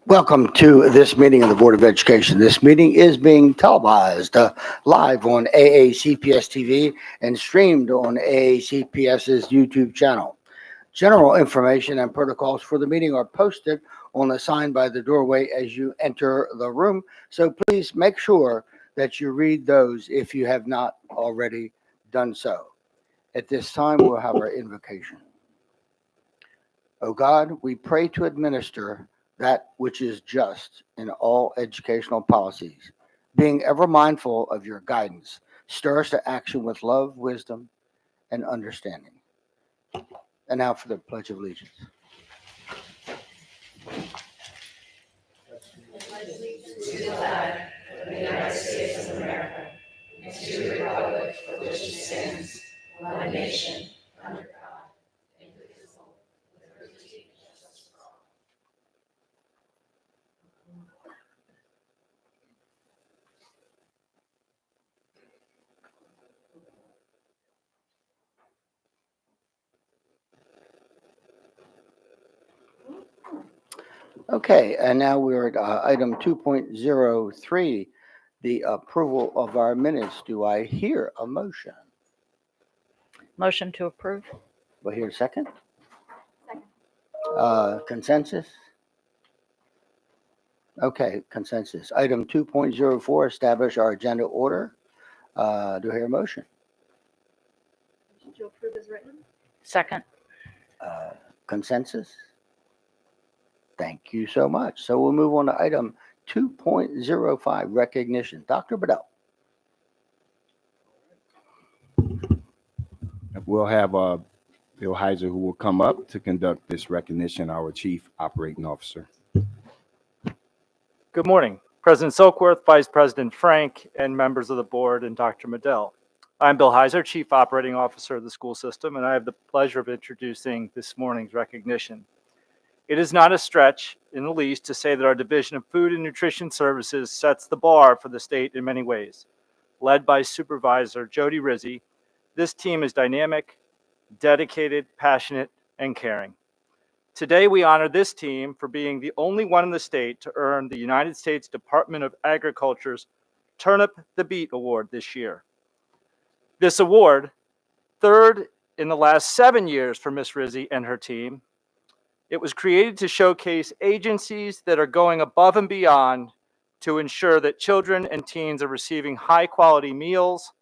Welcome to this meeting of the Board of Education. This meeting is being televised live on AACPS TV and streamed on AACPS's YouTube channel. General information and protocols for the meeting are posted on the sign by the doorway as you enter the room, so please make sure that you read those if you have not already done so. At this time, we'll have our invocation. O God, we pray to administer that which is just in all educational policies, being ever mindful of your guidance. Stir us to action with love, wisdom, and understanding. And now for the Pledge of Allegiance. To the flag of the United States of America, and to the republic for which it stands, one nation, under God, indivisible, with liberty and justice for all. Okay, and now we're at item 2.03, the approval of our minutes. Do I hear a motion? Motion to approve. Do I hear a second? Second. Consensus? Okay, consensus. Item 2.04, establish our agenda order. Do I hear a motion? Motion to approve is written. Second. Consensus? Thank you so much. So we'll move on to item 2.05, recognition. Dr. Bedell. We'll have Bill Heiser, who will come up to conduct this recognition, our Chief Operating Officer. Good morning, President Silkworth, Vice President Frank, and members of the board, and Dr. Medell. I'm Bill Heiser, Chief Operating Officer of the school system, and I have the pleasure of introducing this morning's recognition. It is not a stretch in the least to say that our Division of Food and Nutrition Services sets the bar for the state in many ways. Led by Supervisor Jody Rizzi, this team is dynamic, dedicated, passionate, and caring. Today, we honor this team for being the only one in the state to earn the United States Department of Agriculture's Turn Up the Beat Award this year. This award, third in the last 7 years for Ms. Rizzi and her team, it was created to showcase agencies that are going above and beyond to ensure that children and teens are receiving high-quality meals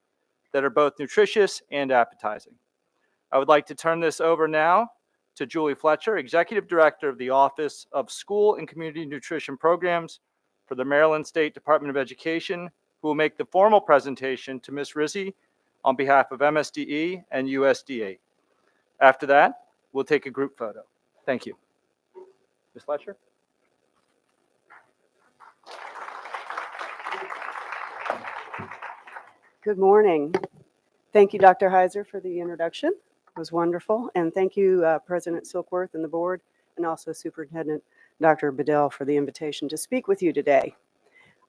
that are both nutritious and appetizing. I would like to turn this over now to Julie Fletcher, Executive Director of the Office of School and Community Nutrition Programs for the Maryland State Department of Education, who will make the formal presentation to Ms. Rizzi on behalf of MSDE and USDA. After that, we'll take a group photo. Thank you. Ms. Fletcher? Good morning. Thank you, Dr. Heiser, for the introduction. It was wonderful. And thank you, President Silkworth and the board, and also Superintendent Dr. Bedell for the invitation to speak with you today.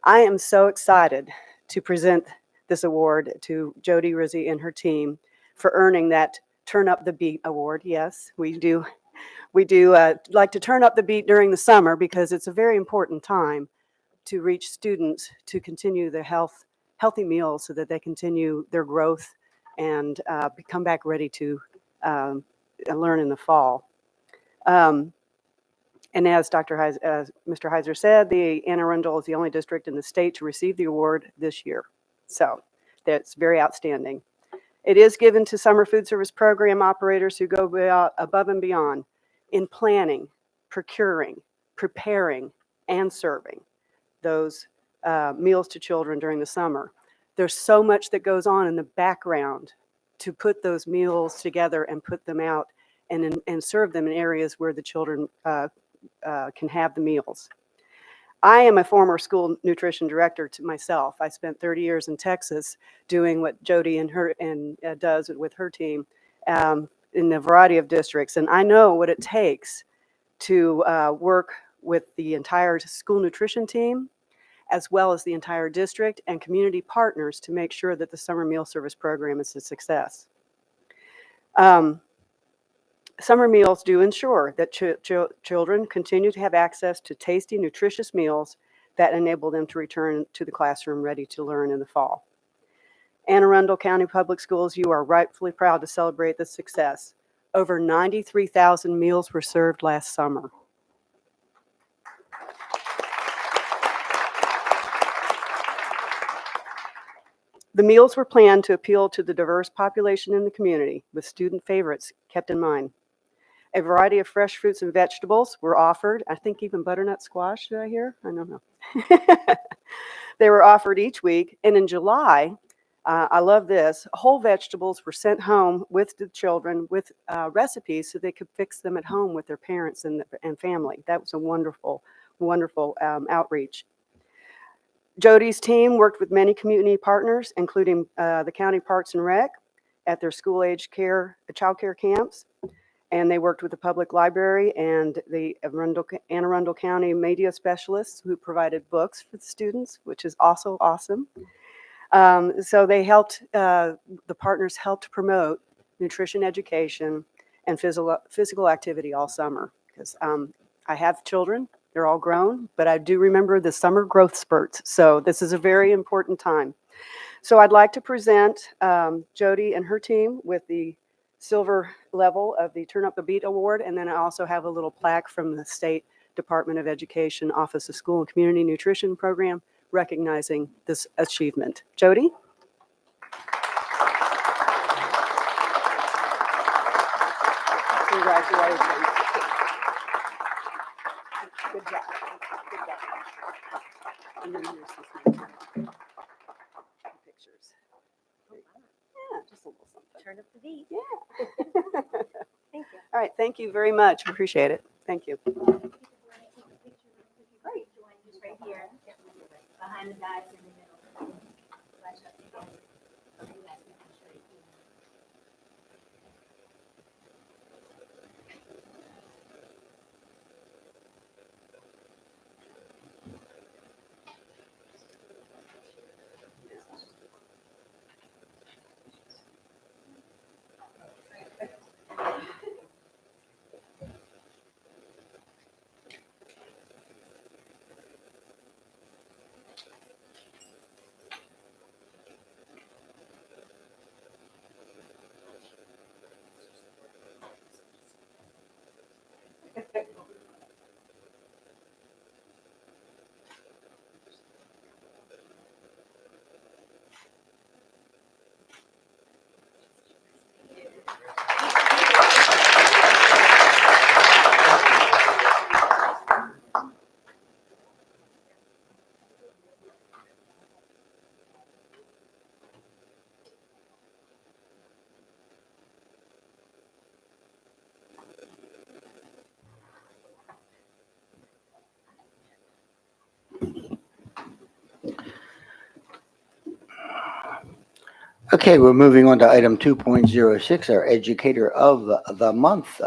I am so excited to present this award to Jody Rizzi and her team for earning that Turn Up the Beat award. Yes, we do like to turn up the beat during the summer because it's a very important time to reach students to continue their healthy meals so that they continue their growth and come back ready to learn in the fall. And as Mr. Heiser said, the Anne Arundel is the only district in the state to receive the award this year. So that's very outstanding. It is given to summer food service program operators who go above and beyond in planning, procuring, preparing, and serving those meals to children during the summer. There's so much that goes on in the background to put those meals together and put them out and serve them in areas where the children can have the meals. I am a former school nutrition director to myself. I spent 30 years in Texas doing what Jody does with her team in a variety of districts, and I know what it takes to work with the entire school nutrition team, as well as the entire district and community partners to make sure that the summer meal service program is a success. Summer meals do ensure that children continue to have access to tasty, nutritious meals that enable them to return to the classroom ready to learn in the fall. Anne Arundel County Public Schools, you are rightfully proud to celebrate this success. Over 93,000 meals were served last summer. The meals were planned to appeal to the diverse population in the community, with student favorites kept in mind. A variety of fresh fruits and vegetables were offered. I think even butternut squash, did I hear? I don't know. They were offered each week. And in July, I love this, whole vegetables were sent home with the children with recipes so they could fix them at home with their parents and family. That was a wonderful, wonderful outreach. Jody's team worked with many community partners, including the County Parks and Rec at their school-age child care camps. And they worked with the public library and the Anne Arundel County media specialists who provided books for the students, which is also awesome. So they helped, the partners helped promote nutrition education and physical activity all summer. Because I have children, they're all grown, but I do remember the summer growth spurts. So this is a very important time. So I'd like to present Jody and her team with the silver level of the Turn Up the Beat Award, and then I also have a little plaque from the State Department of Education Office of School and Community Nutrition Program recognizing this achievement. Jody? Congratulations. Good job. Good job. And then here's some pictures. Yeah, just a little something. Turn up the beat. Yeah. Thank you. All right, thank you very much. Appreciate it. Thank you. Great. Just right here, behind the guys in the middle. Flash up together. Okay, guys, we can show you. Okay, we're moving on to item 2.06, our Educator of the Month,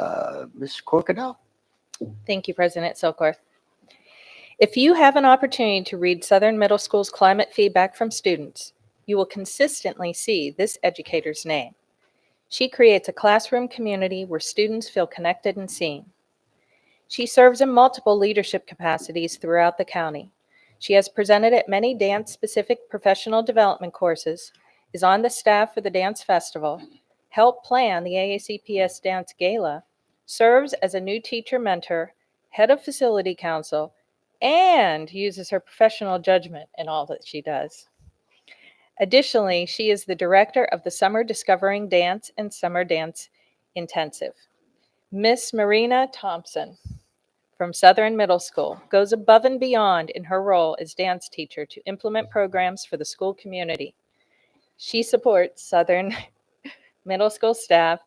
Ms. Corkadell. Thank you, President Silkworth. If you have an opportunity to read Southern Middle School's climate feedback from students, you will consistently see this educator's name. She creates a classroom community where students feel connected and seen. She serves in multiple leadership capacities throughout the county. She has presented at many dance-specific professional development courses, is on the staff for the Dance Festival, helped plan the AACPS Dance Gala, serves as a new teacher mentor, head of facility council, and uses her professional judgment in all that she does. Additionally, she is the director of the Summer Discovering Dance and Summer Dance Intensive. Miss Marina Thompson from Southern Middle School goes above and beyond in her role as dance teacher to implement programs for the school community. She supports Southern Middle School staff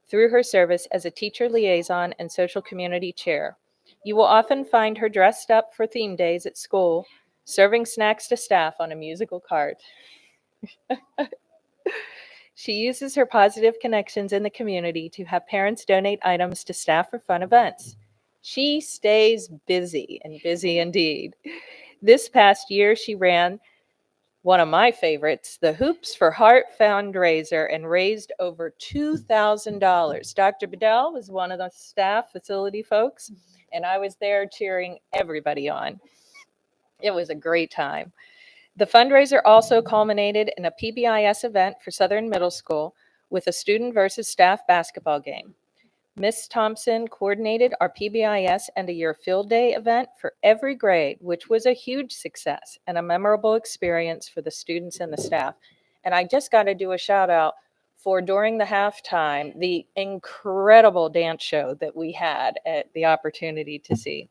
through her service as a teacher liaison and social community chair. You will often find her dressed up for theme days at school, serving snacks to staff on a musical cart. She uses her positive connections in the community to have parents donate items to staff for fun events. She stays busy, and busy indeed. This past year, she ran one of my favorites, the Hoops for Heart fundraiser, and raised over $2,000. Dr. Bedell was one of the staff facility folks, and I was there cheering everybody on. It was a great time. The fundraiser also culminated in a PBIS event for Southern Middle School with a student versus staff basketball game. Ms. Thompson coordinated our PBIS end of year field day event for every grade, which was a huge success and a memorable experience for the students and the staff. And I just got to do a shout out for during the halftime, the incredible dance show that we had at the opportunity to see.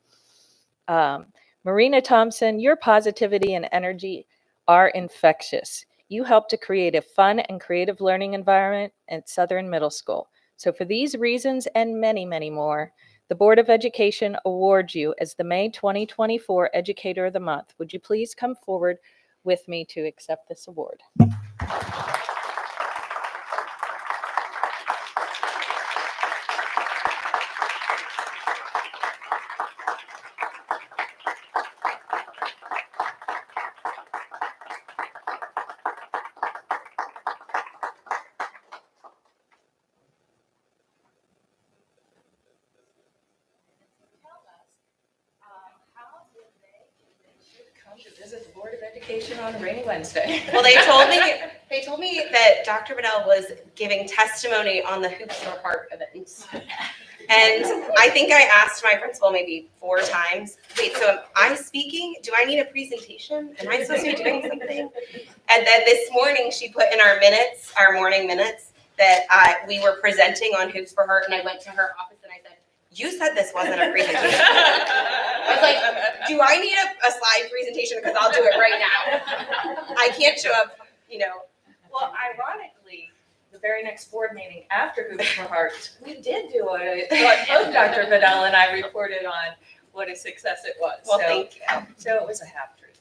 Marina Thompson, your positivity and energy are infectious. You help to create a fun and creative learning environment at Southern Middle School. So for these reasons and many, many more, the Board of Education awards you as the May 2024 Educator of the Month. Would you please come forward with me to accept this award? Come to visit the Board of Education on a rainy Wednesday. Well, they told me that Dr. Bedell was giving testimony on the Hoops for Heart event. And I think I asked my principal maybe 4 times, wait, so am I speaking? Do I need a presentation? Am I supposed to be doing something? And then this morning she put in our minutes, our morning minutes, that we were presenting on Hoops for Heart, and I went to her office and I said, you said this wasn't a presentation. I was like, do I need a slide presentation? Because I'll do it right now. I can't show up, Well, ironically, the very next board meeting after Hoops for Heart, we did do it. Both Dr. Bedell and I reported on what a success it was. Well, thank you. So it was a half truth.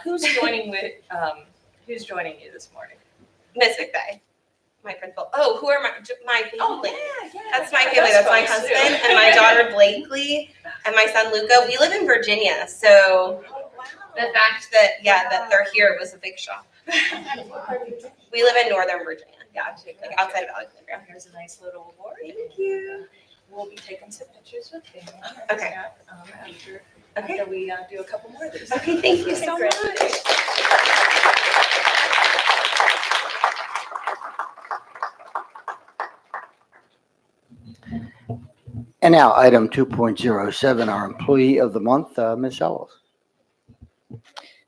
Who's joining you this morning? Miss McVeigh, my principal. Oh, who are my family? Oh, yeah. That's my family. That's my husband and my daughter Blakely and my son Luca. We live in Virginia, so the fact that that they're here was a big shock. We live in Northern Virginia. Gotcha. Like outside of Alexandria. Here's a nice little award. Thank you. We'll be taking some pictures with them. Okay. After we do a couple more of these. Okay, thank you so much. And now, item 2.07, our Employee of the Month, Ms. Ellis.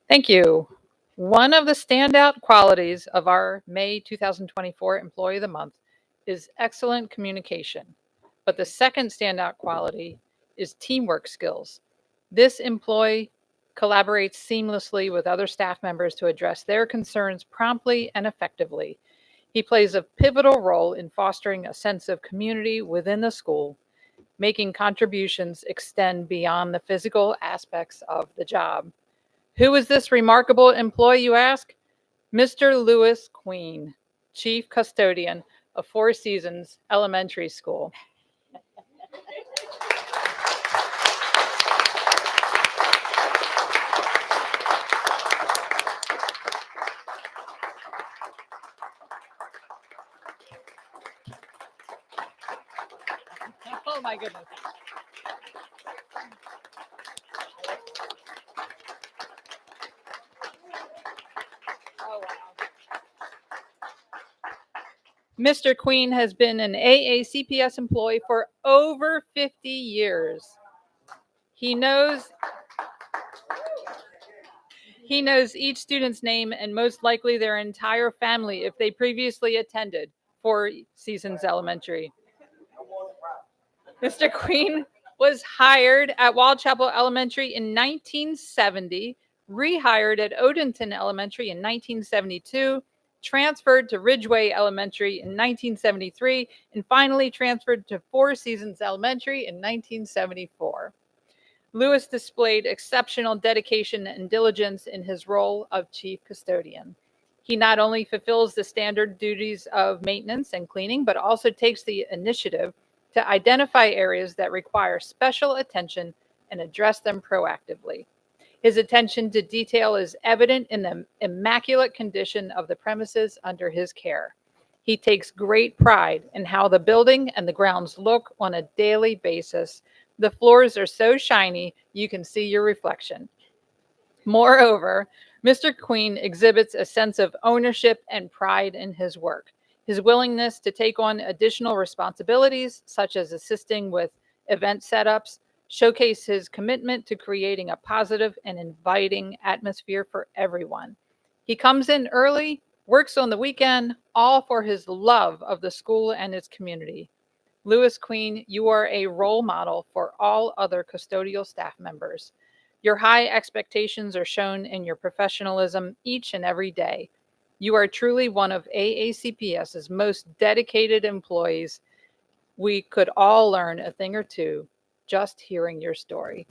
Thank you. One of the standout qualities of our May 2024 Employee of the Month is excellent communication. But the second standout quality is teamwork skills. This employee collaborates seamlessly with other staff members to address their concerns promptly and effectively. He plays a pivotal role in fostering a sense of community within the school, making contributions extend beyond the physical aspects of the job. Who is this remarkable employee, you ask? Mr. Lewis Queen. Chief Custodian of Four Seasons Elementary School. Oh my goodness. Oh, wow. Mr. Queen has been an AACPS employee for over 50 years. He knows each student's name and most likely their entire family if they previously attended Four Seasons Elementary. Mr. Queen was hired at Wall Chapel Elementary in 1970, rehired at Odenton Elementary in 1972, transferred to Ridgeway Elementary in 1973, and finally transferred to Four Seasons Elementary in 1974. Lewis displayed exceptional dedication and diligence in his role of chief custodian. He not only fulfills the standard duties of maintenance and cleaning, but also takes the initiative to identify areas that require special attention and address them proactively. His attention to detail is evident in the immaculate condition of the premises under his care. He takes great pride in how the building and the grounds look on a daily basis. The floors are so shiny, you can see your reflection. Moreover, Mr. Queen exhibits a sense of ownership and pride in his work. His willingness to take on additional responsibilities, such as assisting with event setups, showcase his commitment to creating a positive and inviting atmosphere for everyone. He comes in early, works on the weekend, all for his love of the school and its community. Lewis Queen, you are a role model for all other custodial staff members. Your high expectations are shown in your professionalism each and every day. You are truly one of AACPS's most dedicated employees. We could all learn a thing or two just hearing your story.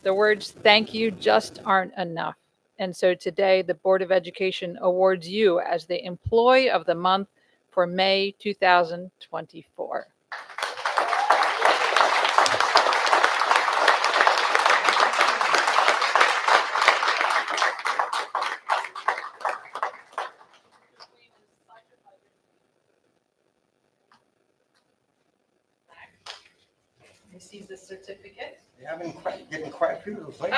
The words thank you just aren't enough. And so today, the Board of Education awards you as the Employee of the Month for May 2024. Receive the certificate. Yeah, I've been getting quite a few of those lately.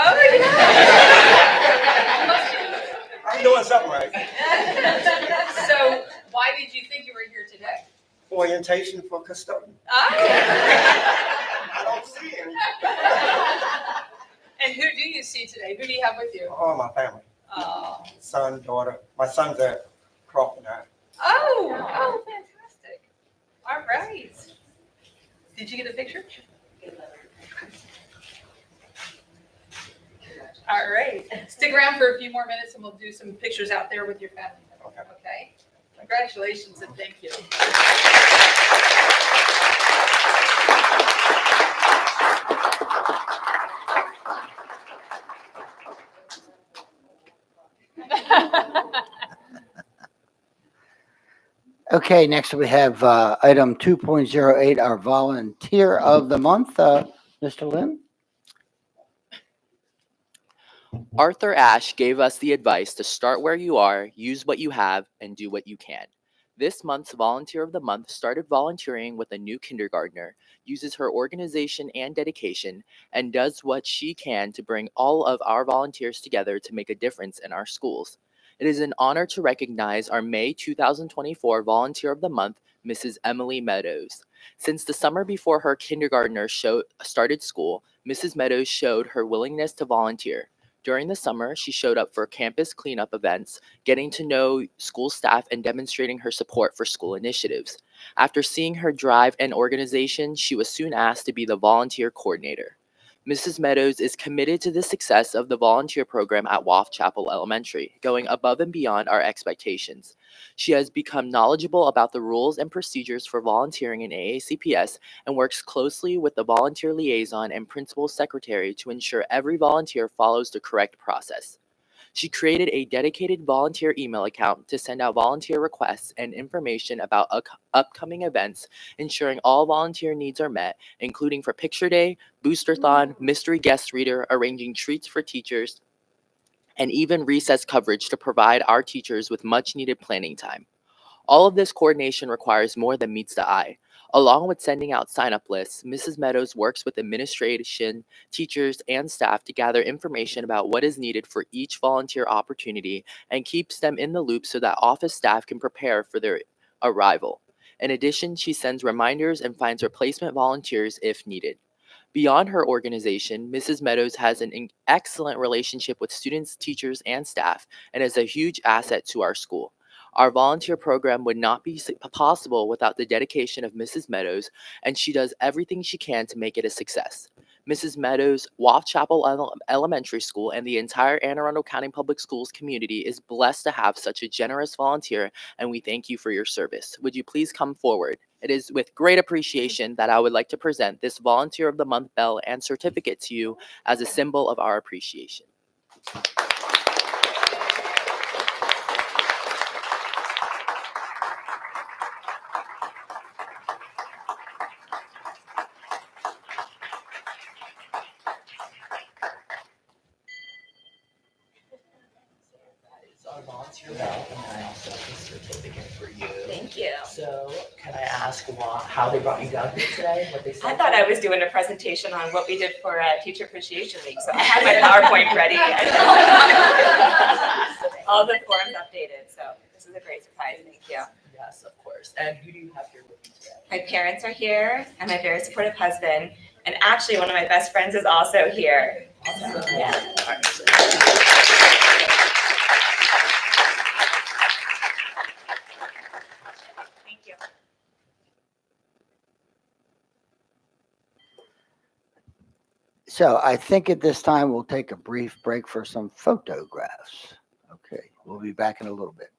I'm doing something right. So, why did you think you were here today? Orientation for custodian. Oh. I don't see any. And who do you see today? Who do you have with you? All my family. Oh, Son, daughter. My son's at Crawford now. oh, fantastic. All right. Did you get a picture? All right. Stick around for a few more minutes and we'll do some pictures out there with your family. Okay? Congratulations and thank you. Okay, next we have item 2.08, our volunteer of the month. Mr. Lynn? Arthur Ashe gave us the advice to start where you are, use what you have, and do what you can. This month's Volunteer of the Month started volunteering with a new kindergartner, uses her organization and dedication, and does what she can to bring all of our volunteers together to make a difference in our schools. It is an honor to recognize our May 2024 Volunteer of the Month, Mrs. Emily Meadows. Since the summer before her kindergartner started school, Mrs. Meadows showed her willingness to volunteer. During the summer, she showed up for campus cleanup events, getting to know school staff and demonstrating her support for school initiatives. After seeing her drive and organization, she was soon asked to be the volunteer coordinator. Mrs. Meadows is committed to the success of the volunteer program at Wall Chapel Elementary, going above and beyond our expectations. She has become knowledgeable about the rules and procedures for volunteering in AACPS and works closely with the volunteer liaison and principal secretary to ensure every volunteer follows the correct process. She created a dedicated volunteer email account to send out volunteer requests and information about upcoming events, ensuring all volunteer needs are met, including for Picture Day, Boosterthon, Mystery Guest Reader, arranging treats for teachers, and even recess coverage to provide our teachers with much needed planning time. All of this coordination requires more than meets the eye. Along with sending out sign-up lists, Mrs. Meadows works with administration, teachers, and staff to gather information about what is needed for each volunteer opportunity and keeps them in the loop so that office staff can prepare for their arrival. In addition, she sends reminders and finds replacement volunteers if needed. Beyond her organization, Mrs. Meadows has an excellent relationship with students, teachers, and staff, and is a huge asset to our school. Our volunteer program would not be possible without the dedication of Mrs. Meadows, and she does everything she can to make it a success. Mrs. Meadows, Waugh Chapel Elementary School, and the entire Anne Arundel County Public Schools community is blessed to have such a generous volunteer, and we thank you for your service. Would you please come forward? It is with great appreciation that I would like to present this Volunteer of the Month bell and certificate to you as a symbol of our appreciation. Our volunteer bell, and I also have a certificate for you. Thank you. So, can I ask how they brought you down here today? What they said? I thought I was doing a presentation on what we did for Teacher Appreciation Week, so I had my PowerPoint ready. All the forms updated, so this is a great surprise. Thank you. Yes, of course. And who do you have here with you today? My parents are here, and my very supportive husband, and actually one of my best friends is also here. Awesome. Yeah. Thank you. So I think at this time we'll take a brief break for some photographs. Okay, we'll be back in a little bit.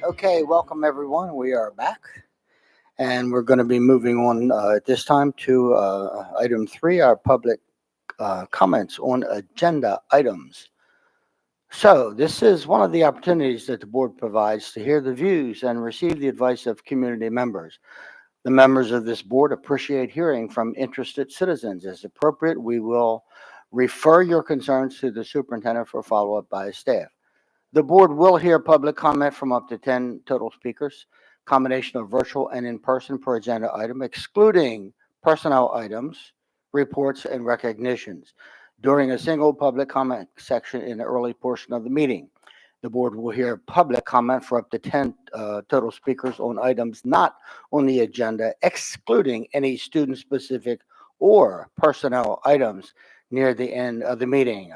Okay, welcome everyone. We are back, and we're going to be moving on at this time to item 3, our public comments on agenda items. So, this is one of the opportunities that the board provides to hear the views and receive the advice of community members. The members of this board appreciate hearing from interested citizens. As appropriate, we will refer your concerns to the superintendent for follow-up by staff. The board will hear public comment from up to 10 total speakers, combination of virtual and in-person per agenda item, excluding personnel items, reports, and recognitions during a single public comment section in the early portion of the meeting. The board will hear public comment for up to 10 total speakers on items not on the agenda, excluding any student-specific or personnel items near the end of the meeting.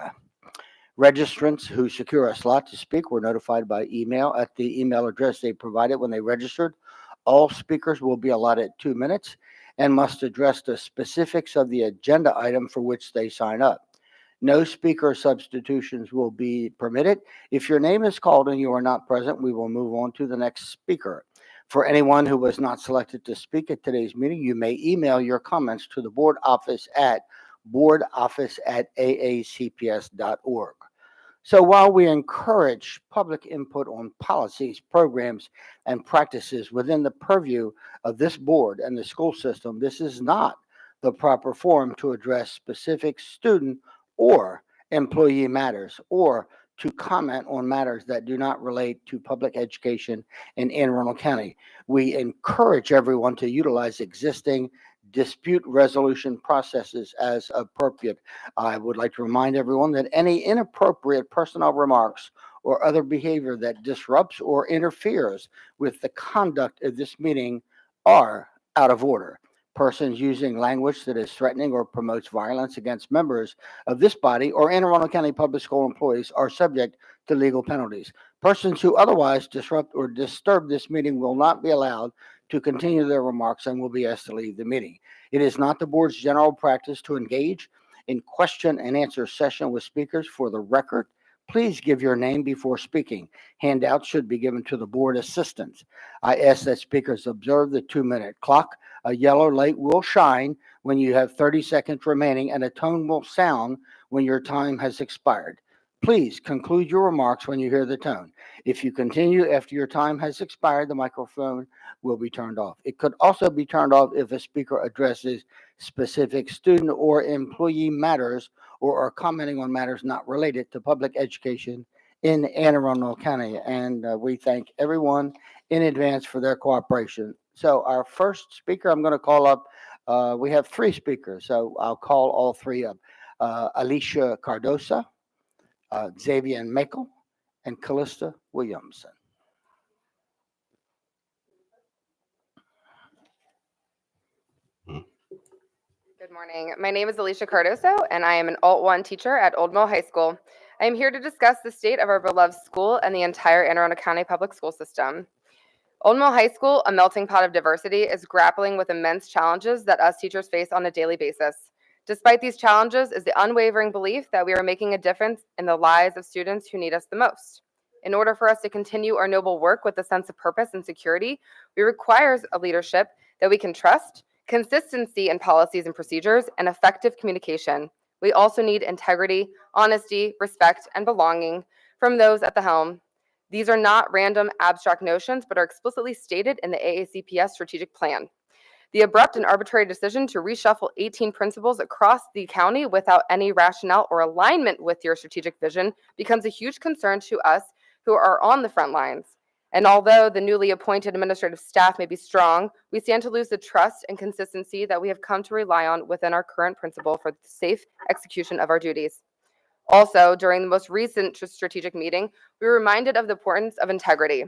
Registrants who secure a slot to speak were notified by email at the email address they provided when they registered. All speakers will be allotted 2 minutes and must address the specifics of the agenda item for which they sign up. No speaker substitutions will be permitted. If your name is called and you are not present, we will move on to the next speaker. For anyone who was not selected to speak at today's meeting, you may email your comments to the board office at boardoffice@aacps.org. So while we encourage public input on policies, programs, and practices within the purview of this board and the school system, this is not the proper forum to address specific student or employee matters or to comment on matters that do not relate to public education in Anne Arundel County. We encourage everyone to utilize existing dispute resolution processes as appropriate. I would like to remind everyone that any inappropriate personnel remarks or other behavior that disrupts or interferes with the conduct of this meeting are out of order. Persons using language that is threatening or promotes violence against members of this body or Anne Arundel County Public School employees are subject to legal penalties. Persons who otherwise disrupt or disturb this meeting will not be allowed to continue their remarks and will be asked to leave the meeting. It is not the board's general practice to engage in question and answer session with speakers. For the record, please give your name before speaking. Handouts should be given to the board assistants. I ask that speakers observe the 2-minute clock. A yellow light will shine when you have 30 seconds remaining, and a tone will sound when your time has expired. Please conclude your remarks when you hear the tone. If you continue after your time has expired, the microphone will be turned off. It could also be turned off if a speaker addresses specific student or employee matters or are commenting on matters not related to public education in Anne Arundel County. And we thank everyone in advance for their cooperation. So our first speaker, I'm going to call up, we have 3 speakers, so I'll call all 3 up. Alicia Cardosa, Xavier Michael, and Callista Williamson. Good morning. My name is Alicia Cardoso, and I am an Alt 1 teacher at Old Mill High School. I am here to discuss the state of our beloved school and the entire Anne Arundel County public school system. Old Mill High School, a melting pot of diversity, is grappling with immense challenges that us teachers face on a daily basis. Despite these challenges is the unwavering belief that we are making a difference in the lives of students who need us the most. In order for us to continue our noble work with a sense of purpose and security, we require a leadership that we can trust, consistency in policies and procedures, and effective communication. We also need integrity, honesty, respect, and belonging from those at the helm. These are not random abstract notions, but are explicitly stated in the AACPS strategic plan. The abrupt and arbitrary decision to reshuffle 18 principals across the county without any rationale or alignment with your strategic vision becomes a huge concern to us who are on the front lines. And although the newly appointed administrative staff may be strong, we stand to lose the trust and consistency that we have come to rely on within our current principal for the safe execution of our duties. Also, during the most recent strategic meeting, we were reminded of the importance of integrity,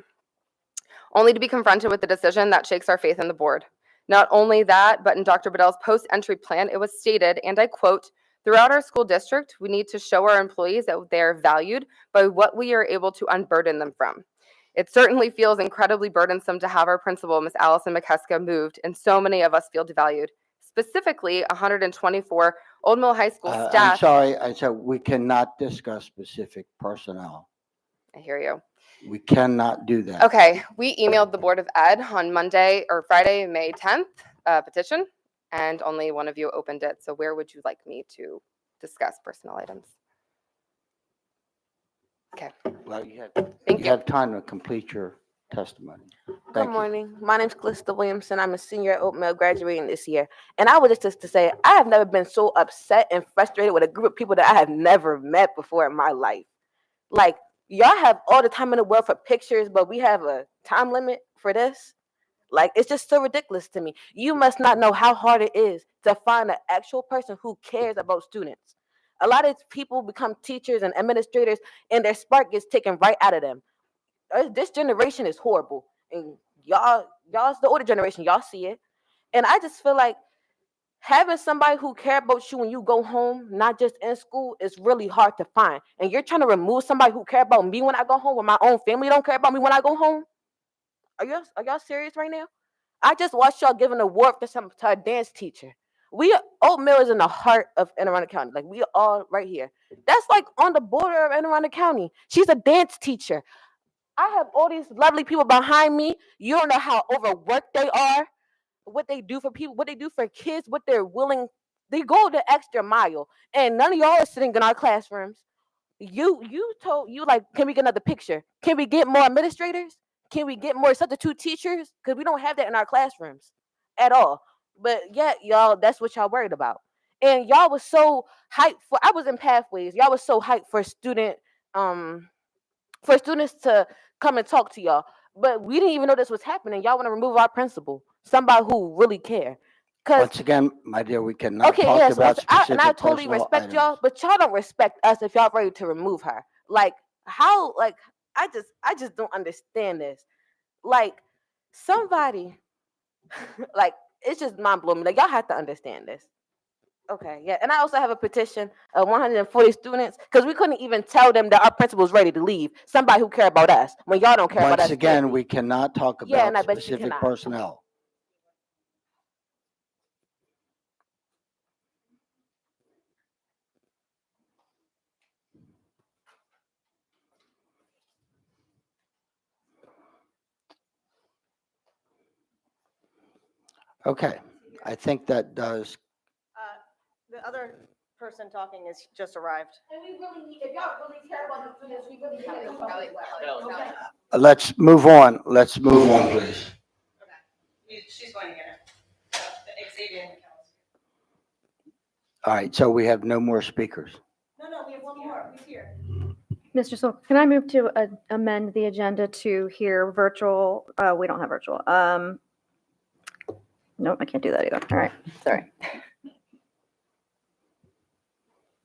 only to be confronted with the decision that shakes our faith in the board. Not only that, but in Dr. Bedell's post-entry plan, it was stated, and I quote, "Throughout our school district, we need to show our employees that they are valued by what we are able to unburden them from." It certainly feels incredibly burdensome to have our principal, Ms. Allison McKeska, moved, and so many of us feel devalued. Specifically, 124 Old Mill High School I'm staff. sorry, I said we cannot discuss specific personnel. I hear you. We cannot do that. Okay, we emailed the Board of Ed on Monday or Friday, May 10th, petition, and only one of you opened it. So where would you like me to discuss personnel items? Okay, Well, you thank you. have time to complete your testimony. Good Thank you. morning. My name's Callista Williamson. I'm a senior at Old Mill, graduating this year. And I would just to say, I have never been so upset and frustrated with a group of people that I have never met before in my life. Like, y'all have all the time in the world for pictures, but we have a time limit for this. Like, it's just so ridiculous to me. You must not know how hard it is to find an actual person who cares about students. A lot of people become teachers and administrators, and their spark gets taken right out of them. This generation is horrible, and y'all's the older generation. Y'all see it, and I just feel like having somebody who care about you when you go home, not just in school, is really hard to find. And you're trying to remove somebody who care about me when I go home, when my own family don't care about me when I go home. Are y'all serious right now? I just watched y'all give an award to a dance teacher. Old Mill is in the heart of Anne Arundel County. Like, we are all right here. That's like on the border of Anne Arundel County. She's a dance teacher. I have all these lovely people behind me. You don't know how overworked they are, what they do for people, what they do for kids, what they're willing. They go the extra mile, and none of y'all are sitting in our classrooms. You like, can we get another picture? Can we get more administrators? Can we get more substitute teachers? Because we don't have that in our classrooms at all. But yet, y'all, that's what y'all worried about. And y'all was so hyped for. I was in Pathways. Y'all was so hyped for students to come and talk to y'all. But we didn't even know this was happening. Y'all want to remove our principal, somebody who really care. Once again, my dear, we cannot Okay, talk yeah, so about specific I totally personnel respect items. y'all, but y'all don't respect us if y'all ready to remove her. Like, how? Like, I just don't understand this. Like, somebody, like, it's just mind blowing. Like, y'all have to understand this. Okay, yeah, and I also have a petition of 140 students because we couldn't even tell them that our principal's ready to leave. Somebody who care about us when y'all don't care about us. Once again, clearly. we cannot talk Yeah, and I about bet you specific cannot. personnel. Okay, I think that does. The other person talking is just arrived. And we really need, if y'all really care about the students, we really have to come as well. Okay. Let's move on. Let's move on, please. She's going to get it. Xavier. All right, so we have no more speakers. No, we have one more. Who's here? Mr. Sol, can I move to amend the agenda to hear virtual? We don't have virtual. Nope, I can't do that either. All right, sorry.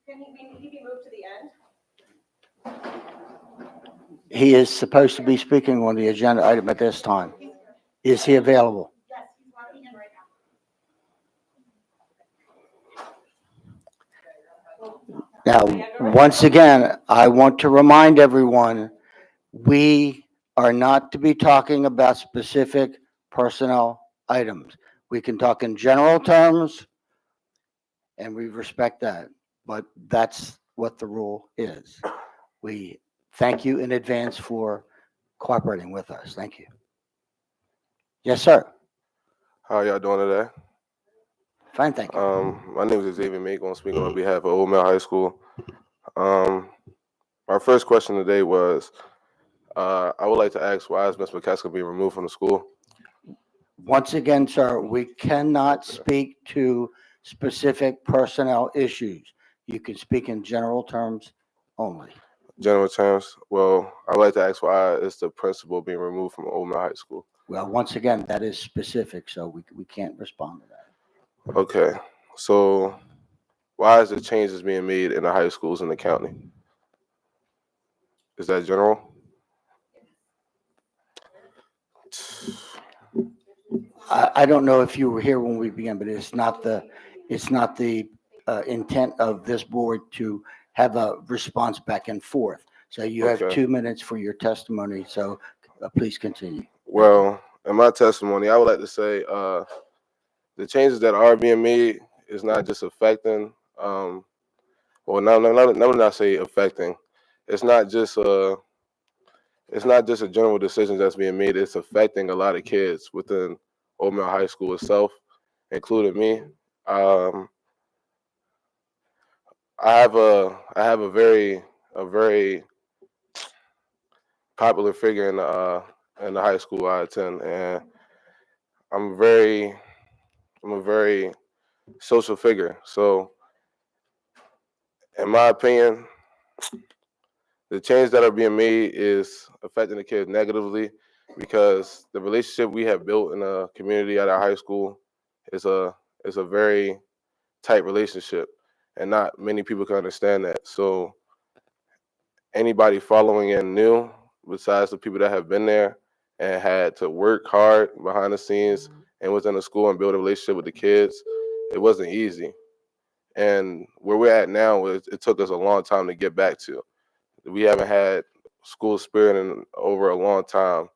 Can he be moved to the end? He is supposed to be speaking on the agenda item at this time. Is he available? Yes, he's walking in right now. Now, once again, I want to remind everyone, we are not to be talking about specific personnel items. We can talk in general terms, and we respect that, but that's what the rule is. We thank you in advance for cooperating with us. Thank you. Yes, sir. How y'all doing today? Fine, thank you. My name is Xavier Mako. I'm speaking on behalf of Old Mill High School. My first question today was, I would like to ask, why is Ms. McCaskill being removed from the school? Once again, sir, we cannot speak to specific personnel issues. You can speak in general terms only. General terms, well, I'd like to ask, why is the principal being removed from Old Mill High School? Well, once again, that is specific, so we can't respond to that. Okay, so why is the changes being made in the high schools in the county? Is that general? I don't know if you were here when we began, but it's not the intent of this board to have a response back and forth. So you have Okay. 2 minutes for your testimony, so please continue. Well, in my testimony, I would like to say the changes that are being made is not just affecting, well, let me not say affecting. It's not just a general decision that's being made. It's affecting a lot of kids within Old Mill High School itself, including me. I have a very popular figure in the high school I attend, and I'm a very social figure. So, in my opinion, the changes that are being made is affecting the kids negatively because the relationship we have built in a community at our high school is a very tight relationship, and not many people can understand that. So, anybody following in new, besides the people that have been there and had to work hard behind the scenes and was in the school and build a relationship with the kids, it wasn't easy. And where we're at now, it took us a long time to get back to. We haven't had school spirit in over a long time.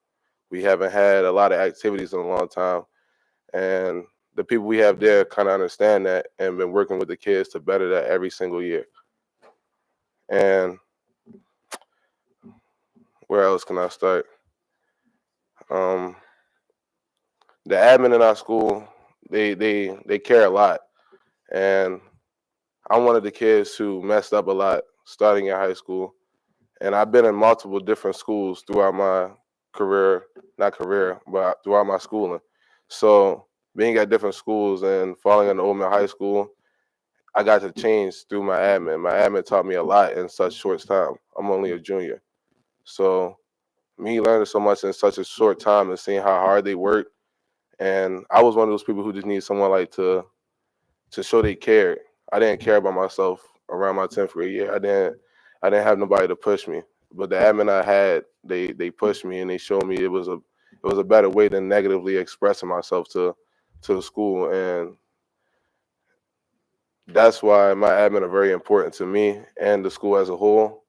We haven't had a lot of activities in a long time. And the people we have there kind of understand that and been working with the kids to better that every single year. And where else can I start? The admin in our school, they care a lot. And I'm one of the kids who messed up a lot starting in high school. And I've been in multiple different schools throughout my career, not career, but throughout my schooling. So being at different schools and falling into Old Mill High School, I got to change through my admin. My admin taught me a lot in such short time. I'm only a junior. So me learning so much in such a short time and seeing how hard they work. And I was one of those people who just need someone like to show they cared. I didn't care about myself around my 10th grade year. I didn't have nobody to push me. But the admin I had, they pushed me and they showed me it was a better way than negatively expressing myself to the school. And that's why my admin are very important to me and the school as a whole.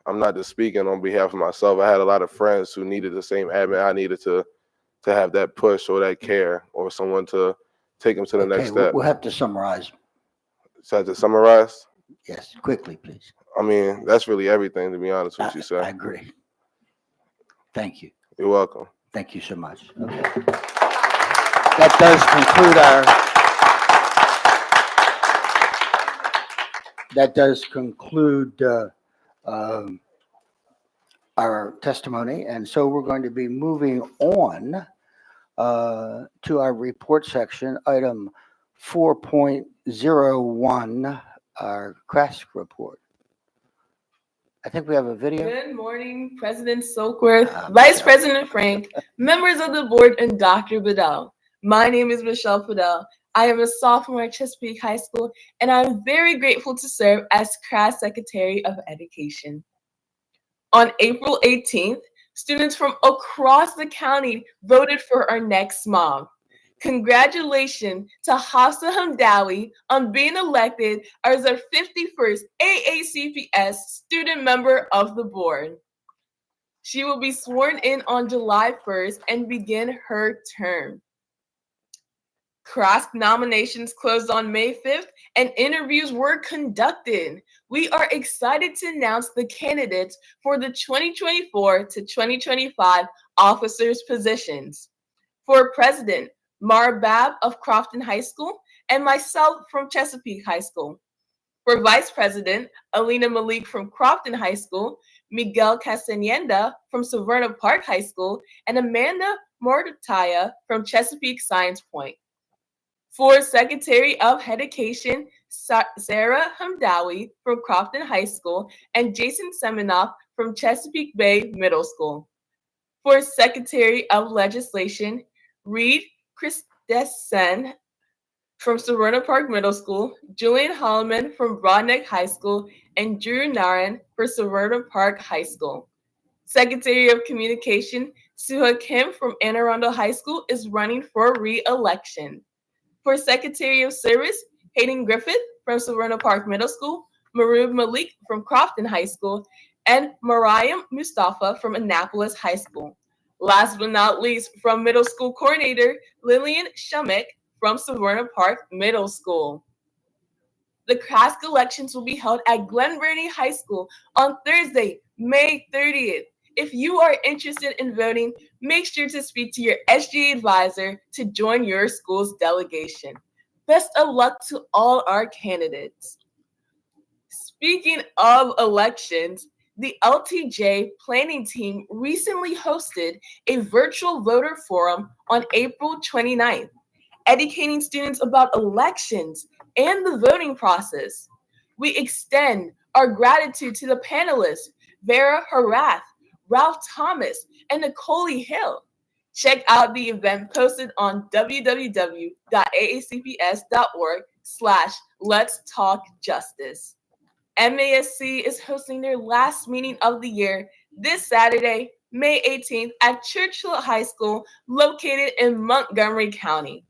I'm not just speaking on behalf of myself. I had a lot of friends who needed the same admin I needed to have that push or that care or someone to take them to the next Okay, step. we'll have to summarize. So to summarize, Yes, quickly, please. I mean, that's really everything, to be honest with you, sir. I agree. Thank you. You're welcome. Thank you so much. Okay. That does conclude our testimony, and so we're going to be moving on to our report section, item 4.01, our CRASC report. I think we have a video. Good morning, President Soakworth, Vice President Frank, members of the board, and Dr. Bedell. My name is Michelle Bedell. I am a sophomore at Chesapeake High School, and I'm very grateful to serve as CRASC Secretary of Education. On April 18th, students from across the county voted for our next mom. Congratulations to Hafsa Hamdawi on being elected as our 51st AACPS student member of the board. She will be sworn in on July 1st and begin her term. Cross nominations closed on May 5th and interviews were conducted. We are excited to announce the candidates for the 2024 to 2025 officers positions. For president, Mara Babb of Crofton High School and myself from Chesapeake High School. For vice president, Alina Malik from Crofton High School, Miguel Castaneda from Severna Park High School, and Amanda Mortaya from Chesapeake Science Point. For Secretary of Education, Sarah Hamdawi from Crofton High School and Jason Semenoff from Chesapeake Bay Middle School. For Secretary of Legislation, Reed Christensen from Severna Park Middle School, Julian Holloman from Broadneck High School, and Drew Naran for Severna Park High School. Secretary of Communication, Suha Kim from Anne Arundel High School is running for re-election. For Secretary of Service, Hayden Griffith from Severna Park Middle School, Marub Malik from Crofton High School, and Mariam Mustafa from Annapolis High School. Last but not least, from Middle School Coordinator, Lillian Shumick from Severna Park Middle School. The class elections will be held at Glen Burnie High School on Thursday, May 30th. If you are interested in voting, make sure to speak to your SGA advisor to join your school's delegation. Best of luck to all our candidates. Speaking of elections, the LTJ planning team recently hosted a virtual voter forum on April 29th, educating students about elections and the voting process. We extend our gratitude to the panelists, Vera Harath, Ralph Thomas, and Nicole Hill. Check out the event posted on www.aacps.org/letstalkjustice. MASC is hosting their last meeting of the year this Saturday, May 18th at Churchill High School located in Montgomery County.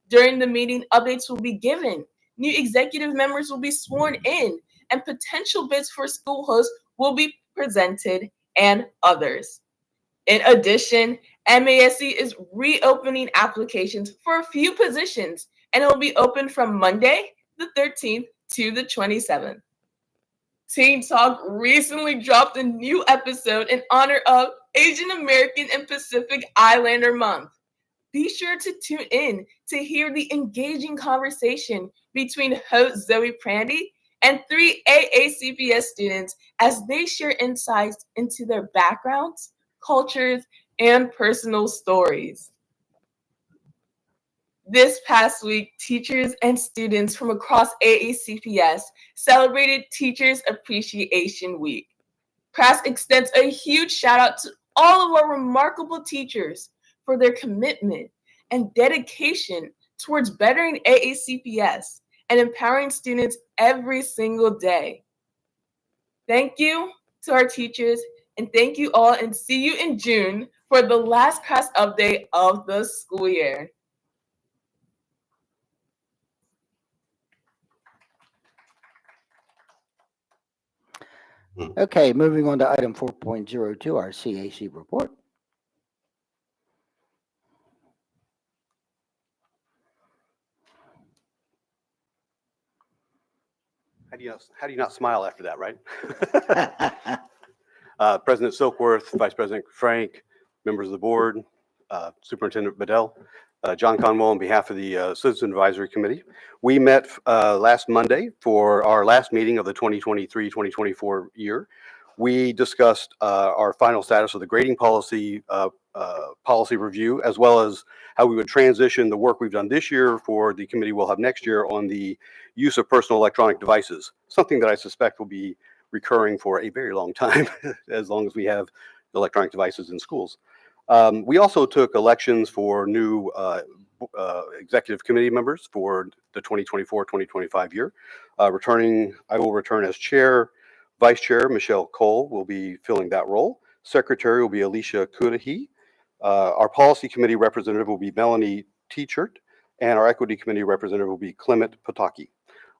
During the meeting, updates will be given, new executive members will be sworn in, and potential bids for school hosts will be presented, and others. In addition, MASC is reopening applications for a few positions, and it will be open from Monday, the 13th to the 27th. Teen Talk recently dropped a new episode in honor of Asian American and Pacific Islander Month. Be sure to tune in to hear the engaging conversation between host Zoe Prandy and 3 AACPS students as they share insights into their backgrounds, cultures, and personal stories. This past week, teachers and students from across AACPS celebrated Teachers Appreciation Week. CRAS extends a huge shout out to all of our remarkable teachers for their commitment and dedication towards bettering AACPS and empowering students every single day. Thank you to our teachers, and thank you all, and see you in June for the last CRAS update of the school year. Okay, moving on to item 4.02, our CAC report. How do you not smile after that, right? President Silkworth, Vice President Frank, members of the board, Superintendent Bedell, John Conwell on behalf of the Citizen Advisory Committee. We met last Monday for our last meeting of the 2023-2024 year. We discussed our final status of the grading policy review, as well as how we would transition the work we've done this year for the committee we'll have next year on the use of personal electronic devices, something that I suspect will be recurring for a very long time, as long as we have electronic devices in schools. We also took elections for new executive committee members for the 2024-2025 year. I will return as chair Vice Chair Michelle Cole will be filling that role. Secretary will be Alicia Kudahi. Our Policy Committee representative will be Melanie Teachert, and our Equity Committee representative will be Clement Pataki.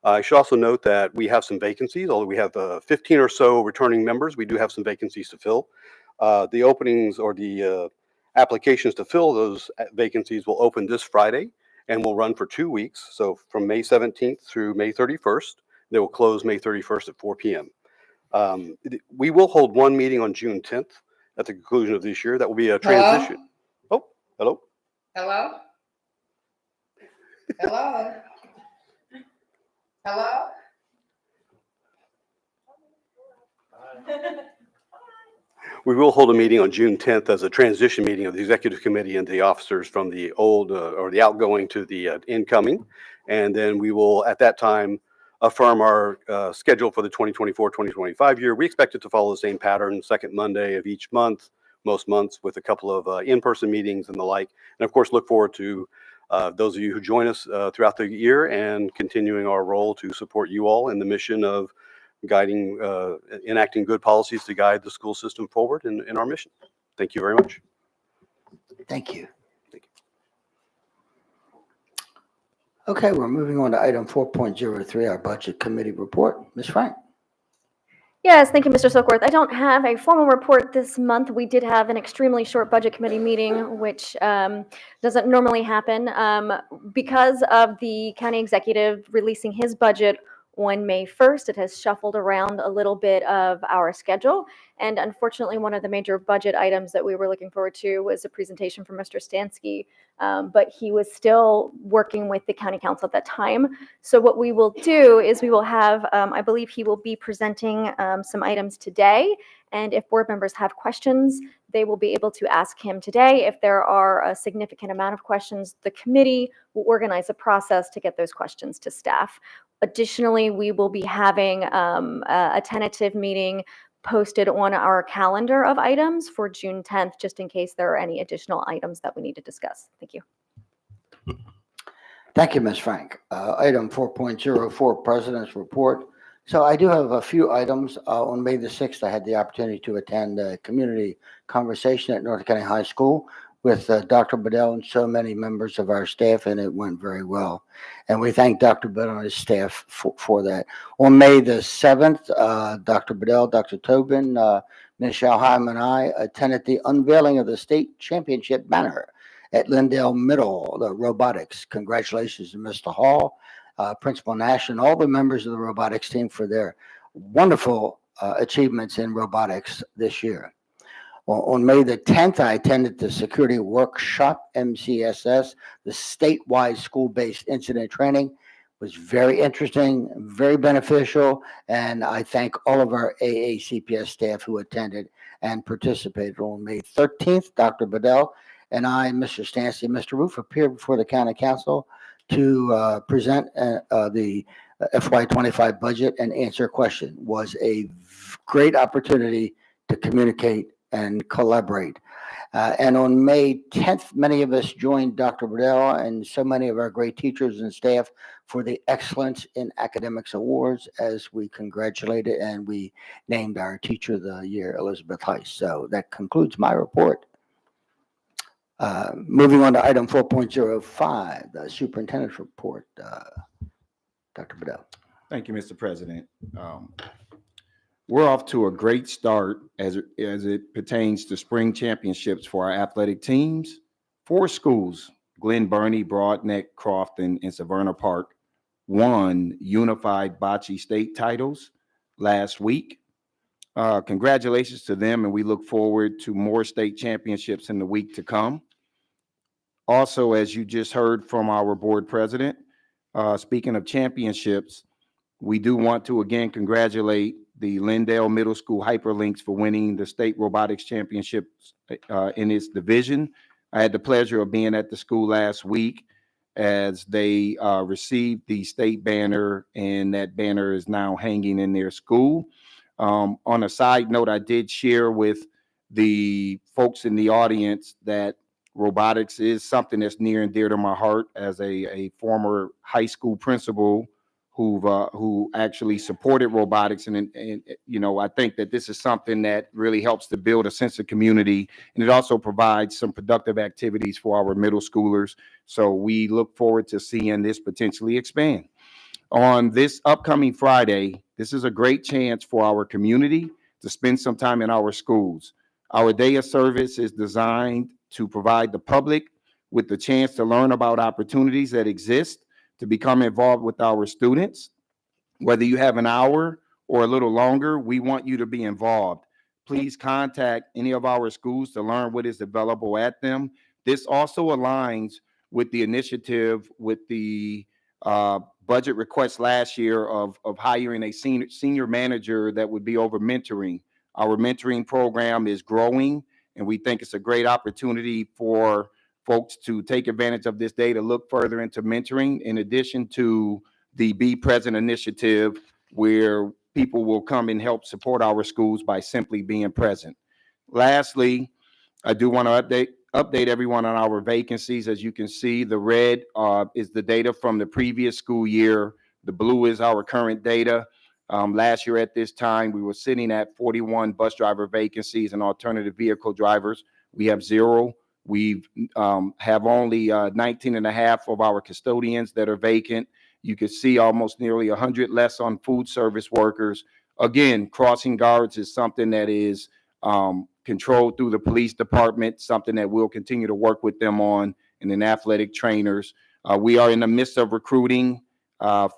I should also note that we have some vacancies. Although we have 15 or so returning members, we do have some vacancies to fill. The openings or the applications to fill those vacancies will open this Friday and will run for 2 weeks. So from May 17th through May 31st. They will close May 31st at 4 p.m. We will hold one meeting on June 10th at the conclusion of this year. That will be a transition. Oh, hello. Hello? Hello? Hello? We will hold a meeting on June 10th as a transition meeting of the executive committee and the officers from the old or the outgoing to the incoming. And then we will, at that time, affirm our schedule for the 2024-2025 year. We expect it to follow the same pattern, second Monday of each month, most months, with a couple of in-person meetings and the like. And of course, look forward to those of you who join us throughout the year and continuing our role to support you all in the mission of guiding, enacting good policies to guide the school system forward in our mission. Thank you very much. Thank you. Okay, we're moving on to item 4.03, our Budget Committee report. Ms. Frank. Yes, thank you, Mr. Silkworth. I don't have a formal report this month. We did have an extremely short budget committee meeting, which doesn't normally happen. Because of the county executive releasing his budget on May 1st, it has shuffled around a little bit of our schedule. And unfortunately, one of the major budget items that we were looking forward to was a presentation from Mr. Stansky, but he was still working with the county council at that time. So what we will do is we will have, I believe he will be presenting some items today. And if board members have questions, they will be able to ask him today. If there are a significant amount of questions, the committee will organize a process to get those questions to staff. Additionally, we will be having a tentative meeting posted on our calendar of items for June 10th, just in case there are any additional items that we need to discuss. Thank you. Thank you, Ms. Frank. Item 4.04, President's Report. So I do have a few items. On May the 6th, I had the opportunity to attend a community conversation at North County High School with Dr. Bedell and so many members of our staff, and it went very well. And we thank Dr. Bedell and his staff for that. On May the 7th, Dr. Bedell, Dr. Tobin, Ms. Shalheim, and I attended the unveiling of the state championship banner at Lindale Middle, the robotics. Congratulations to Mr. Hall, Principal Nash, and all the members of the robotics team for their wonderful achievements in robotics this year. On May the 10th, I attended the Security Workshop, MCSS, the statewide school-based incident training. It was very interesting, very beneficial, and I thank all of our AACPS staff who attended and participated. On May 13th, Dr. Bedell and I, Mr. Stancy, and Mr. Roof appeared before the County Council to present the FY25 budget and answer a question. It was a great opportunity to communicate and collaborate. And on May 10th, many of us joined Dr. Bedell and so many of our great teachers and staff for the Excellence in Academics Awards, as we congratulated and we named our Teacher of the Year, Elizabeth Heiss. So that concludes my report. Moving on to item 4.05, the Superintendent's Report. Dr. Bedell. Thank you, Mr. President. We're off to a great start as it pertains to spring championships for our athletic teams. 4 schools, Glen Burnie, Broadneck, Crofton, and Severna Park, won unified bocce state titles last week. Congratulations to them, and we look forward to more state championships in the week to come. Also, as you just heard from our board president, speaking of championships, we do want to again congratulate the Lindale Middle School Hyperlinks for winning the state robotics championships in its division. I had the pleasure of being at the school last week as they received the state banner, and that banner is now hanging in their school. On a side note, I did share with the folks in the audience that robotics is something that's near and dear to my heart as a former high school principal who actually supported robotics. And, you know, I think that this is something that really helps to build a sense of community. And it also provides some productive activities for our middle schoolers. So we look forward to seeing this potentially expand. On this upcoming Friday, this is a great chance for our community to spend some time in our schools. Our day of service is designed to provide the public with the chance to learn about opportunities that exist to become involved with our students. Whether you have an hour or a little longer, we want you to be involved. Please contact any of our schools to learn what is available at them. This also aligns with the initiative with the budget request last year of hiring a senior manager that would be over mentoring. Our mentoring program is growing, and we think it's a great opportunity for folks to take advantage of this day to look further into mentoring, in addition to the Be Present initiative, where people will come and help support our schools by simply being present. Lastly, I do want to update everyone on our vacancies. As you can see, the red is the data from the previous school year. The blue is our current data. Last year at this time, we were sitting at 41 bus driver vacancies and alternative vehicle drivers. We have 0. We have only 19 and a half of our custodians that are vacant. You can see almost nearly 100 less on food service workers. Again, crossing guards is something that is controlled through the police department, something that we'll continue to work with them on, and then athletic trainers. We are in the midst of recruiting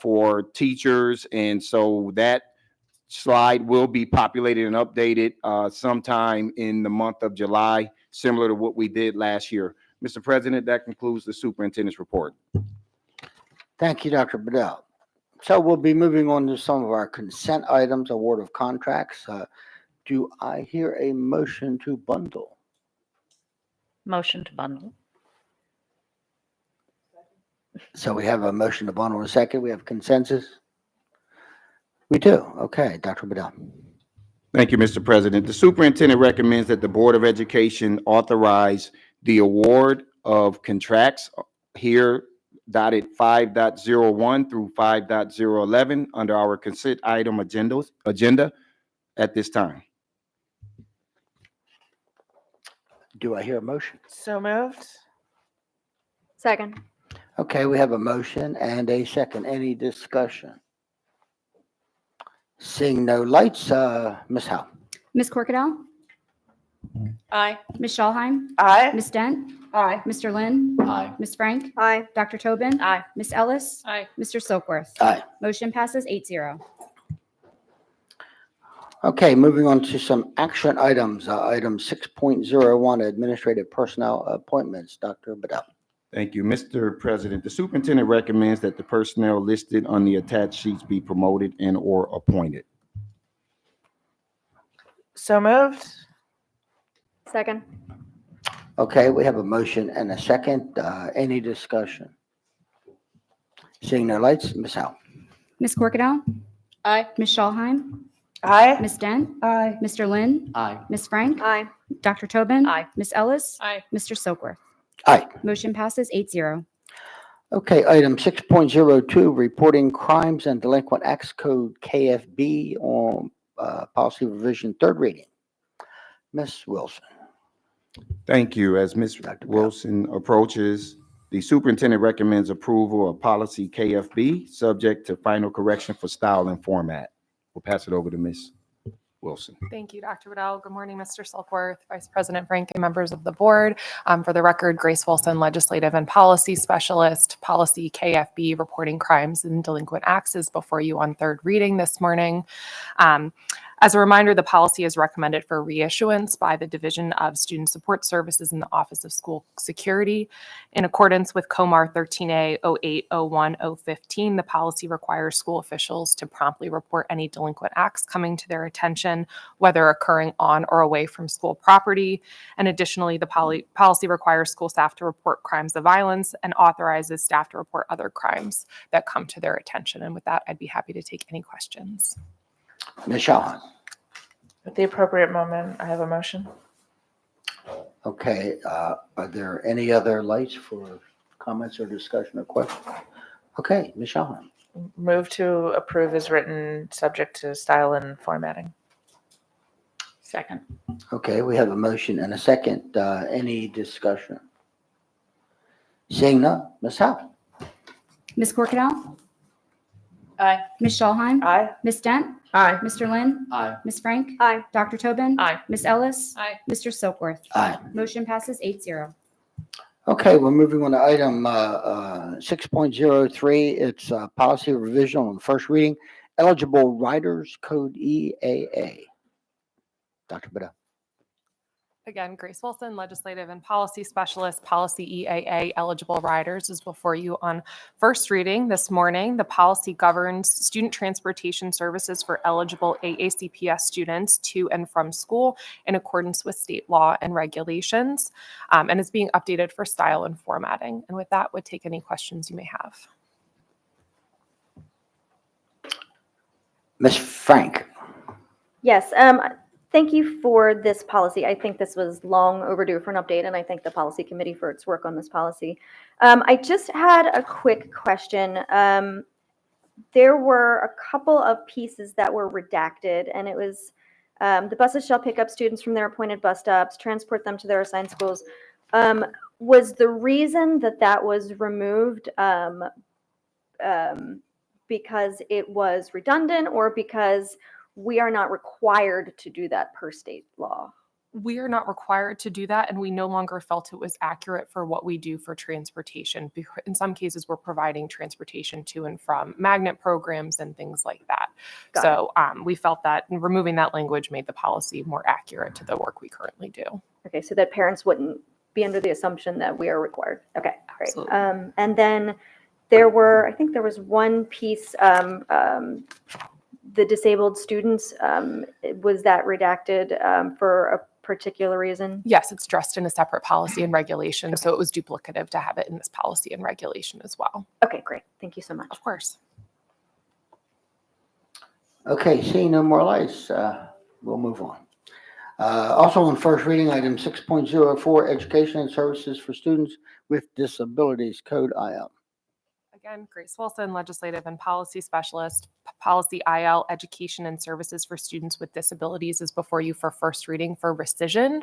for teachers, and so that slide will be populated and updated sometime in the month of July, similar to what we did last year. Mr. President, that concludes the superintendent's report. Thank you, Dr. Bedell. So we'll be moving on to some of our consent items, award of contracts. Do I hear a motion to bundle? Motion to bundle. So we have a motion to bundle in a second. We have consensus? We do. Okay, Dr. Bedell. Thank you, Mr. President. The superintendent recommends that the Board of Education authorize the award of contracts here dotted 5.01 through 5.011 under our consent item agenda at this time. Do I hear a motion? So moved. Second. Okay, we have a motion and a second. Any discussion? Seeing no lights, Ms. Howe. Ms. Corkadell? Aye. Ms. Schallheim? Aye. Ms. Dent? Aye. Mr. Lynn? Aye. Ms. Frank? Aye. Dr. Tobin? Aye. Ms. Ellis? Aye. Mr. Silkworth? Aye. Motion passes 8-0. Okay, moving on to some action items. Item 6.01, administrative personnel appointments. Dr. Bedell. Thank you, Mr. President. The superintendent recommends that the personnel listed on the attached sheets be promoted and or appointed. So moved. Second. Okay, we have a motion and a second. Any discussion? Seeing no lights, Ms. Howe. Ms. Corkadell? Aye. Ms. Schallheim? Aye. Ms. Dent? Aye. Mr. Lynn? Aye. Ms. Frank? Aye. Dr. Tobin? Aye. Ms. Ellis? Aye. Mr. Silkworth? Aye. Motion passes 8-0. Okay, item 6.02, reporting crimes and delinquent acts code KFB on policy revision, third reading. Ms. Wilson. Thank you. As Ms. Dr. Wilson approaches, the superintendent recommends approval of policy KFB, subject to final correction for style and format. We'll pass it over to Ms. Wilson. Thank you, Dr. Bedell. Good morning, Mr. Silkworth, Vice President Frank, and members of the board. For the record, Grace Wilson, Legislative and Policy Specialist, Policy KFB, Reporting Crimes and Delinquent Acts is before you on third reading this morning. As a reminder, the policy is recommended for reissuance by the Division of Student Support Services in the Office of School Security. In accordance with COMAR 13A 0801-015, the policy requires school officials to promptly report any delinquent acts coming to their attention, whether occurring on or away from school property. And additionally, the policy requires school staff to report crimes of violence and authorizes staff to report other crimes that come to their attention. And with that, I'd be happy to take any questions. Ms. Schallheim. At the appropriate moment, I have a motion. Okay, are there any other lights for comments or discussion or questions? Okay, Ms. Schallheim. Move to approve as written, subject to style and formatting. Second. Okay, we have a motion and a second. Any discussion? Seeing none, Ms. Howe? Ms. Corkadell? Aye. Ms. Schallheim? Aye. Ms. Dent? Aye. Mr. Lynn? Aye. Ms. Frank? Aye. Dr. Tobin? Aye. Ms. Ellis? Aye. Mr. Silkworth? Aye. Motion passes 8-0. Okay, we're moving on to item 6.03. It's policy revision on first reading, eligible riders code EAA. Dr. Bedell. Again, Grace Wilson, Legislative and Policy Specialist, Policy EAA eligible riders is before you on first reading this morning. The policy governs student transportation services for eligible AACPS students to and from school in accordance with state law and regulations, and is being updated for style and formatting. And with that, would take any questions you may have. Ms. Frank. Yes, thank you for this policy. I think this was long overdue for an update, and I thank the policy committee for its work on this policy. I just had a quick question. There were a couple of pieces that were redacted, and it was the buses shall pick up students from their appointed bus stops, transport them to their assigned schools. Was the reason that that was removed because it was redundant, or because we are not required to do that per state law? We are not required to do that, and we no longer felt it was accurate for what we do for transportation. In some cases, we're providing transportation to and from magnet programs and things like that. Got So we felt that removing that language made the policy more accurate to the work we currently do. Okay, so that parents wouldn't be under the assumption that we are required. Okay, great. Absolutely. And then I think there was one piece, the disabled students, was that redacted for a particular reason? Yes, it's dressed in a separate policy and regulation, so it was duplicative to have it in this policy and regulation as well. Okay, great. Thank you so much. Of course. Okay, seeing no more lights, we'll move on. Also on first reading, item 6.04, education and services for students with disabilities, code IL. Again, Grace Wilson, Legislative and Policy Specialist, Policy IL, Education and Services for Students with Disabilities is before you for first reading for rescission.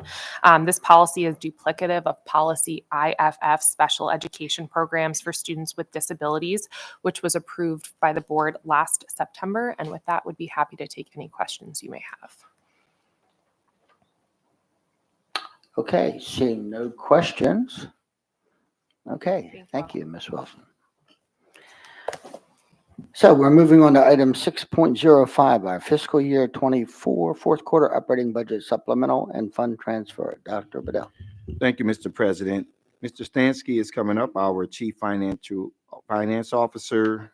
This policy is duplicative of Policy IFF, Special Education Programs for Students with Disabilities, which was approved by the board last September. And with that, would be happy to take any questions you may have. Okay, seeing no questions. Okay, thank you, Ms. Wilson. So we're moving on to item 6.05, our fiscal year 24 fourth quarter operating budget supplemental and fund transfer. Dr. Bedell. Thank you, Mr. President. Mr. Stansky is coming up, our Chief Finance Officer.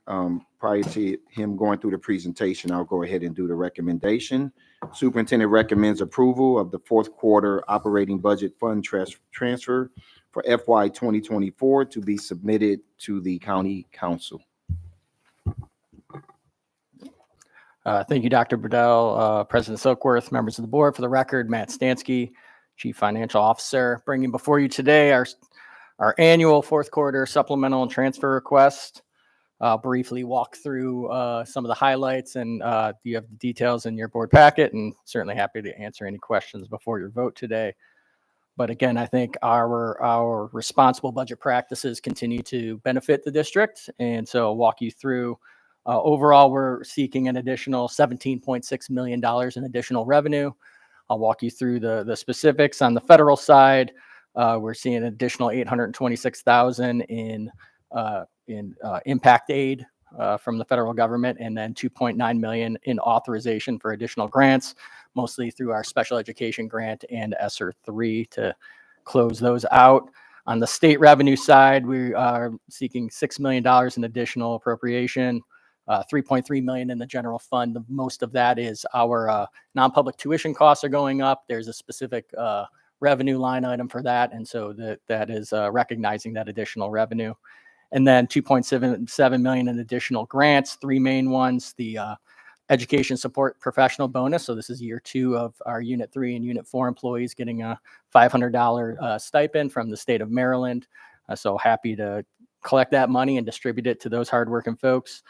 Prior to him going through the presentation, I'll go ahead and do the recommendation. Superintendent recommends approval of the fourth quarter operating budget fund transfer for FY 2024 to be submitted to the County Council. Thank you, Dr. Bedell, President Silkworth, members of the board. For the record, Matt Stansky, Chief Financial Officer, bringing before you today our annual fourth quarter supplemental and transfer request. I'll briefly walk through some of the highlights, and you have the details in your board packet, and certainly happy to answer any questions before your vote today. But again, I think our responsible budget practices continue to benefit the district, and so I'll walk you through. Overall, we're seeking an additional $17.6 million in additional revenue. I'll walk you through the specifics. On the federal side, we're seeing an additional $826,000 in impact aid from the federal government, and then $2.9 million in authorization for additional grants, mostly through our special education grant and ESSER 3 to close those out. On the state revenue side, we are seeking $6 million in additional appropriation. $3.3 million in the general fund. Most of that is our non-public tuition costs are going up. There's a specific revenue line item for that, and so that is recognizing that additional revenue. And then $2.77 million in additional grants. Three main ones: the education support professional bonus. So this is year 2 of our Unit 3 and Unit 4 employees getting a $500 stipend from the state of Maryland. So happy to collect that money and distribute it to those hardworking folks.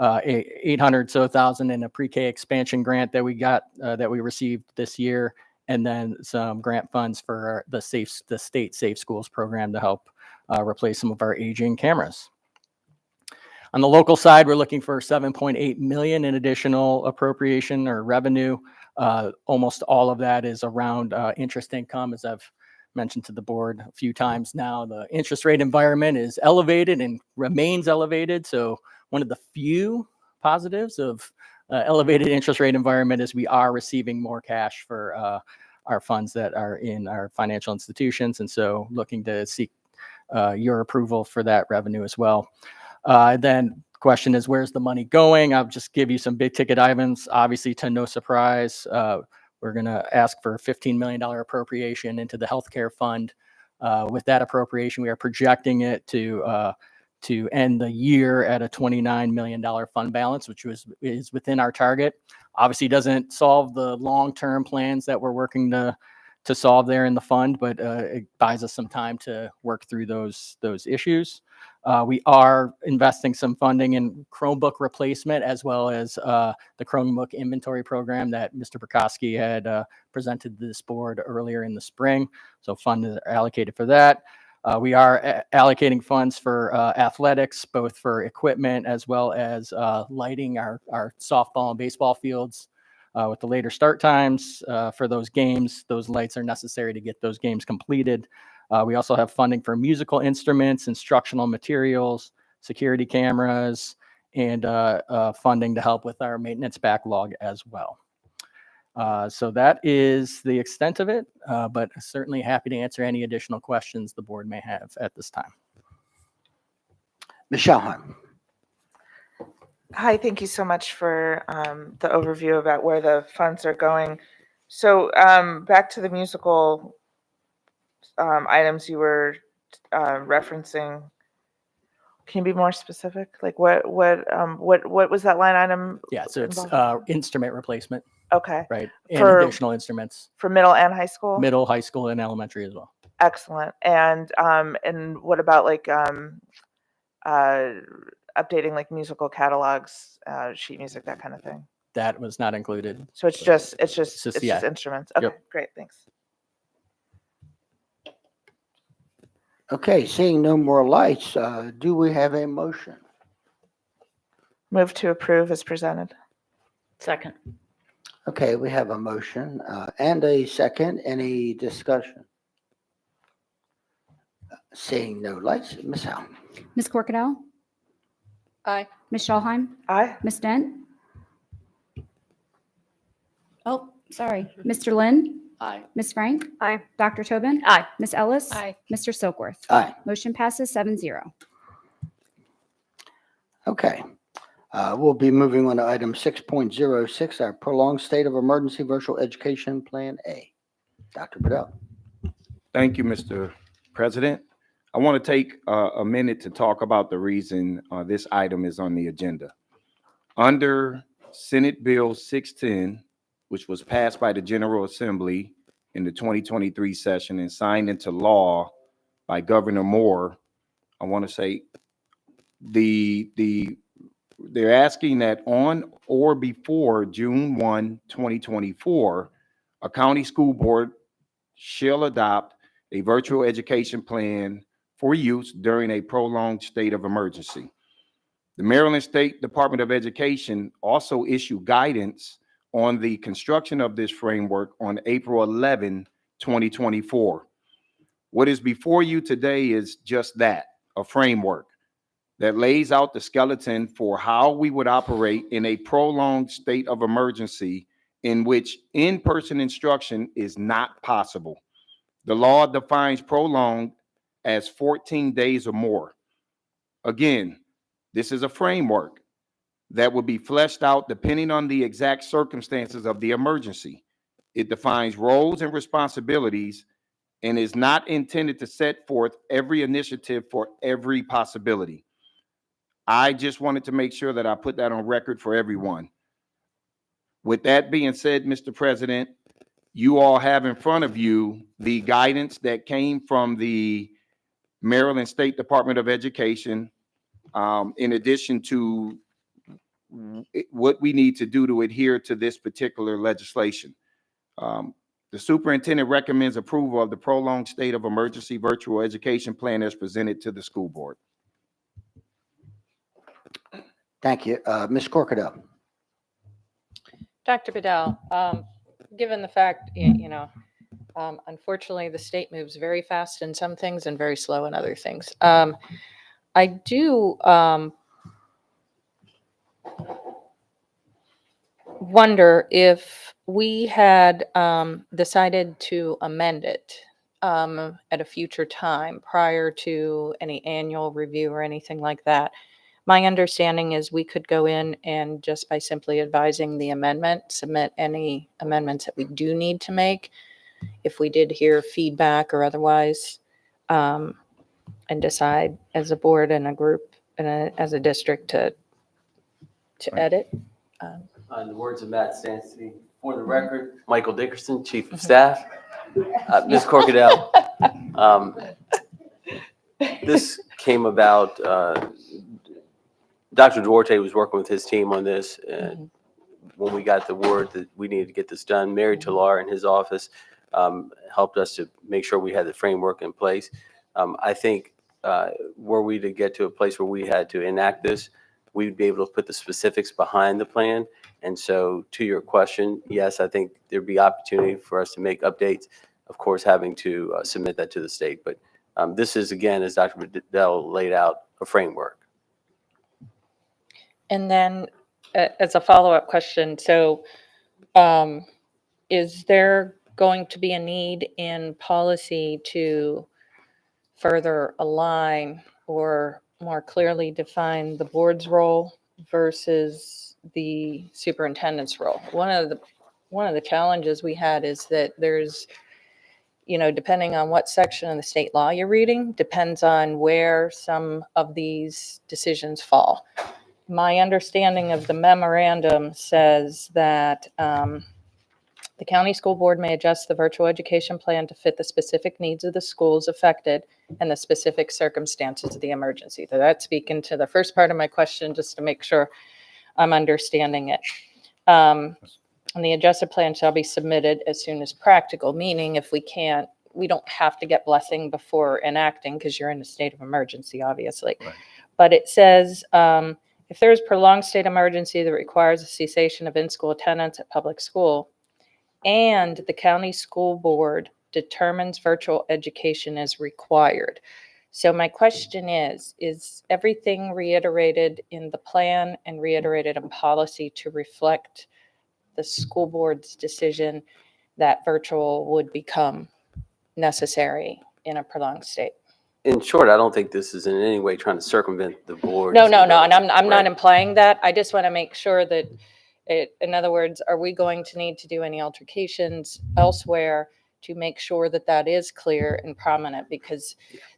$800,000 in a pre-K expansion grant that we got, that we received this year, and then some grant funds for the state Safe Schools program to help replace some of our aging cameras. On the local side, we're looking for 7.8 million in additional appropriation or revenue. Almost all of that is around interest income, as I've mentioned to the board a few times now. The interest rate environment is elevated and remains elevated. So one of the few positives of elevated interest rate environment is we are receiving more cash for our funds that are in our financial institutions. And so looking to seek your approval for that revenue as well. Then question is, where's the money going? I'll just give you some big ticket items. Obviously, to no surprise, we're going to ask for a $15 million appropriation into the healthcare fund. With that appropriation, we are projecting it to end the year at a $29 million fund balance, which is within our target. Obviously, doesn't solve the long-term plans that we're working to solve there in the fund, but it buys us some time to work through those issues. We are investing some funding in Chromebook replacement, as well as the Chromebook inventory program that Mr. Prokosky had presented to this board earlier in the spring. So funds are allocated for that. We are allocating funds for athletics, both for equipment as well as lighting our softball and baseball fields. With the later start times for those games, those lights are necessary to get those games completed. We also have funding for musical instruments, instructional materials, security cameras, and funding to help with our maintenance backlog as well. So that is the extent of it, but certainly happy to answer any additional questions the board may have at this time. Ms. Shalheim. Hi, thank you so much for the overview about where the funds are going. So back to the musical items you were referencing. Can you be more specific? Like what was that line item? Yeah, so it's instrument replacement. Okay. Right. And For additional instruments. For middle and high school? Middle, high school, and elementary as well. Excellent. And what about like updating like musical catalogs, sheet music, that kind of thing? That was not included. So it's just yeah. instruments. Okay, Yep. great, thanks. Okay, seeing no more lights, do we have a motion? Move to approve as presented. Second. Okay, we have a motion and a second. Any discussion? Seeing no lights, Ms. Howe. Ms. Corkadell? Aye. Ms. Shalheim? Aye. Ms. Dent? Oh, sorry. Mr. Lynn? Aye. Ms. Frank? Aye. Dr. Tobin? Aye. Ms. Ellis? Aye. Mr. Silkworth? Aye. Motion passes 7-0. Okay. We'll be moving on to item 6.06, our prolonged state of emergency virtual education plan A. Dr. Bedell. Thank you, Mr. President. I want to take a minute to talk about the reason this item is on the agenda. Under Senate Bill 610, which was passed by the General Assembly in the 2023 session and signed into law by Governor Moore, I want to say they're asking that on or before June 1, 2024, a county school board shall adopt a virtual education plan for use during a prolonged state of emergency. The Maryland State Department of Education also issued guidance on the construction of this framework on April 11, 2024. What is before you today is just that, a framework that lays out the skeleton for how we would operate in a prolonged state of emergency in which in-person instruction is not possible. The law defines prolonged as 14 days or more. Again, this is a framework that will be fleshed out depending on the exact circumstances of the emergency. It defines roles and responsibilities and is not intended to set forth every initiative for every possibility. I just wanted to make sure that I put that on record for everyone. With that being said, Mr. President, you all have in front of you the guidance that came from the Maryland State Department of Education, in addition to what we need to do to adhere to this particular legislation. The superintendent recommends approval of the prolonged state of emergency virtual education plan as presented to the school board. Thank you. Ms. Corkadell. Dr. Bedell, given the fact, unfortunately, the state moves very fast in some things and very slow in other things. I do wonder if we had decided to amend it at a future time prior to any annual review or anything like that. My understanding is we could go in and just by simply advising the amendment, submit any amendments that we do need to make if we did hear feedback or otherwise, and decide as a board and a group and as a district to edit. In the words of Matt Stansky, for the record, Michael Dickerson, Chief of Staff. Ms. Corkadell, this came about, Dr. Duarte was working with his team on this, and when we got the word that we needed to get this done, Mary Talar in his office helped us to make sure we had the framework in place. I think were we to get to a place where we had to enact this, we'd be able to put the specifics behind the plan. And so to your question, yes, I think there'd be opportunity for us to make updates, of course, having to submit that to the state. But this is, again, as Dr. Bedell laid out, a framework. And then as a follow-up question, so is there going to be a need in policy to further align or more clearly define the board's role versus the superintendent's role? One of the challenges we had is that there's, depending on what section of the state law you're reading, depends on where some of these decisions fall. My understanding of the memorandum says that the county school board may adjust the virtual education plan to fit the specific needs of the schools affected and the specific circumstances of the emergency. So that's speaking to the first part of my question, just to make sure I'm understanding it. And the adjusted plan shall be submitted as soon as practical, meaning if we can't, we don't have to get blessing before enacting because you're in a state of emergency, obviously. Right. But it says, if there is prolonged state emergency that requires a cessation of in-school attendance at public school, and the county school board determines virtual education is required. So my question is everything reiterated in the plan and reiterated in policy to reflect the school board's decision that virtual would become necessary in a prolonged state? In short, I don't think this is in any way trying to circumvent the board. No, and I'm not implying that. I just want to make sure that in other words, are we going to need to do any altercations elsewhere to make sure that that is clear and prominent? Because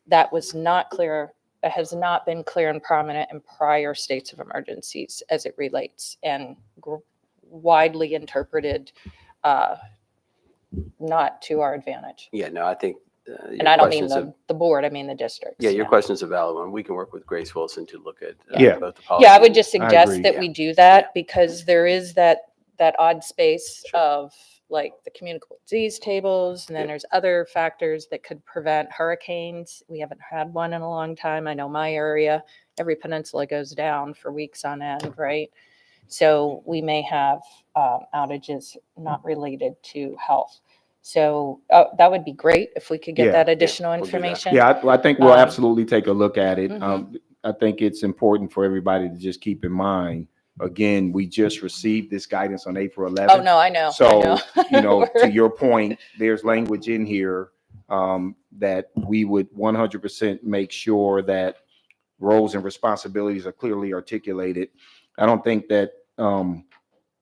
that was not clear, it has not been clear and prominent in prior states of emergencies as it relates and widely interpreted, not to our advantage. Yeah, no, I think. And I don't mean the board, I mean the districts. Yeah, your question is a valid one. We can work with Grace Wilson to look at both the policy. Yeah, I would just suggest that we do that because there is that odd space of like the communicable disease tables, and then there's other factors that could prevent hurricanes. We haven't had one in a long time. I know my area, every peninsula goes down for weeks on end, right? So we may have outages not related to health. So that would be great if we could get that additional information. Yeah, I think we'll absolutely take a look at it. I think it's important for everybody to just keep in mind, again, we just received this guidance on April 11th. Oh, no, I know. So, to your point, there's language in here that we would 100% make sure that roles and responsibilities are clearly articulated. I don't think that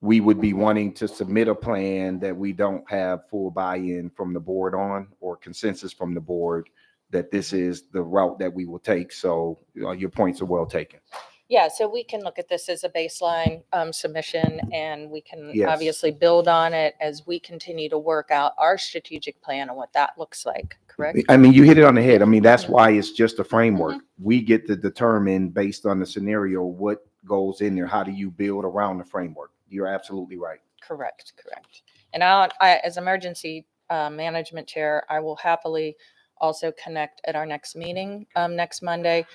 we would be wanting to submit a plan that we don't have full buy-in from the board on or consensus from the board that this is the route that we will take. So your points are well taken. Yeah, so we can look at this as a baseline submission, and we can Yes. obviously build on it as we continue to work out our strategic plan and what that looks like, correct? I mean, you hit it on the head. I mean, that's why it's just a framework. We get to determine based on the scenario what goes in there. How do you build around the framework? You're absolutely right. Correct. And as emergency management chair, I will happily also connect at our next meeting next Monday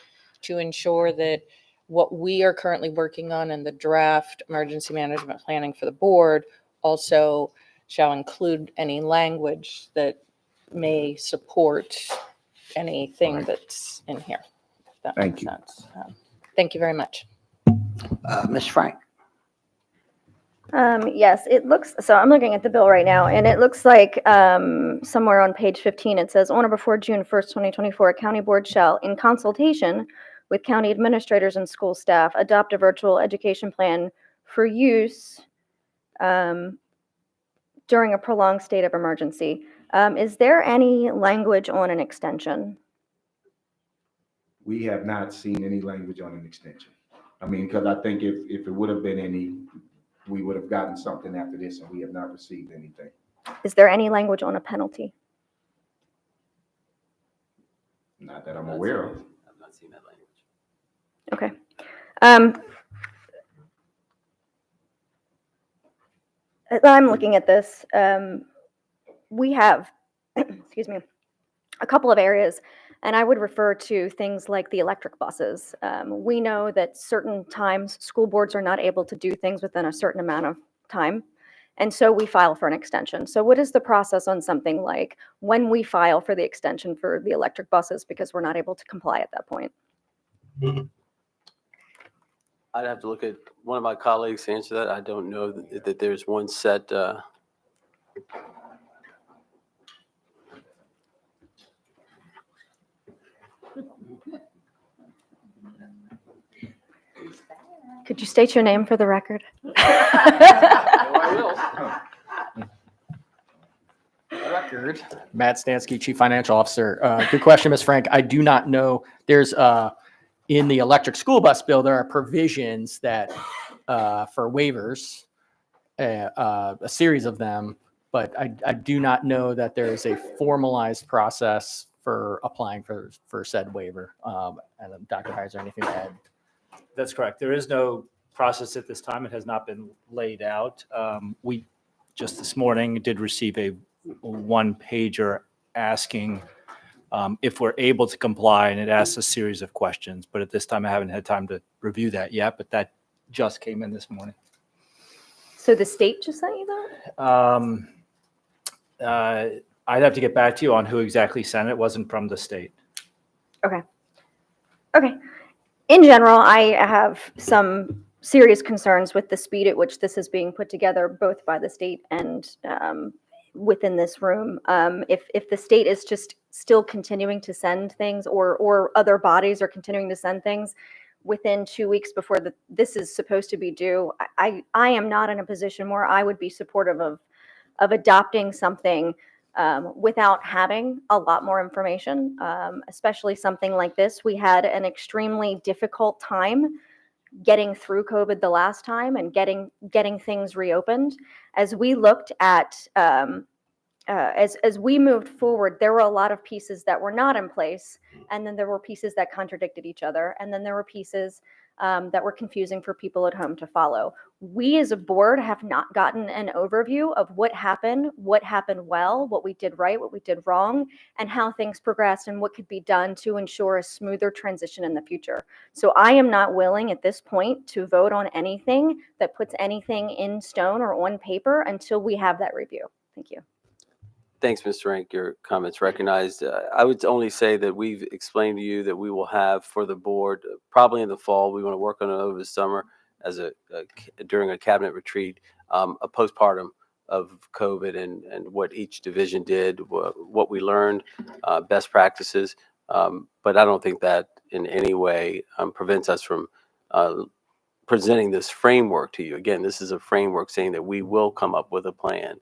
to ensure that what we are currently working on in the draft emergency management planning for the board also shall include any language that may support anything that's in here. If that Thank makes you. sense. Thank you very much. Ms. Frank? Yes, it looks, so I'm looking at the bill right now, and it looks like somewhere on page 15, it says, on or before June 1st, 2024, a county board shall, in consultation with county administrators and school staff, adopt a virtual education plan for use during a prolonged state of emergency. Is there any language on an extension? We have not seen any language on an extension. I mean, because I think if it would have been any, we would have gotten something after this, and we have not received anything. Is there any language on a penalty? Not that I'm aware of. I've not seen that language. Okay. As I'm looking at this, we have, excuse me, a couple of areas, and I would refer to things like the electric buses. We know that certain times school boards are not able to do things within a certain amount of time, and so we file for an extension. So what is the process on something like when we file for the extension for the electric buses because we're not able to comply at that point? I'd have to look at one of my colleagues to answer that. I don't know that there's one set. Could you state your name for the record? Record. Matt Stansky, Chief Financial Officer. Good question, Ms. Frank. I do not know. There's in the electric school bus bill, there are provisions that for waivers, a series of them, but I do not know that there is a formalized process for applying for said waiver. And Dr. Heiser, anything to add? That's correct. There is no process at this time. It has not been laid out. We just this morning did receive a one-pager asking if we're able to comply, and it asks a series of questions. But at this time, I haven't had time to review that yet, but that just came in this morning. So the state just sent you that? I'd have to get back to you on who exactly sent it. It wasn't from the state. Okay. Okay. In general, I have some serious concerns with the speed at which this is being put together, both by the state and within this room. If the state is just still continuing to send things, or other bodies are continuing to send things within 2 weeks before this is supposed to be due, I am not in a position where I would be supportive of adopting something without having a lot more information, especially something like this. We had an extremely difficult time getting through COVID the last time and getting things reopened. As we looked at, as we moved forward, there were a lot of pieces that were not in place, and then there were pieces that contradicted each other, and then there were pieces that were confusing for people at home to follow. We as a board have not gotten an overview of what happened well, what we did right, what we did wrong, and how things progressed and what could be done to ensure a smoother transition in the future. So I am not willing at this point to vote on anything that puts anything in stone or on paper until we have that review. Thank you. Thanks, Mr. Rank. Your comments recognized. I would only say that we've explained to you that we will have for the board, probably in the fall, we want to work on it over the summer as during a cabinet retreat, a postpartum of COVID and what each division did, what we learned, best practices. But I don't think that in any way prevents us from presenting this framework to you. Again, this is a framework saying that we will come up with a plan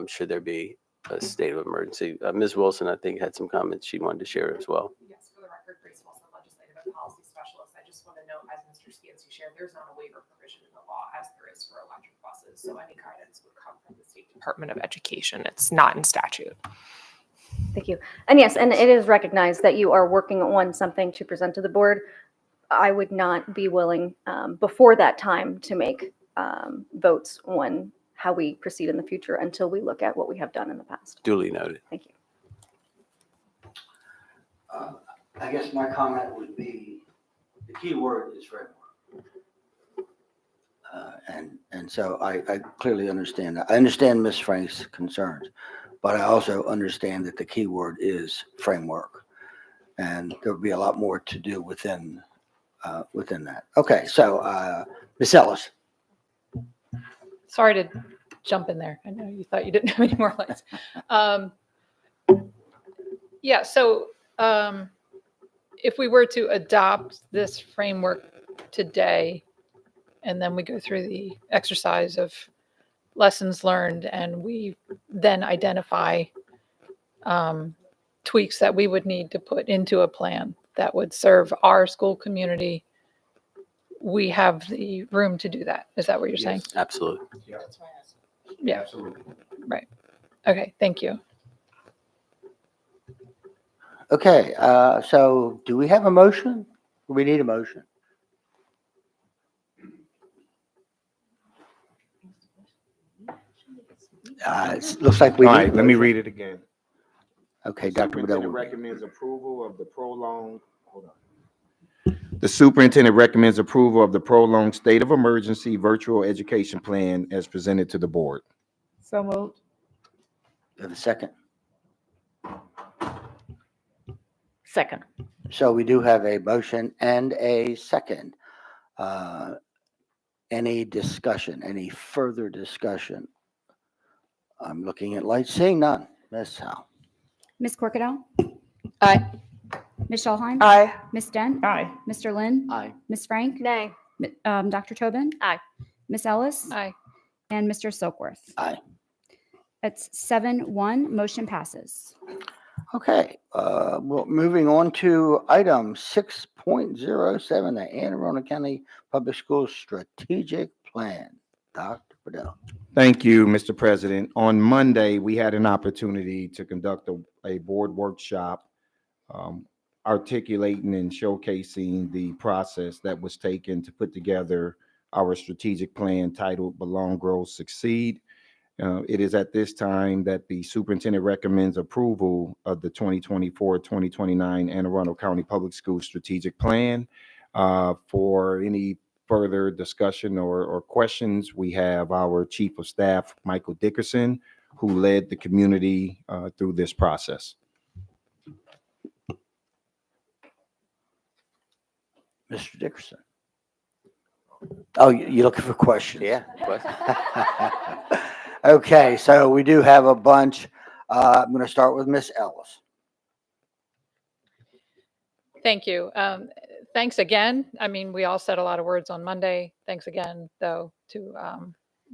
should there be a state of emergency. Ms. Wilson, I think, had some comments she wanted to share as well. Yes, for the record, Grace Wilson, Legislative and Policy Specialist. I just want to note, as Mr. Stansky shared, there's not a waiver provision in the law as there is for electric buses. So any guidance would come from the State Department of Education. It's not in statute. Thank you. And yes, and it is recognized that you are working on something to present to the board. I would not be willing before that time to make votes on how we proceed in the future until we look at what we have done in the past. Duly noted. Thank you. I guess my comment would be, the key word is framework. And so I clearly understand that. I understand Ms. Frank's concerns, but I also understand that the key word is framework. And there'll be a lot more to do within that. Okay, so Ms. Ellis. Sorry to jump in there. I know you thought you didn't have any more lights. Yeah, so if we were to adopt this framework today, and then we go through the exercise of lessons learned, and we then identify tweaks that we would need to put into a plan that would serve our school community, we have the room to do that. Is that what you're saying? Absolutely. Yeah. Absolutely. Right. Okay, thank you. Okay, so do we have a motion? We need a motion. It looks like we All need. right, let me read it again. Okay, Dr. Superintendent Bedell. recommends approval of the prolonged, hold on. The superintendent recommends approval of the prolonged state of emergency virtual education plan as presented to the board. So moved. Do you have a second? Second. So we do have a motion and a second. Any discussion, any further discussion? I'm looking at lights, seeing none. Ms. Howe. Ms. Corkadell? Aye. Ms. Schallheim? Aye. Ms. Dent? Aye. Mr. Lynn? Aye. Ms. Frank? Nay. Dr. Tobin? Aye. Ms. Ellis? Aye. And Mr. Silkworth? Aye. That's 7-1, motion passes. Okay, well, moving on to item 6.07, the Anne Arundel County Public Schools Strategic Plan. Dr. Bedell. Thank you, Mr. President. On Monday, we had an opportunity to conduct a board workshop articulating and showcasing the process that was taken to put together our strategic plan titled Belong, Grow, Succeed. It is at this time that the superintendent recommends approval of the 2024-2029 Anne Arundel County Public Schools Strategic Plan. For any further discussion or questions, we have our Chief of Staff, Michael Dickerson, who led the community through this process. Mr. Dickerson. Oh, you're looking for questions? Yeah. Okay, so we do have a bunch. I'm going to start with Miss Ellis. Thank you. Thanks again. I mean, we all said a lot of words on Monday. Thanks again, though, to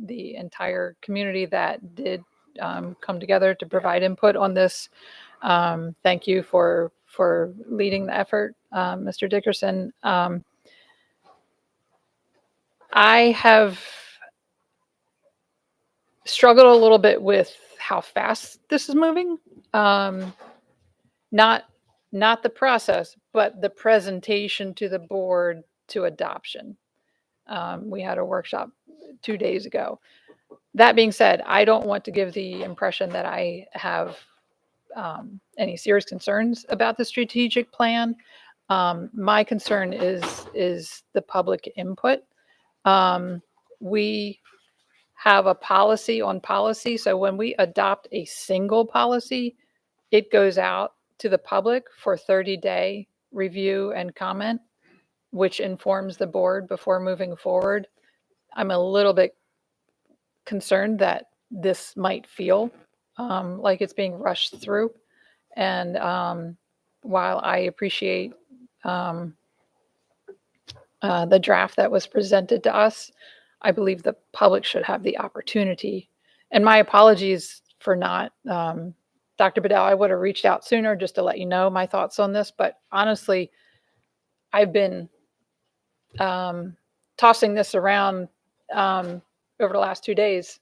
the entire community that did come together to provide input on this. Thank you for leading the effort, Mr. Dickerson. I have struggled a little bit with how fast this is moving. Not the process, but the presentation to the board to adoption. We had a workshop 2 days ago. That being said, I don't want to give the impression that I have any serious concerns about the strategic plan. My concern is the public input. We have a policy on policy. So when we adopt a single policy, it goes out to the public for 30-day review and comment, which informs the board before moving forward. I'm a little bit concerned that this might feel like it's being rushed through. And while I appreciate the draft that was presented to us, I believe the public should have the opportunity. And my apologies for not, Dr. Bedell, I would have reached out sooner just to let you know my thoughts on this. But honestly, I've been tossing this around over the last 2 days,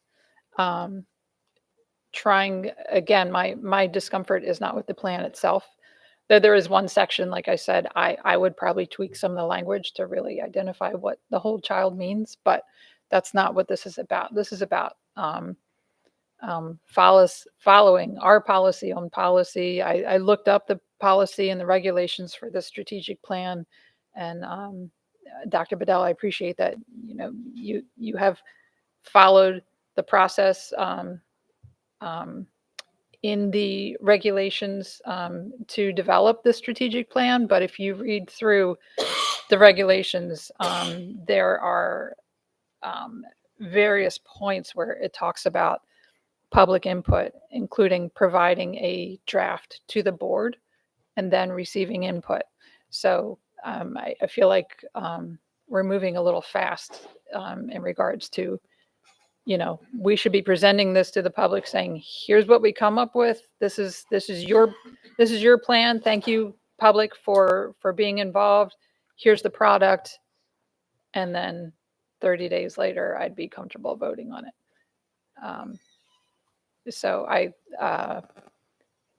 trying, again, my discomfort is not with the plan itself. there is one section, like I said, I would probably tweak some of the language to really identify what the whole child means, but that's not what this is about. This is about following our policy on policy. I looked up the policy and the regulations for the strategic plan, and Dr. Bedell, I appreciate that, you know, you have followed the process in the regulations to develop the strategic plan. But if you read through the regulations, there are various points where it talks about public input, including providing a draft to the board and then receiving input. So I feel like we're moving a little fast in regards to, you know, we should be presenting this to the public saying, here's what we come up with. This is your plan. Thank you, public, for being involved. Here's the product. And then 30 days later, I'd be comfortable voting on it. So I,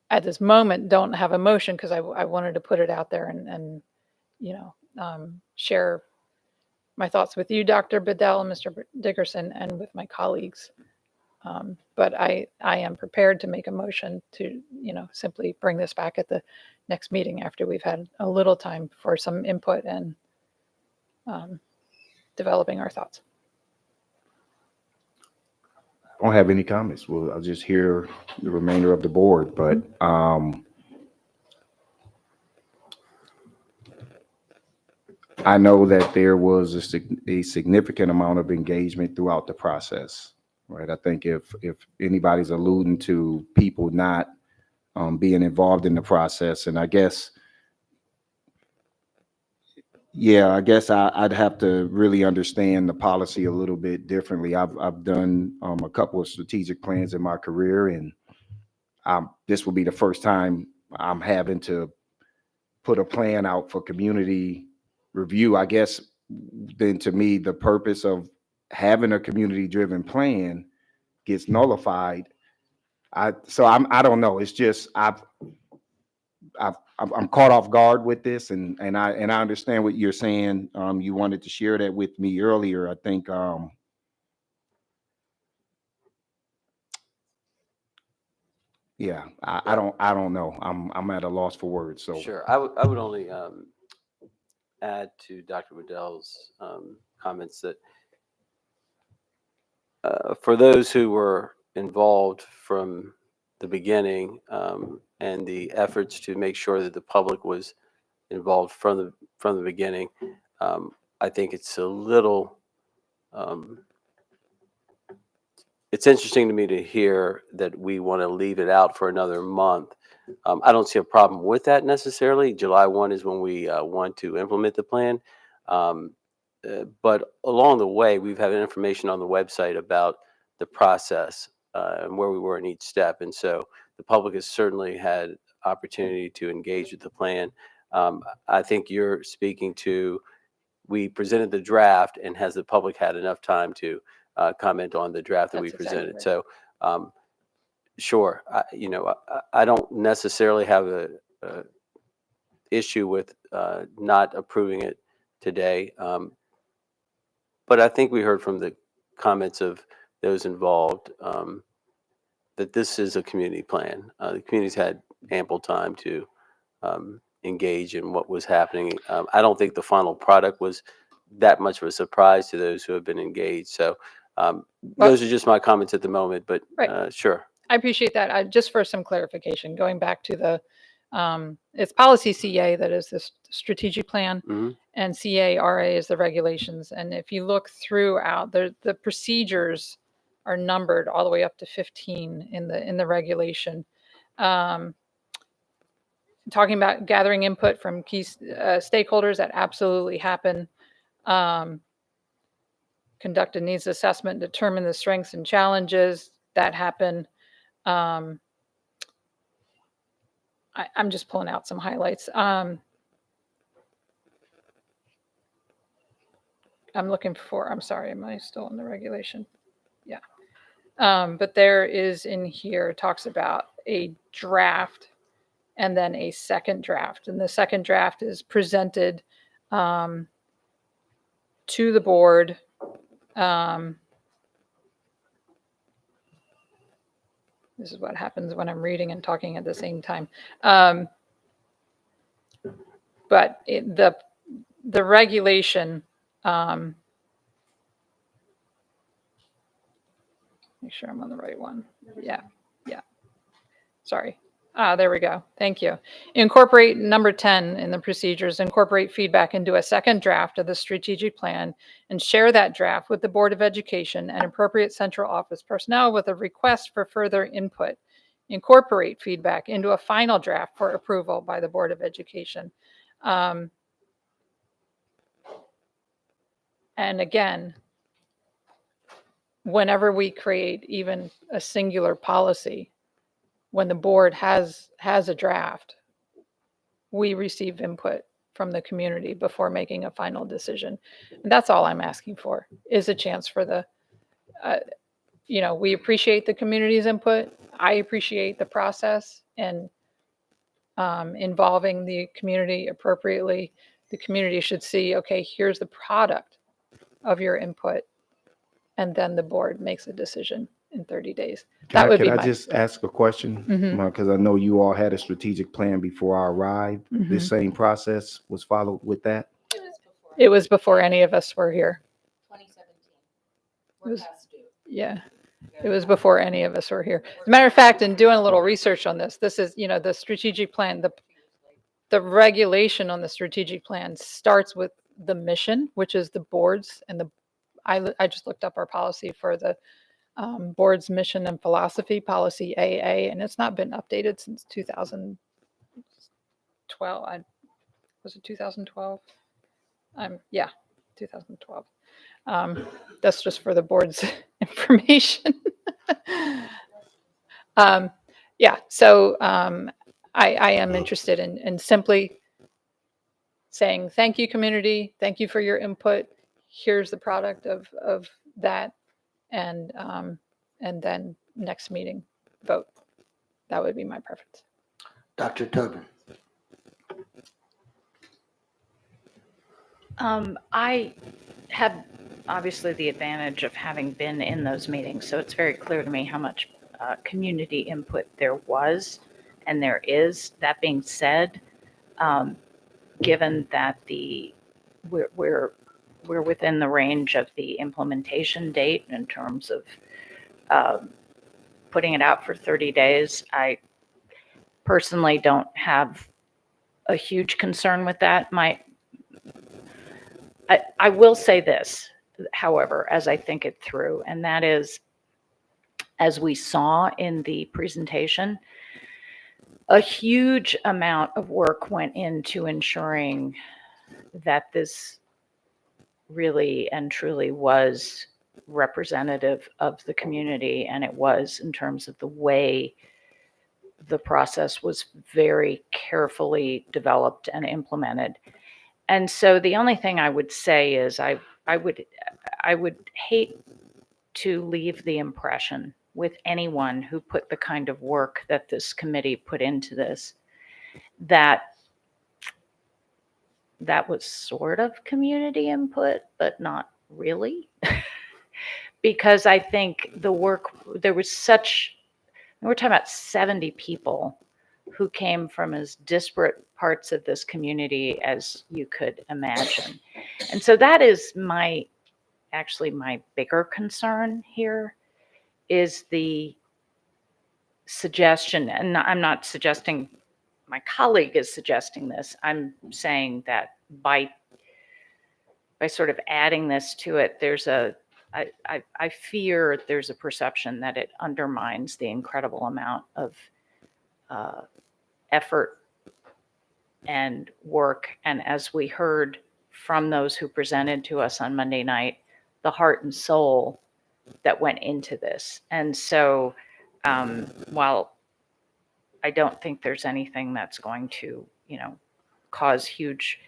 at this moment, don't have a motion because I wanted to put it out there and you know, share my thoughts with you, Dr. Bedell and Mr. Dickerson, and with my colleagues. But I am prepared to make a motion to, you know, simply bring this back at the next meeting after we've had a little time for some input and developing our thoughts. I don't have any comments. Well, I'll just hear the remainder of the board, but I know that there was a significant amount of engagement throughout the process, right? I think if anybody's alluding to people not being involved in the process, and I guess, yeah, I guess I'd have to really understand the policy a little bit differently. I've done a couple of strategic plans in my career, and this will be the first time I'm having to put a plan out for community review. I guess then to me, the purpose of having a community-driven plan gets nullified. I don't know. It's just I'm caught off guard with this, and I understand what you're saying. You wanted to share that with me earlier. I think yeah, I don't know. I'm at a loss for words. So Sure, I would only add to Dr. Waddell's comments that for those who were involved from the beginning and the efforts to make sure that the public was involved from the beginning, I think it's a little. It's interesting to me to hear that we want to leave it out for another month. I don't see a problem with that necessarily. July 1 is when we want to implement the plan. But along the way, we've had information on the website about the process and where we were in each step. And so the public has certainly had opportunity to engage with the plan. I think you're speaking to, we presented the draft, and has the public had enough time to comment on the draft that we That's presented? exactly right. So sure, I don't necessarily have a issue with not approving it today. But I think we heard from the comments of those involved that this is a community plan. The community's had ample time to engage in what was happening. I don't think the final product was that much of a surprise to those who have been engaged. So those are just my comments at the moment, but Right. sure. I appreciate that. Just for some clarification, going back to the, it's policy CA that is this strategic plan, Mhm. and CARA is the regulations. And if you look throughout, the procedures are numbered all the way up to 15 in the regulation. Talking about gathering input from key stakeholders, that absolutely happen. Conduct a needs assessment, determine the strengths and challenges that happen. I'm just pulling out some highlights. I'm looking for, I'm sorry, am I still in the regulation? Yeah. But there is in here, talks about a draft and then a second draft. And the second draft is presented to the board. This is what happens when I'm reading and talking at the same time. But the regulation, make sure I'm on the right one. Yeah. Sorry. There we go. Thank you. Incorporate number 10 in the procedures, incorporate feedback into a second draft of the strategic plan and share that draft with the Board of Education and appropriate central office personnel with a request for further input. Incorporate feedback into a final draft for approval by the Board of Education. And again, whenever we create even a singular policy, when the board has a draft, we receive input from the community before making a final decision. And that's all I'm asking for, is a chance for the, we appreciate the community's input. I appreciate the process and involving the community appropriately. The community should see, okay, here's the product of your input, and then the board makes a decision in 30 days. That would be Can I my. just ask a question? Mhm. Because I know you all had a strategic plan before I arrived. This Mhm. same process was followed with that? It was before any of us were here. 2017. It was- Yeah, it was before any of us were here. As a matter of fact, in doing a little research on this is, the strategic plan, the regulation on the strategic plan starts with the mission, which is the board's, and I just looked up our policy for the board's mission and philosophy, policy AA, and it's not been updated since 2012. Was it 2012? 2012. That's just for the board's information. So I am interested in simply saying, thank you, community. Thank you for your input. Here's the product of that. And then next meeting, vote. That would be my preference. Dr. Tobin. I have obviously the advantage of having been in those meetings, so it's very clear to me how much community input there was and there is. That being said, given that we're within the range of the implementation date in terms of putting it out for 30 days, I personally don't have a huge concern with that. I will say this, however, as I think it through, and that is, as we saw in the presentation, a huge amount of work went into ensuring that this really and truly was representative of the community, and it was in terms of the way the process was very carefully developed and implemented. And so the only thing I would say is I would hate to leave the impression with anyone who put the kind of work that this committee put into this, that was sort of community input, but not really. Because I think the work, we're talking about 70 people who came from as disparate parts of this community as you could imagine. And so that is actually my bigger concern here, is the suggestion, and I'm not suggesting my colleague is suggesting this, I'm saying that by sort of adding this to it, I fear there's a perception that it undermines the incredible amount of effort and work, and as we heard from those who presented to us on Monday night, the heart and soul that went into this. And so while I don't think there's anything that's going to, cause huge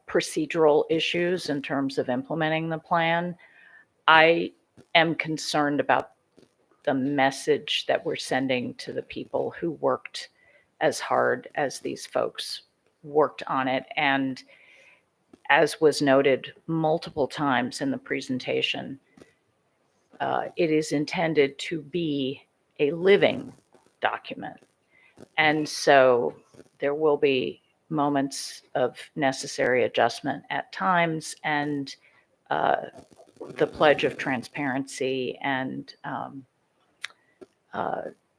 procedural issues in terms of implementing the plan, I am concerned about the message that we're sending to the people who worked as hard as these folks worked on it. And as was noted multiple times in the presentation, it is intended to be a living document. And so there will be moments of necessary adjustment at times, and the pledge of transparency and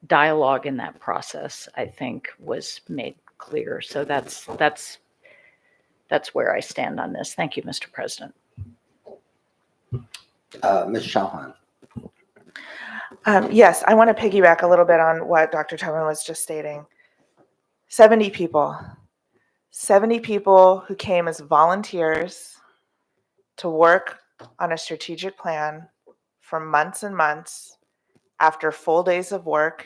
dialogue in that process, I think, was made clear. So that's where I stand on this. Thank you, Mr. President. Ms. Chauhan. Yes, I want to piggyback a little bit on what Dr. Tobin was just stating. 70 people who came as volunteers to work on a strategic plan for months and months after full days of work,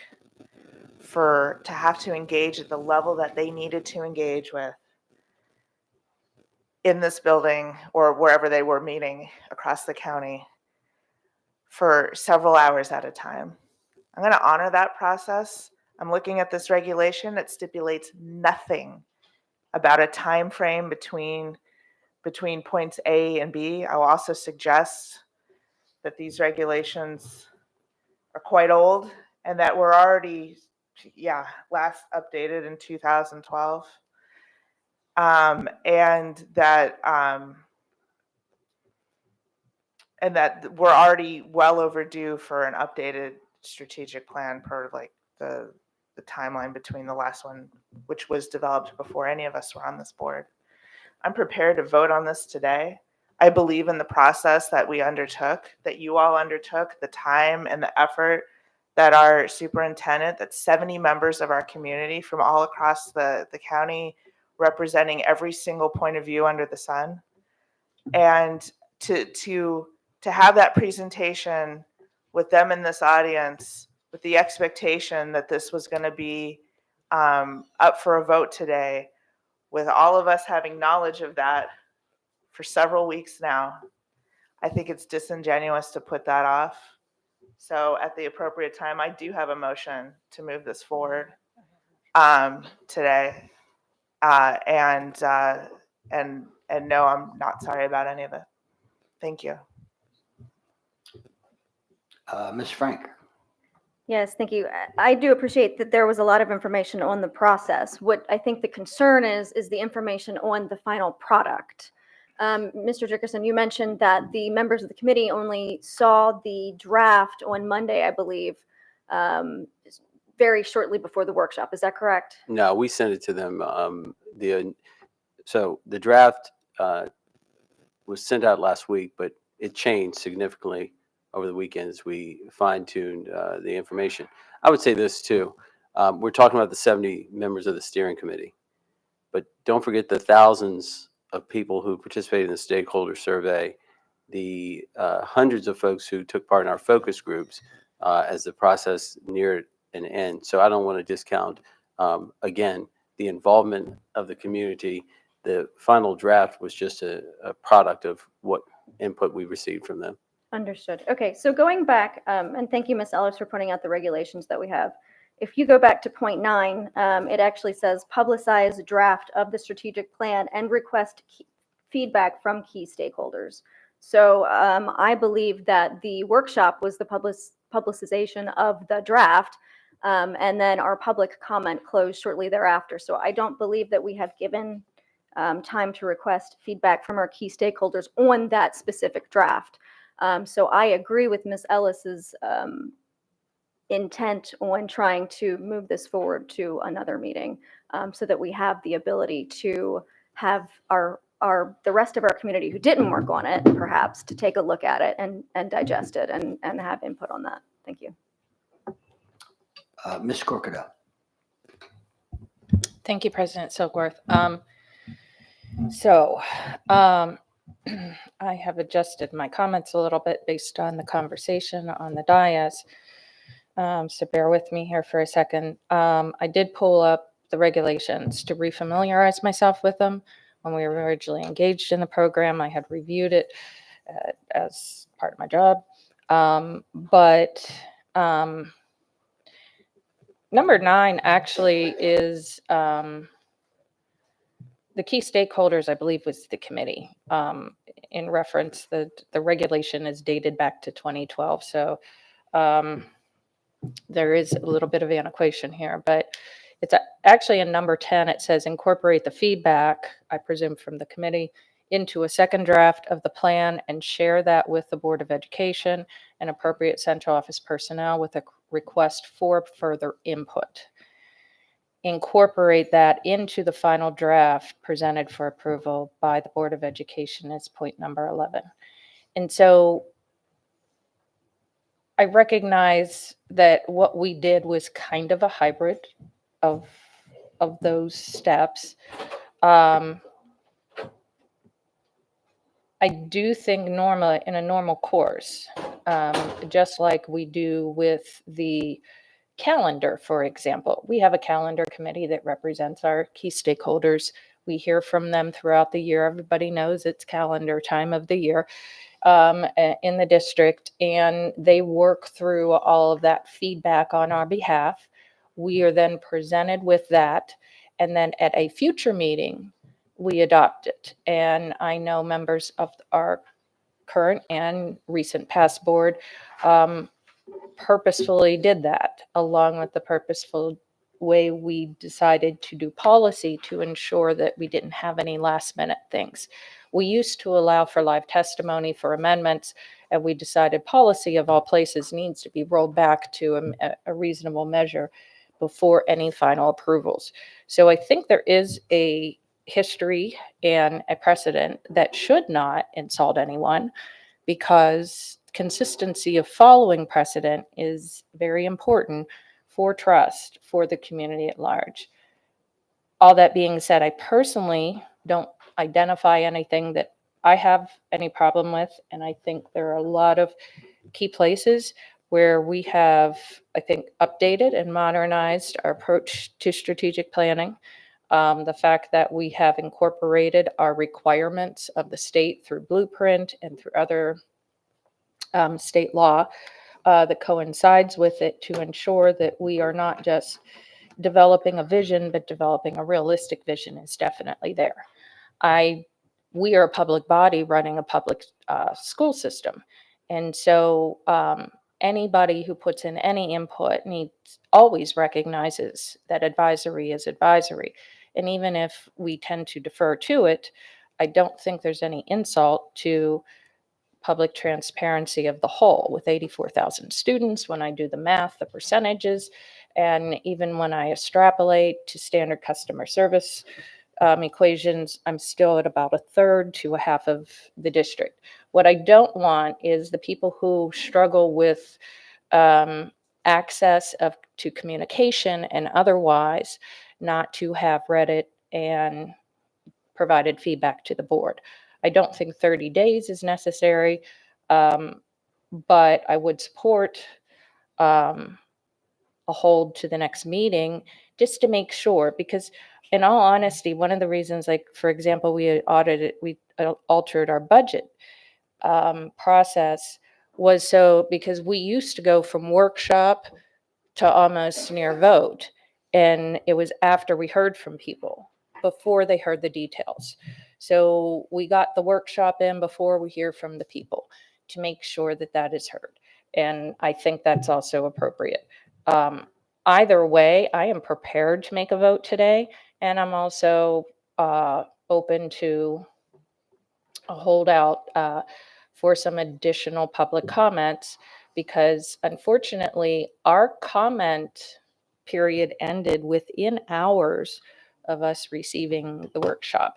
to have to engage at the level that they needed to engage with in this building or wherever they were meeting across the county for several hours at a time. I'm going to honor that process. I'm looking at this regulation that stipulates nothing about a time frame between points A and B. I will also suggest that these regulations are quite old and that were already, last updated in 2012. And that we're already well overdue for an updated strategic plan per like the timeline between the last one, which was developed before any of us were on this board. I'm prepared to vote on this today. I believe in the process that we undertook, that you all undertook, the time and the effort that our superintendent, that 70 members of our community from all across the county, representing every single point of view under the sun. And to have that presentation with them in this audience, with the expectation that this was going to be up for a vote today, with all of us having knowledge of that for several weeks now, I think it's disingenuous to put that off. So at the appropriate time, I do have a motion to move this forward today. And no, I'm not sorry about any of it. Thank you. Ms. Frank. Yes, thank you. I do appreciate that there was a lot of information on the process. What I think the concern is the information on the final product. Mr. Dickerson, you mentioned that the members of the committee only saw the draft on Monday, I believe, very shortly before the workshop. Is that correct? No, we sent it to them. So the draft was sent out last week, but it changed significantly over the weekend as we fine-tuned the information. I would say this too. We're talking about the 70 members of the steering committee, but don't forget the thousands of people who participated in the stakeholder survey, the hundreds of folks who took part in our focus groups as the process neared an end. So I don't want to discount, again, the involvement of the community. The final draft was just a product of what input we received from them. Understood. Okay, so going back, and thank you, Ms. Ellis, for pointing out the regulations that we have. If you go back to point 9, it actually says publicize draft of the strategic plan and request feedback from key stakeholders. So I believe that the workshop was the publicization of the draft, and then our public comment closed shortly thereafter. So I don't believe that we have given time to request feedback from our key stakeholders on that specific draft. So I agree with Ms. Ellis's intent on trying to move this forward to another meeting so that we have the ability to have the rest of our community who didn't work on it, perhaps, to take a look at it and digest it and have input on that. Thank you. Ms. Corkadell. Thank you, President Silkworth. I have adjusted my comments a little bit based on the conversation on the dais. So bear with me here for a second. I did pull up the regulations to refamiliarize myself with them. When we were originally engaged in the program, I had reviewed it as part of my job. Number 9 actually is the key stakeholders, I believe, was the committee. In reference, the regulation is dated back to 2012. So there is a little bit of antiquation here, but it's actually in number 10, it says incorporate the feedback, I presume from the committee, into a second draft of the plan and share that with the Board of Education and appropriate central office personnel with a request for further input. Incorporate that into the final draft presented for approval by the Board of Education is point number 11. And so I recognize that what we did was kind of a hybrid of those steps. I do think normally in a normal course, just like we do with the calendar, for example, we have a calendar committee that represents our key stakeholders. We hear from them throughout the year. Everybody knows it's calendar time of the year in the district, and they work through all of that feedback on our behalf. We are then presented with that, and then at a future meeting, we adopt it. And I know members of our current and recent past board purposefully did that, along with the purposeful way we decided to do policy to ensure that we didn't have any last minute things. We used to allow for live testimony for amendments, and we decided policy of all places needs to be rolled back to a reasonable measure before any final approvals. So I think there is a history and a precedent that should not insult anyone, because consistency of following precedent is very important for trust for the community at large. All that being said, I personally don't identify anything that I have any problem with, and I think there are a lot of key places where we have, I think, updated and modernized our approach to strategic planning. The fact that we have incorporated our requirements of the state through Blueprint and through other state law that coincides with it to ensure that we are not just developing a vision, but developing a realistic vision is definitely there. We are a public body running a public school system. And so anybody who puts in any input always recognizes that advisory is advisory. And even if we tend to defer to it, I don't think there's any insult to public transparency of the whole. With 84,000 students, when I do the math, the percentages, and even when I extrapolate to standard customer service equations, I'm still at about a third to a half of the district. What I don't want is the people who struggle with access to communication and otherwise not to have read it and provided feedback to the board. I don't think 30 days is necessary, but I would support a hold to the next meeting just to make sure, because in all honesty, one of the reasons, like, for example, we altered our budget process was because we used to go from workshop to almost near vote. And it was after we heard from people, before they heard the details. So we got the workshop in before we hear from the people to make sure that that is heard. And I think that's also appropriate. Either way, I am prepared to make a vote today. And I'm also open to a holdout for some additional public comments, because unfortunately our comment period ended within hours of us receiving the workshop.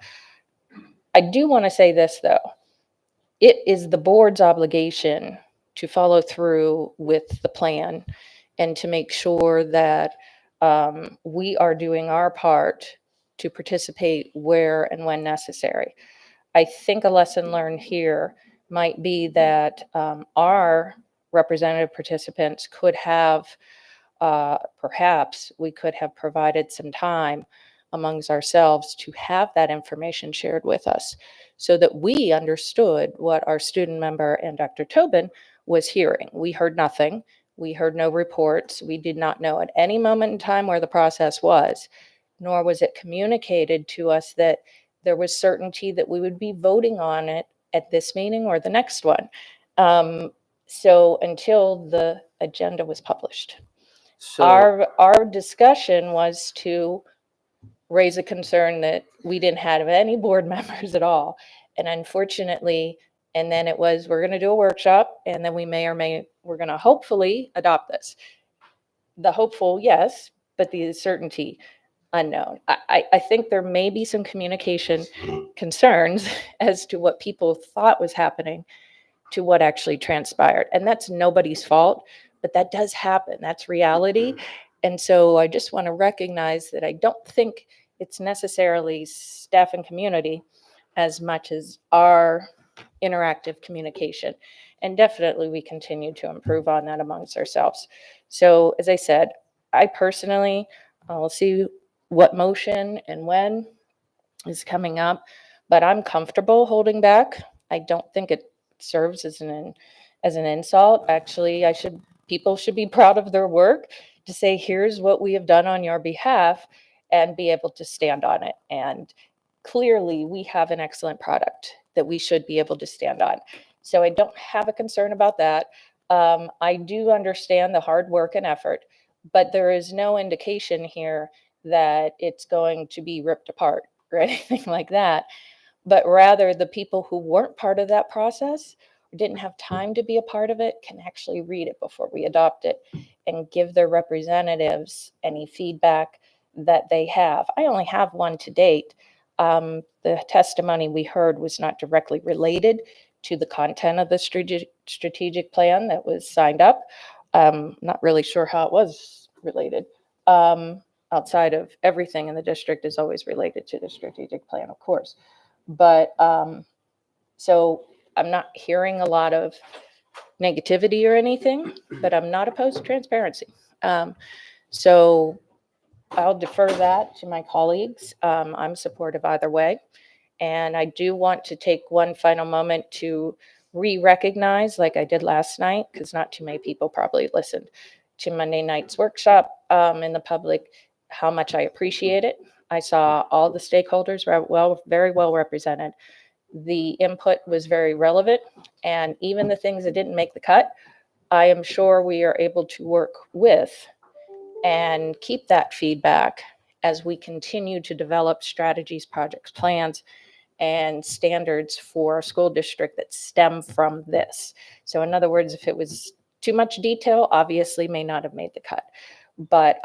I do want to say this though, it is the board's obligation to follow through with the plan and to make sure that we are doing our part to participate where and when necessary. I think a lesson learned here might be that our representative participants could have, perhaps we could have provided some time amongst ourselves to have that information shared with us so that we understood what our student member and Dr. Tobin was hearing. We heard nothing. We heard no reports. We did not know at any moment in time where the process was, nor was it communicated to us that there was certainty that we would be voting on it at this meeting or the next one. So until the agenda was published. So, Our discussion was to raise a concern that we didn't have any board members at all. And unfortunately, and then it was, we're going to do a workshop, and then we're going to hopefully adopt this. The hopeful, yes, but the certainty, unknown. I think there may be some communication concerns as to what people thought was happening to what actually transpired. And that's nobody's fault, but that does happen. That's reality. And so I just want to recognize that I don't think it's necessarily staff and community as much as our interactive communication. And definitely we continue to improve on that amongst ourselves. So as I said, I personally will see what motion and when is coming up, but I'm comfortable holding back. I don't think it serves as an insult. Actually, people should be proud of their work to say, here's what we have done on your behalf, and be able to stand on it. And clearly we have an excellent product that we should be able to stand on. So I don't have a concern about that. I do understand the hard work and effort, but there is no indication here that it's going to be ripped apart or anything like that. But rather the people who weren't part of that process or didn't have time to be a part of it can actually read it before we adopt it and give their representatives any feedback that they have. I only have one to date. The testimony we heard was not directly related to the content of the strategic plan that was signed up. Not really sure how it was related. Outside of everything in the district is always related to the strategic plan, of course. But so I'm not hearing a lot of negativity or anything, but I'm not opposed to transparency. So I'll defer that to my colleagues. I'm supportive either way. And I do want to take one final moment to re-recognize, like I did last night, because not too many people probably listened to Monday night's workshop in the public, how much I appreciate it. I saw all the stakeholders very well represented. The input was very relevant, and even the things that didn't make the cut, I am sure we are able to work with and keep that feedback as we continue to develop strategies, projects, plans, and standards for our school district that stem from this. So in other words, if it was too much detail, obviously may not have made the cut. But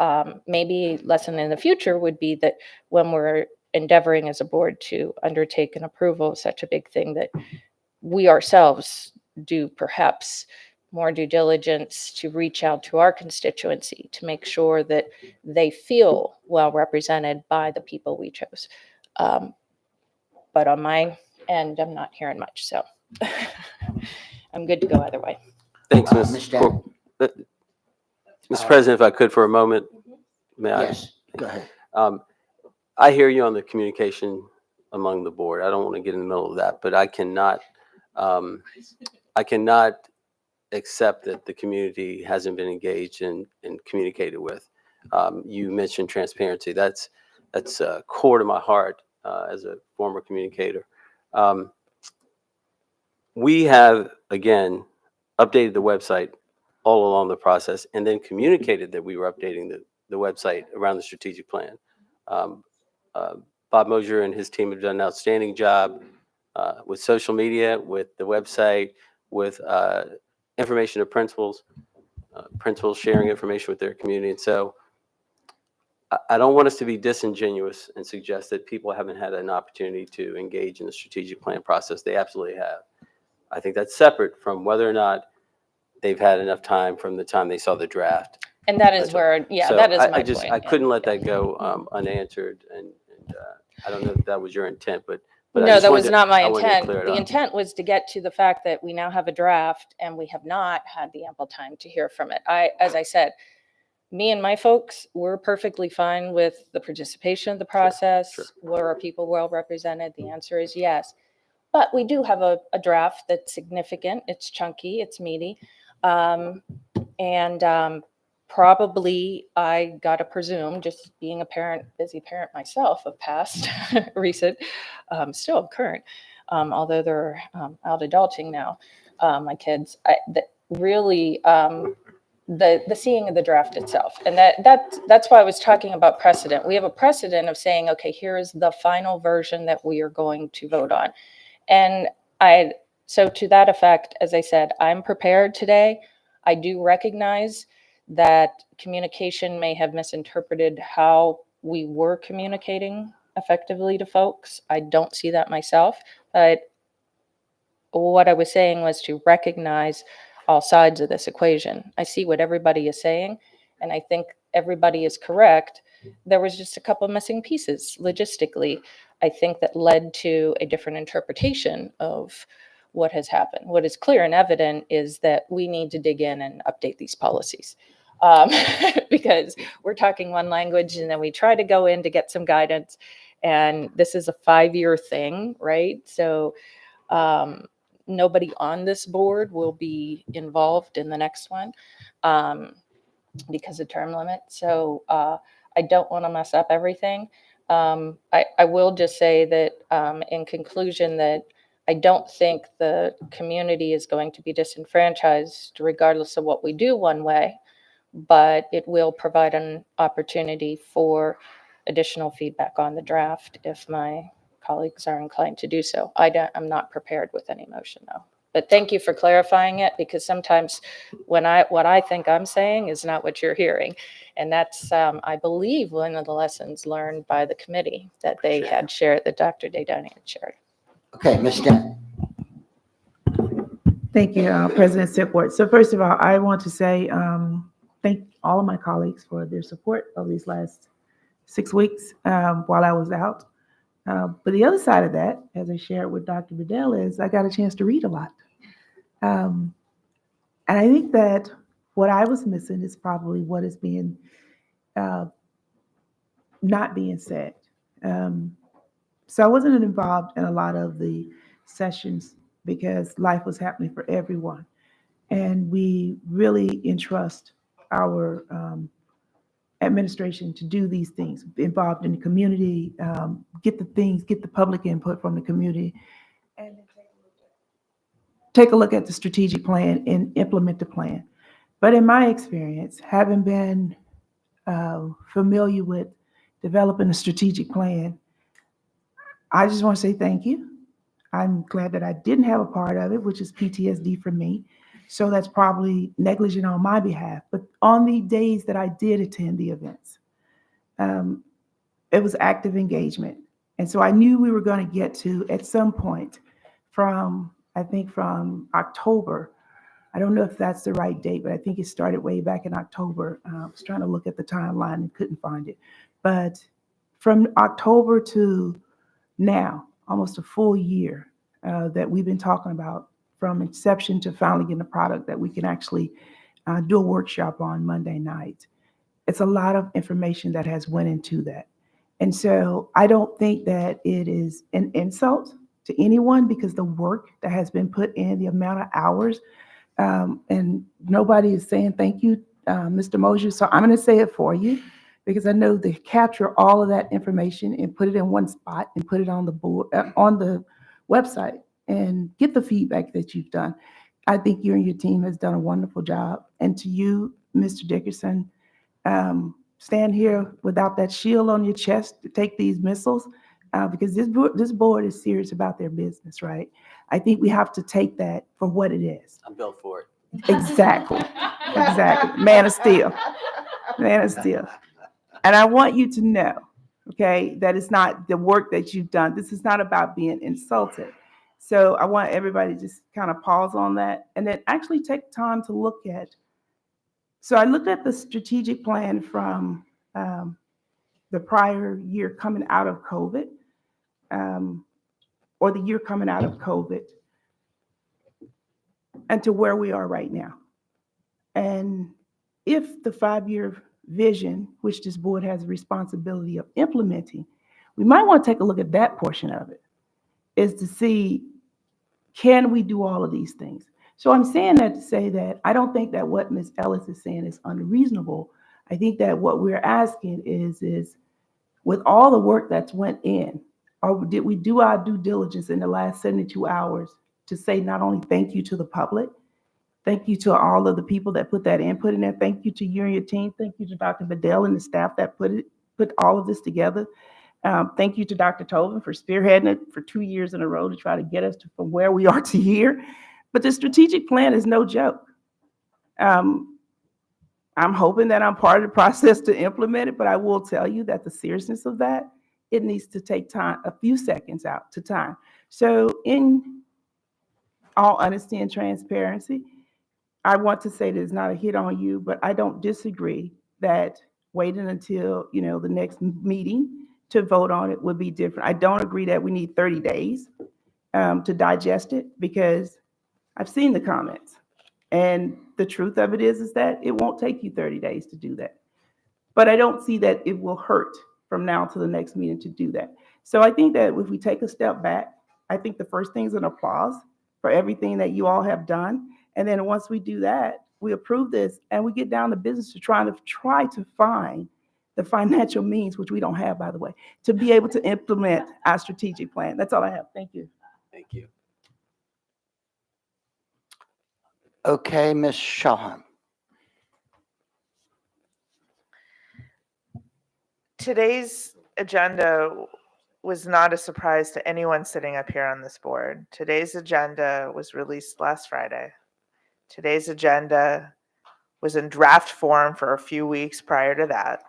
maybe lesson in the future would be that when we're endeavoring as a board to undertake an approval of such a big thing, that we ourselves do perhaps more due diligence to reach out to our constituency to make sure that they feel well represented by the people we chose. But on my end, I'm not hearing much, so I'm good to go either way. thanks, Ms. Ms. Stanton. Mr. President, if I could for a moment, may I? Yes, go ahead. I hear you on the communication among the board. I don't want to get in the middle of that, but I cannot accept that the community hasn't been engaged and communicated with. You mentioned transparency. That's core to my heart as a former communicator. We have, again, updated the website all along the process and then communicated that we were updating the website around the strategic plan. Bob Mosier and his team have done an outstanding job with social media, with the website, with information to principals sharing information with their community. And so I don't want us to be disingenuous and suggest that people haven't had an opportunity to engage in the strategic plan process. They absolutely have. I think that's separate from whether or not they've had enough time from the time they saw the draft. And that is where, yeah, So that is my I point. couldn't let that go unanswered, and I don't know if that was your intent, but I No, just that wanted was to- not my I wanted to intent. clear it The up. intent was to get to the fact that we now have a draft and we have not had the ample time to hear from it. As I said, me and my folks, we're perfectly fine with the participation of the process. sure. Were our people well represented? The answer is yes. But we do have a draft that's significant. It's chunky, it's meaty. And probably, I gotta presume, just being a parent, busy parent myself of past, recent, still current, although they're out adulting now, my kids, really, the seeing of the draft itself. And that's why I was talking about precedent. We have a precedent of saying, okay, here is the final version that we are going to vote on. And so to that effect, as I said, I'm prepared today. I do recognize that communication may have misinterpreted how we were communicating effectively to folks. I don't see that myself, but what I was saying was to recognize all sides of this equation. I see what everybody is saying, and I think everybody is correct. There was just a couple missing pieces logistically, I think, that led to a different interpretation of what has happened. What is clear and evident is that we need to dig in and update these policies. Because we're talking one language and then we try to go in to get some guidance. And this is a 5-year thing, right? So nobody on this board will be involved in the next one because of term limit. So I don't want to mess up everything. I will just say that in conclusion that I don't think the community is going to be disenfranchised regardless of what we do one way, but it will provide an opportunity for additional feedback on the draft if my colleagues are inclined to do so. I'm not prepared with any motion though. But thank you for clarifying it, because sometimes what I think I'm saying is not what you're hearing. And that's, I believe, one of the lessons learned by the committee that they had shared, that Dr. Daydoni had shared. Okay, Ms. Dent. Thank you, President Silkworth. So first of all, I want to say thank all of my colleagues for their support over these last 6 weeks while I was out. But the other side of that, as I shared with Dr. Bedell, is I got a chance to read a lot. And I think that what I was missing is probably what is being not being said. So I wasn't involved in a lot of the sessions because life was happening for everyone. And we really entrust our administration to do these things, be involved in the community, get the public input from the community, and then take a look at the strategic plan and implement the plan. But in my experience, having been familiar with developing a strategic plan, I just want to say thank you. I'm glad that I didn't have a part of it, which is PTSD for me. So that's probably negligent on my behalf. But on the days that I did attend the events, it was active engagement. And so I knew we were going to get to, at some point, from October. I don't know if that's the right date, but I think it started way back in October. I was trying to look at the timeline and couldn't find it. But from October to now, almost a full year that we've been talking about, from inception to finally getting a product that we can actually do a workshop on Monday night. It's a lot of information that has went into that. And so I don't think that it is an insult to anyone, because the work that has been put in, the amount of hours, and nobody is saying thank you, Mr. Mosier. So I'm going to say it for you, because I know they capture all of that information and put it in one spot and put it on the board, on the website, and get the feedback that you've done. I think you and your team has done a wonderful job. And to you, Mr. Dickerson, stand here without that shield on your chest to take these missiles, because this board is serious about their business, right? I think we have to take that for what it is. I'm built for it. Exactly. Exactly. Man of steel. Man of steel. And I want you to know, okay, that it's not the work that you've done. This is not about being insulted. So I want everybody to just kind of pause on that and then actually take time to look at. So I looked at the strategic plan from the prior year coming out of COVID, or the year coming out of COVID, and to where we are right now. And if the 5-year vision, which this board has a responsibility of implementing, we might want to take a look at that portion of it, is to see, can we do all of these things? So I'm saying that to say that I don't think that what Ms. Ellis is saying is unreasonable. I think that what we're asking is with all the work that's went in, or did we do our due diligence in the last 72 hours to say not only thank you to the public, thank you to all of the people that put that input in there, thank you to you and your team, thank you to Dr. Bedell and the staff that put all of this together. Thank you to Dr. Tobin for spearheading it for 2 years in a row to try to get us from where we are to here. But the strategic plan is no joke. I'm hoping that I'm part of the process to implement it, but I will tell you that the seriousness of that, it needs to take time, a few seconds out to time. So in all honesty and transparency, I want to say that it's not a hit on you, but I don't disagree that waiting until, the next meeting to vote on it would be different. I don't agree that we need 30 days to digest it, because I've seen the comments. And the truth of it is that it won't take you 30 days to do that. But I don't see that it will hurt from now to the next meeting to do that. So I think that if we take a step back, I think the first thing is an applause for everything that you all have done. And then once we do that, we approve this and we get down to business to try to find the financial means, which we don't have, by the way, to be able to implement our strategic plan. That's all I have. Thank you. Thank you. Okay, Ms. Shahan. Today's agenda was not a surprise to anyone sitting up here on this board. Today's agenda was released last Friday. Today's agenda was in draft form for a few weeks prior to that.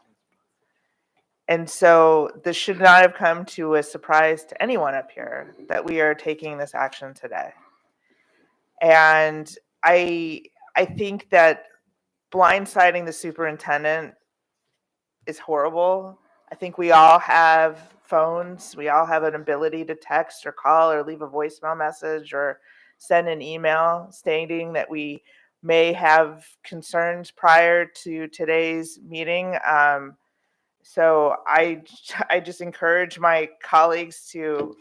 And so this should not have come to a surprise to anyone up here that we are taking this action today. And I think that blindsiding the superintendent is horrible. I think we all have phones. We all have an ability to text or call or leave a voicemail message or send an email stating that we may have concerns prior to today's meeting. So I just encourage my colleagues to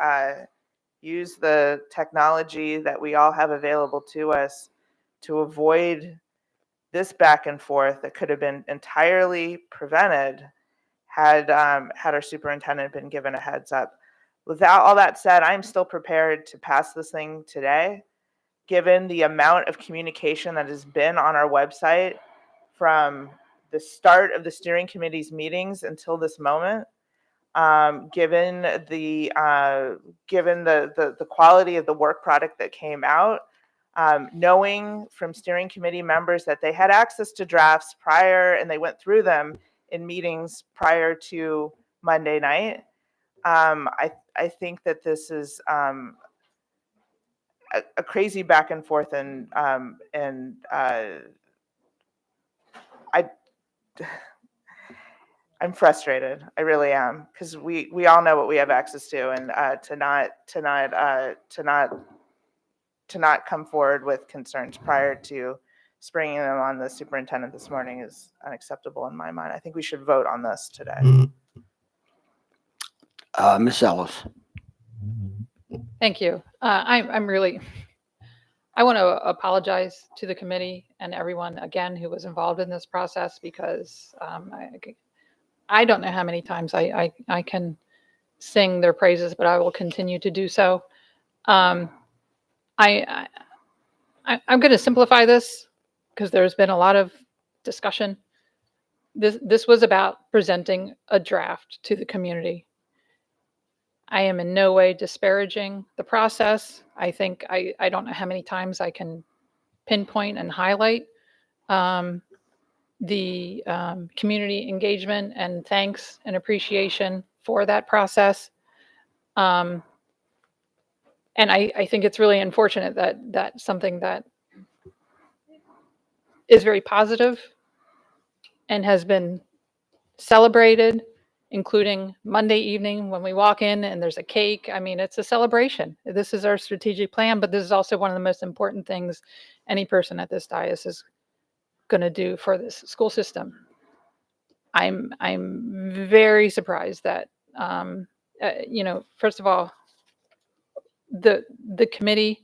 use the technology that we all have available to us to avoid this back and forth that could have been entirely prevented had our superintendent been given a heads up. Without all that said, I'm still prepared to pass this thing today, given the amount of communication that has been on our website from the start of the steering committee's meetings until this moment. Given the quality of the work product that came out, knowing from steering committee members that they had access to drafts prior and they went through them in meetings prior to Monday night. I think that this is a crazy back and forth, and I'm frustrated. I really am, because we all know what we have access to, and to not come forward with concerns prior to springing them on the superintendent this morning is unacceptable in my mind. I think we should vote on this today. Ms. Ellis. Thank you. I want to apologize to the committee and everyone again who was involved in this process, because I don't know how many times I can sing their praises, but I will continue to do so. I'm going to simplify this because there's been a lot of discussion. This was about presenting a draft to the community. I am in no way disparaging the process. I think I don't know how many times I can pinpoint and highlight the community engagement and thanks and appreciation for that process. And I think it's really unfortunate that something that is very positive and has been celebrated, including Monday evening when we walk in and there's a cake. I mean, it's a celebration. This is our strategic plan, but this is also one of the most important things any person at this dais is going to do for this school system. I'm very surprised that, first of all, the committee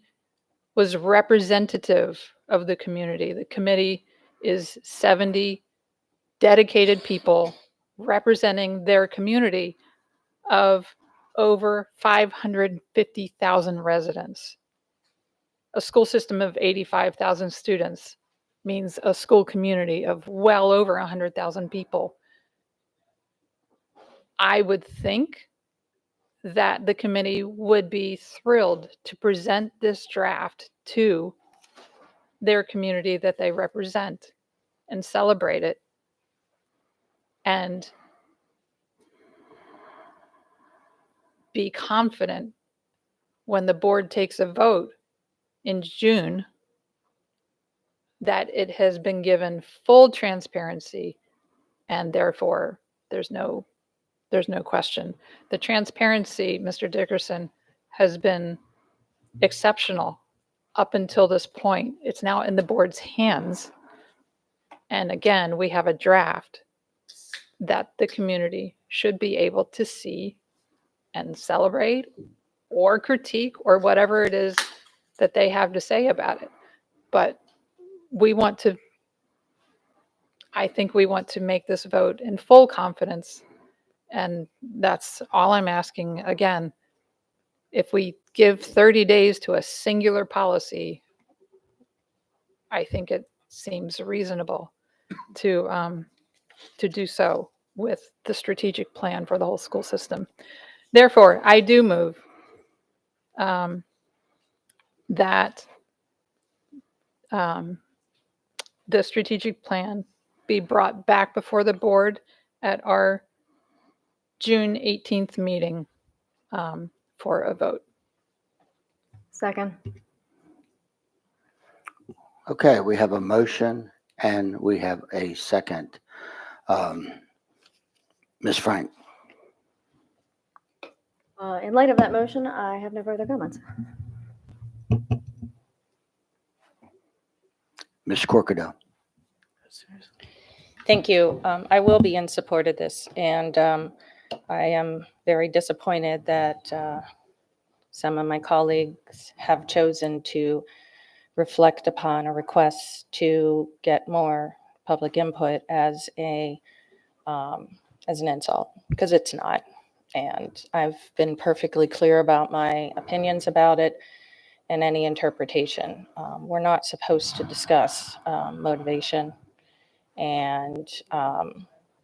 was representative of the community. The committee is 70 dedicated people representing their community of over 550,000 residents. A school system of 85,000 students means a school community of well over 100,000 people. I would think that the committee would be thrilled to present this draft to their community that they represent and celebrate it. And be confident when the board takes a vote in June that it has been given full transparency, and therefore there's no question. The transparency, Mr. Dickerson, has been exceptional up until this point. It's now in the board's hands. And again, we have a draft that the community should be able to see and celebrate or critique or whatever it is that they have to say about it. But I think we want to make this vote in full confidence. And that's all I'm asking. Again, if we give 30 days to a singular policy, I think it seems reasonable to do so with the strategic plan for the whole school system. Therefore, I do move that the strategic plan be brought back before the board at our June 18th meeting for a vote. Second. Okay, we have a motion and we have a second. Ms. Frank? In light of that motion, I have no further comments. Ms. Corkadell? Thank you. I will be in support of this, and I am very disappointed that some of my colleagues have chosen to reflect upon a request to get more public input as an insult, because it's not. And I've been perfectly clear about my opinions about it and any interpretation. We're not supposed to discuss motivation and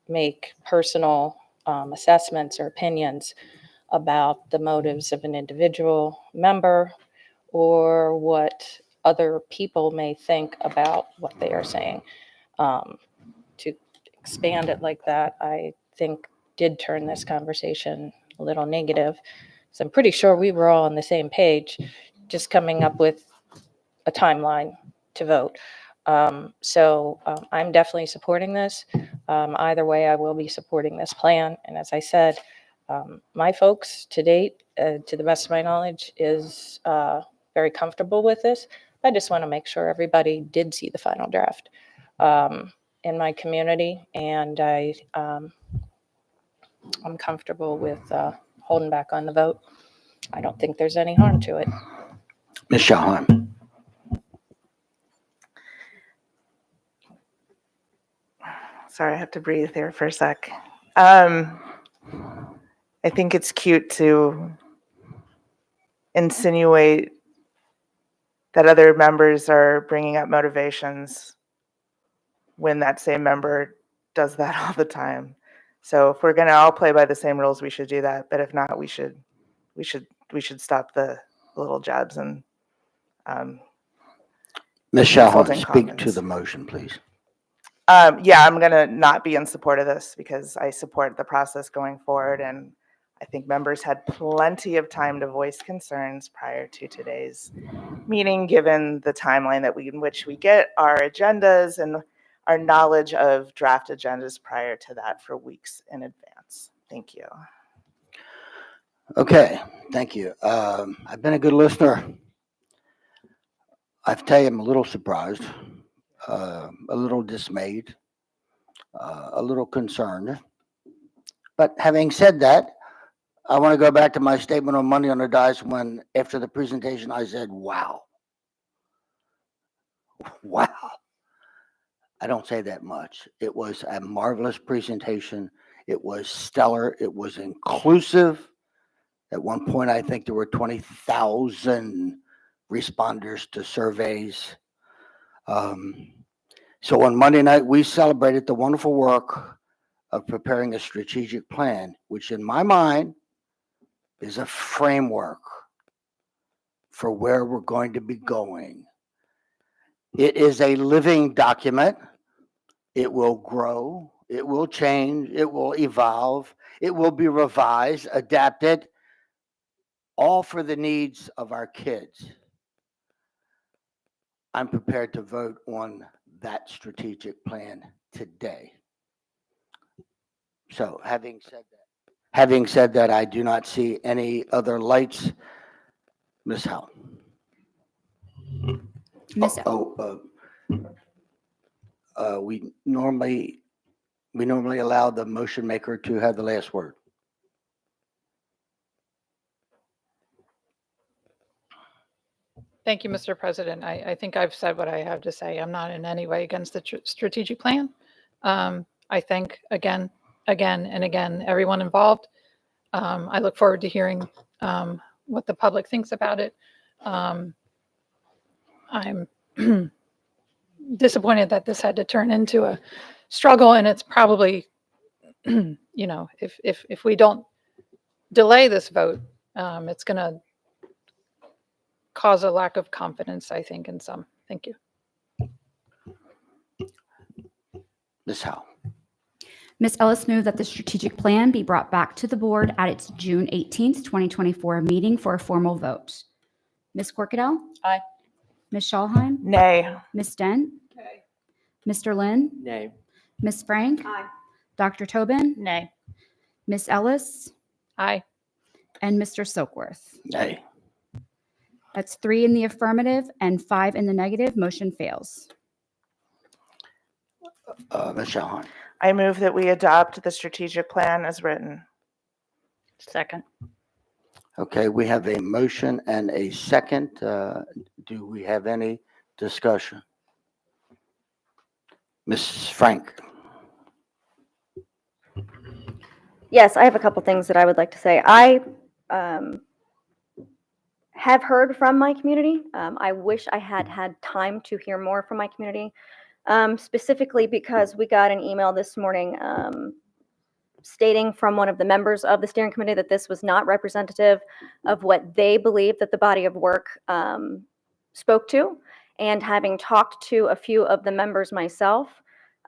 make personal assessments or opinions about the motives of an individual member or what other people may think about what they are saying. To expand it like that, I think did turn this conversation a little negative. So I'm pretty sure we were all on the same page, just coming up with a timeline to vote. I'm definitely supporting this. Either way, I will be supporting this plan. And as I said, my folks to date, to the best of my knowledge, is very comfortable with this. I just want to make sure everybody did see the final draft in my community, and I'm comfortable with holding back on the vote. I don't think there's any harm to it. Ms. Shahan? Sorry, I have to breathe there for a sec. I think it's cute to insinuate that other members are bringing up motivations when that same member does that all the time. So if we're going to all play by the same rules, we should do that. But if not, we should stop the little jabs and Ms. Shahan, insulting speak to comments. the motion, please. Yeah, I'm going to not be in support of this because I support the process going forward. And I think members had plenty of time to voice concerns prior to today's meeting, given the timeline in which we get our agendas and our knowledge of draft agendas prior to that for weeks in advance. Thank you. Okay, thank you. I've been a good listener. I have to tell you, I'm a little surprised, a little dismayed, a little concerned. But having said that, I want to go back to my statement on Monday on the dice when, after the presentation, I said, wow. Wow. I don't say that much. It was a marvelous presentation. It was stellar. It was inclusive. At one point, I think there were 20,000 responders to surveys. So on Monday night, we celebrated the wonderful work of preparing a strategic plan, which in my mind is a framework for where we're going to be going. It is a living document. It will grow, it will change, it will evolve, it will be revised, adapted, all for the needs of our kids. I'm prepared to vote on that strategic plan today. So having said that, I do not see any other lights. Ms. Howe. Miss We normally allow the motion maker to have the last word. Thank you, Mr. President. I think I've said what I have to say. I'm not in any way against the strategic plan. I thank again, and again, everyone involved. I look forward to hearing what the public thinks about it. I'm disappointed that this had to turn into a struggle, and it's probably, if we don't delay this vote, it's going to cause a lack of confidence, I think, in some. Thank you. Ms. Howe. Ms. Ellis moved that the strategic plan be brought back to the board at its June 18th, 2024 meeting for a formal vote. Ms. Corkadell? Aye. Ms. Schallheim? Nay. Ms. Dent? Nay. Mr. Lynn? Nay. Ms. Frank? Aye. Dr. Tobin? Nay. Ms. Ellis? Aye. And Mr. Silkworth? Nay. That's 3 in the affirmative and 5 in the negative. Motion fails. Ms. Schallheim. I move that we adopt the strategic plan as written. Second. Okay, we have a motion and a second. Do we have any discussion? Ms. Frank. Yes, I have a couple things that I would like to say. I have heard from my community. I wish I had had time to hear more from my community, specifically because we got an email this morning stating from one of the members of the steering committee that this was not representative of what they believe that the body of work spoke to. And having talked to a few of the members myself,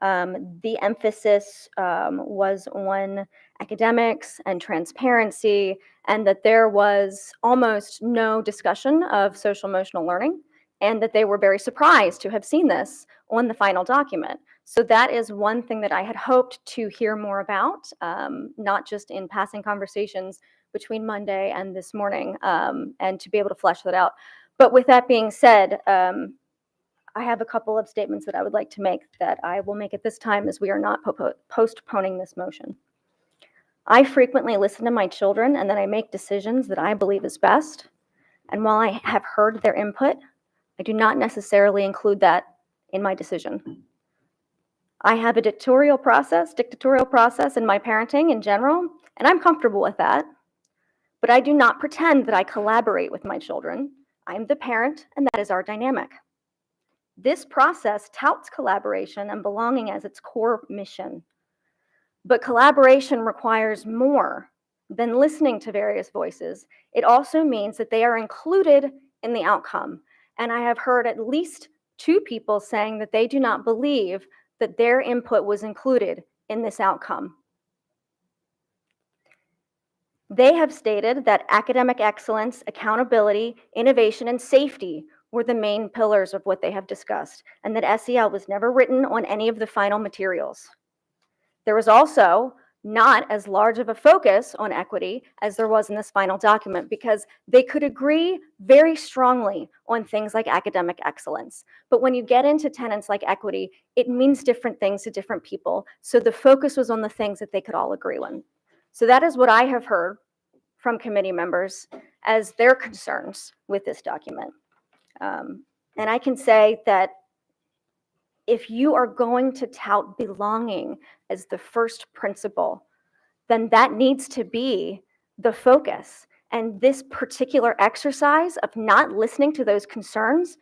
the emphasis was on academics and transparency, and that there was almost no discussion of social emotional learning, and that they were very surprised to have seen this on the final document. So that is one thing that I had hoped to hear more about, not just in passing conversations between Monday and this morning, and to be able to flesh that out. But with that being said, I have a couple of statements that I would like to make that I will make at this time, as we are not postponing this motion. I frequently listen to my children, and then I make decisions that I believe is best. And while I have heard their input, I do not necessarily include that in my decision. I have a dictatorial process in my parenting in general, and I'm comfortable with that. But I do not pretend that I collaborate with my children. I'm the parent, and that is our dynamic. This process touts collaboration and belonging as its core mission. But collaboration requires more than listening to various voices. It also means that they are included in the outcome. And I have heard at least 2 people saying that they do not believe that their input was included in this outcome. They have stated that academic excellence, accountability, innovation, and safety were the main pillars of what they have discussed, and that SEL was never written on any of the final materials. There was also not as large of a focus on equity as there was in this final document, because they could agree very strongly on things like academic excellence. But when you get into tenets like equity, it means different things to different people. So the focus was on the things that they could all agree on. So that is what I have heard from committee members as their concerns with this document. And I can say that if you are going to tout belonging as the first principle, then that needs to be the focus. And this particular exercise of not listening to those concerns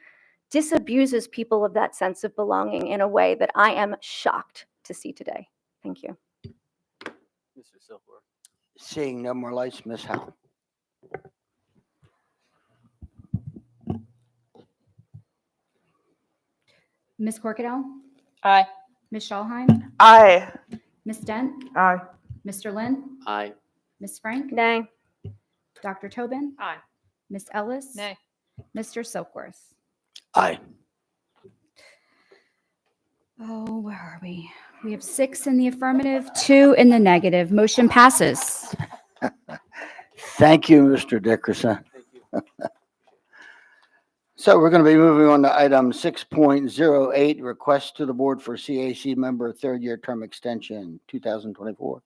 disabuses people of that sense of belonging in a way that I am shocked to see today. Thank you. Mr. Silkworth. Seeing no more lights, Ms. Howe. Ms. Corkadell? Aye. Ms. Schallheim? Aye. Ms. Dent? Aye. Mr. Lynn? Aye. Ms. Frank? Nay. Dr. Tobin? Aye. Ms. Ellis? Nay. Mr. Silkworth? Aye. Oh, where are we? We have 6 in the affirmative, 2 in the negative. Motion passes. Thank you, Mr. Dickerson. So we're going to be moving on to item 6.08, request to the board for CAC member third-year term extension, 2024-25.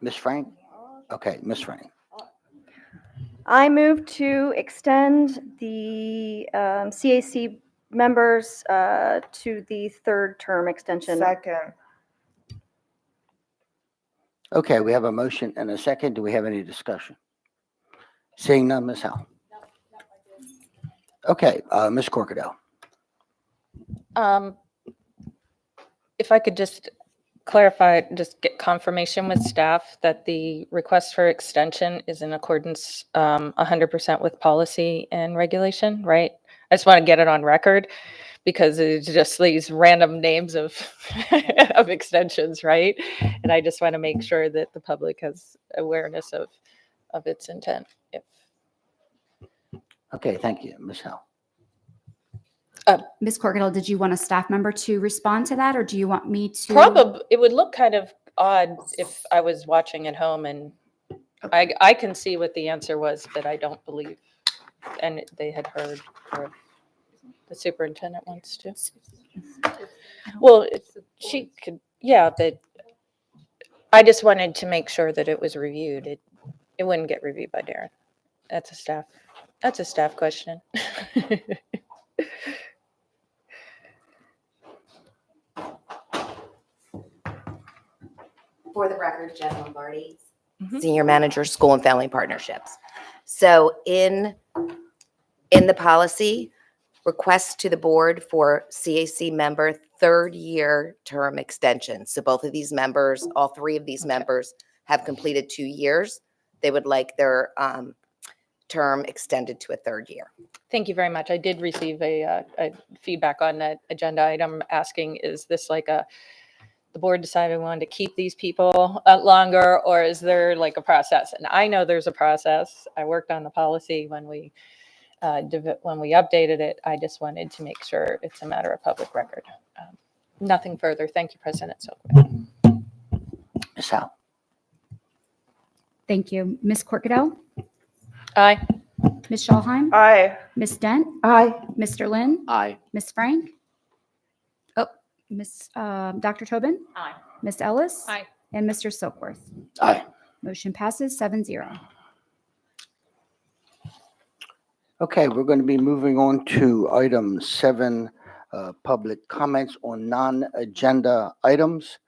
Ms. Frank? Okay, Ms. Frank. I move to extend the CAC members to the third term extension. Second. Okay, we have a motion and a second. Do we have any discussion? Seeing none, Ms. Howe. Okay, Ms. Corkadell. If I could just clarify, just get confirmation with staff that the request for extension is in accordance 100% with policy and regulation, right? I just want to get it on record because it's just these random names of of extensions, right? And I just want to make sure that the public has awareness of its intent. If Okay, thank you, Ms. Howe. Ms. Corkadell, did you want a staff member to respond to that, or do you want me to? Probably, it would look kind of odd if I was watching at home and I can see what the answer was, but I don't believe, and they had heard, or the superintendent wants to. Well, she could, yeah, but I just wanted to make sure that it was reviewed. It wouldn't get reviewed by Darren. That's a staff question. For the record, Jen Lombardi, Mhm. Senior Manager, School and Family Partnerships. So in the policy, request to the board for CAC member third-year term extension. So both of these members, all 3 of these members have completed 2 years. They would like their term extended to a 3rd year. Thank you very much. I did receive a feedback on that agenda item asking, is this like the board decided we wanted to keep these people longer, or is there like a process? And I know there's a process. I worked on the policy when we updated it. I just wanted to make sure it's a matter of public record. Nothing further. Thank you, President Silkworth. Ms. Howe. Thank you. Ms. Corkadell? Aye. Ms. Schallheim? Aye. Ms. Dent? Aye. Mr. Lynn? Aye. Ms. Frank? Oh, Dr. Tobin? Aye. Ms. Ellis? Aye. And Mr. Silkworth? Aye. Motion passes 7-0. Okay, we're going to be moving on to item 7, public comments on non-agenda items.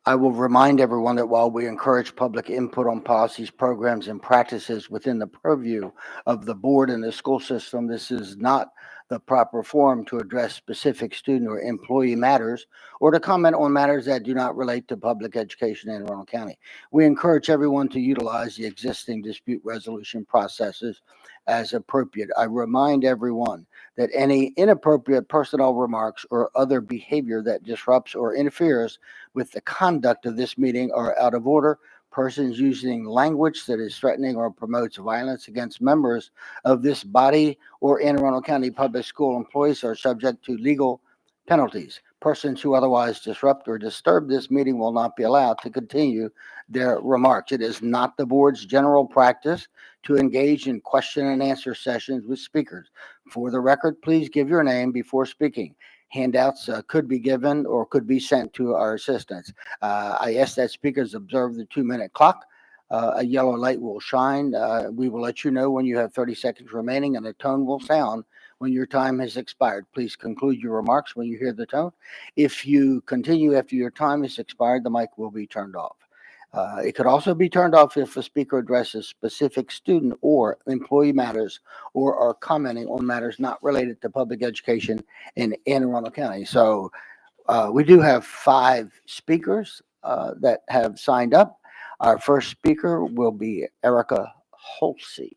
I will remind everyone that while we encourage public input on policies, programs, and practices within the purview of the board and the school system, this is not the proper forum to address specific student or employee matters or to comment on matters that do not relate to public education in Roanoke County. We encourage everyone to utilize the existing dispute resolution processes as appropriate. I remind everyone that any inappropriate personnel remarks or other behavior that disrupts or interferes with the conduct of this meeting are out of order. Persons using language that is threatening or promotes violence against members of this body or in Roanoke County Public School employees are subject to legal penalties. Persons who otherwise disrupt or disturb this meeting will not be allowed to continue their remarks. It is not the board's general practice to engage in question and answer sessions with speakers. For the record, please give your name before speaking. Handouts could be given or could be sent to our assistants. I ask that speakers observe the 2-minute clock. A yellow light will shine. We will let you know when you have 30 seconds remaining, and a tone will sound when your time has expired. Please conclude your remarks when you hear the tone. If you continue after your time has expired, the mic will be turned off. It could also be turned off if a speaker addresses specific student or employee matters or are commenting on matters not related to public education in Anne Arundel County. So we do have 5 speakers that have signed up. Our first speaker will be Erica Holsey.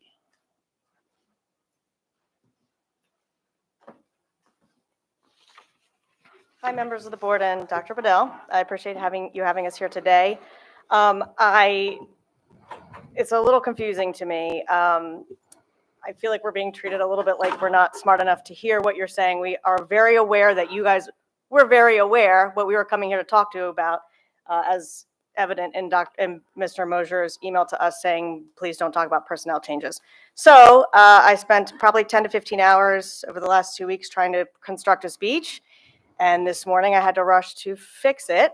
Hi, members of the board and Dr. Bedell. I appreciate having us here today. It's a little confusing to me. I feel like we're being treated a little bit like we're not smart enough to hear what you're saying. We are very aware that you guys were very aware what we were coming here to talk to you about, as evident in Mr. Mosier's email to us saying, please don't talk about personnel changes. So I spent probably 10 to 15 hours over the last 2 weeks trying to construct a speech. And this morning I had to rush to fix it.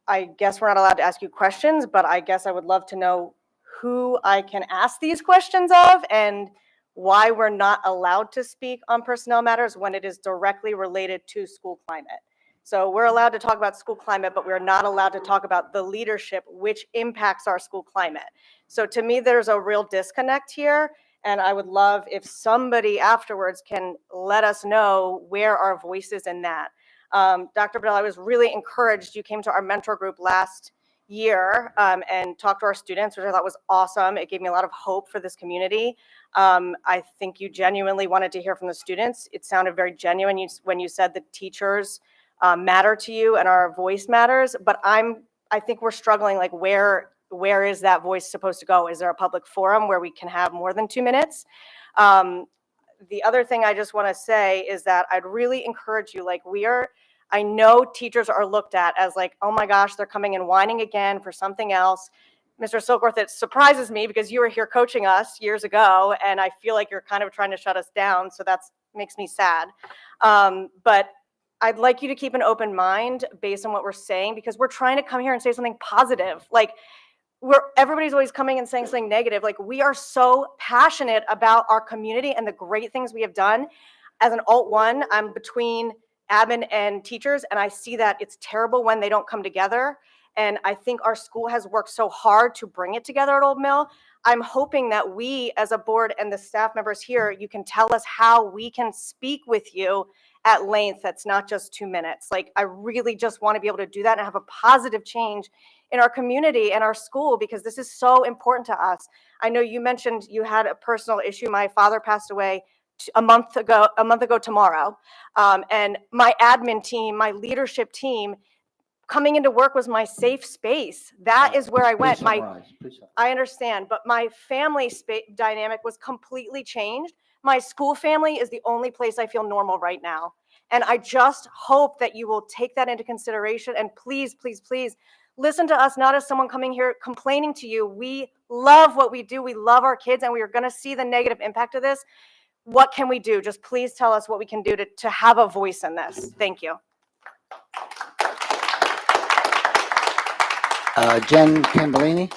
I guess we're not allowed to ask you questions, but I guess I would love to know who I can ask these questions of and why we're not allowed to speak on personnel matters when it is directly related to school climate. So we're allowed to talk about school climate, but we're not allowed to talk about the leadership which impacts our school climate. So to me, there's a real disconnect here. And I would love if somebody afterwards can let us know where our voice is in that. Dr. Bedell, I was really encouraged. You came to our mentor group last year and talked to our students, which I thought was awesome. It gave me a lot of hope for this community. I think you genuinely wanted to hear from the students. It sounded very genuine when you said the teachers matter to you and our voice matters. But I think we're struggling, like where is that voice supposed to go? Is there a public forum where we can have more than 2 minutes? The other thing I just want to say is that I'd really encourage you, I know teachers are looked at as like, oh my gosh, they're coming and whining again for something else. Mr. Silkworth, it surprises me because you were here coaching us years ago, and I feel like you're kind of trying to shut us down, so that makes me sad. But I'd like you to keep an open mind based on what we're saying, because we're trying to come here and say something positive. Everybody's always coming and saying something negative. We are so passionate about our community and the great things we have done. As an Alt-1, I'm between admin and teachers, and I see that it's terrible when they don't come together. And I think our school has worked so hard to bring it together at Old Mill. I'm hoping that we, as a board and the staff members here, you can tell us how we can speak with you at length. That's not just 2 minutes. I really just want to be able to do that and have a positive change in our community and our school, because this is so important to us. I know you mentioned you had a personal issue. My father passed away a month ago tomorrow. And my admin team, my leadership team, coming into work was my safe space. That is where I went. I understand, but my family dynamic was completely changed. My school family is the only place I feel normal right now. And I just hope that you will take that into consideration, and please, please, please listen to us, not as someone coming here complaining to you. We love what we do. We love our kids, and we are going to see the negative impact of this. What can we do? Just please tell us what we can do to have a voice in this. Thank you. Jen Cambolini.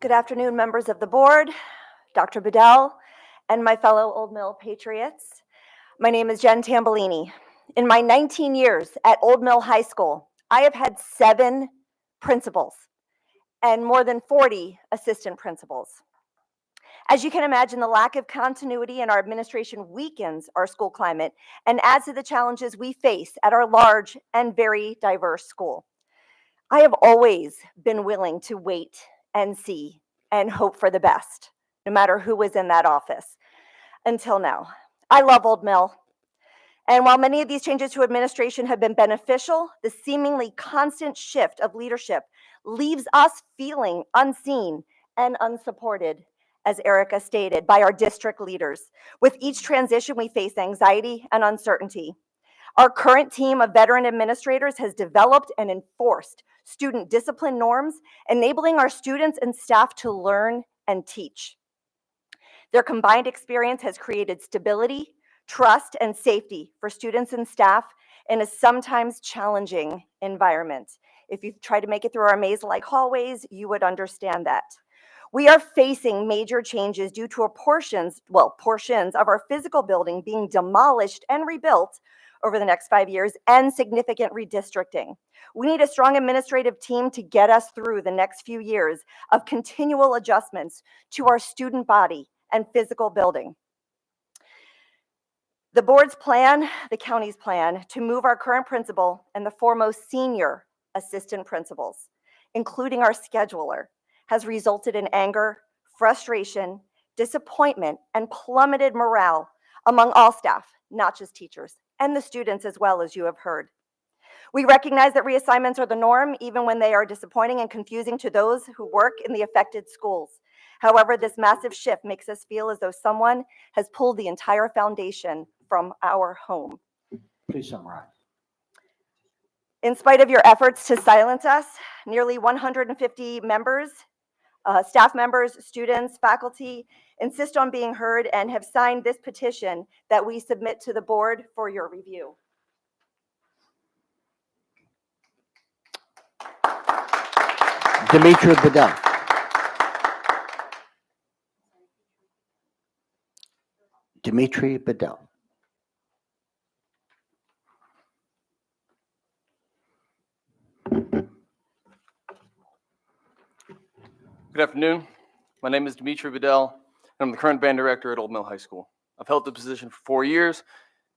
Good afternoon, members of the board, Dr. Bedell, and my fellow Old Mill patriots. My name is Jen Tambolini. In my 19 years at Old Mill High School, I have had 7 principals and more than 40 assistant principals. As you can imagine, the lack of continuity in our administration weakens our school climate and adds to the challenges we face at our large and very diverse school. I have always been willing to wait and see and hope for the best, no matter who was in that office, until now. I love Old Mill. And while many of these changes to administration have been beneficial, the seemingly constant shift of leadership leaves us feeling unseen and unsupported, as Erica stated, by our district leaders. With each transition, we face anxiety and uncertainty. Our current team of veteran administrators has developed and enforced student discipline norms, enabling our students and staff to learn and teach. Their combined experience has created stability, trust, and safety for students and staff in a sometimes challenging environment. If you've tried to make it through our maze-like hallways, you would understand that. We are facing major changes due to portions of our physical building being demolished and rebuilt over the next 5 years and significant redistricting. We need a strong administrative team to get us through the next few years of continual adjustments to our student body and physical building. The board's plan, the county's plan, to move our current principal and the foremost senior assistant principals, including our scheduler, has resulted in anger, frustration, disappointment, and plummeted morale among all staff, not just teachers, and the students as well, as you have heard. We recognize that reassignments are the norm, even when they are disappointing and confusing to those who work in the affected schools. However, this massive shift makes us feel as though someone has pulled the entire foundation from our home. Please summarize. In spite of your efforts to silence us, nearly 150 members, staff members, students, faculty insist on being heard and have signed this petition that we submit to the board for your review. Demetria Bedell. Demetria Bedell. Good afternoon. My name is Demetria Bedell, and I'm the current band director at Old Mill High School. I've held the position for 4 years,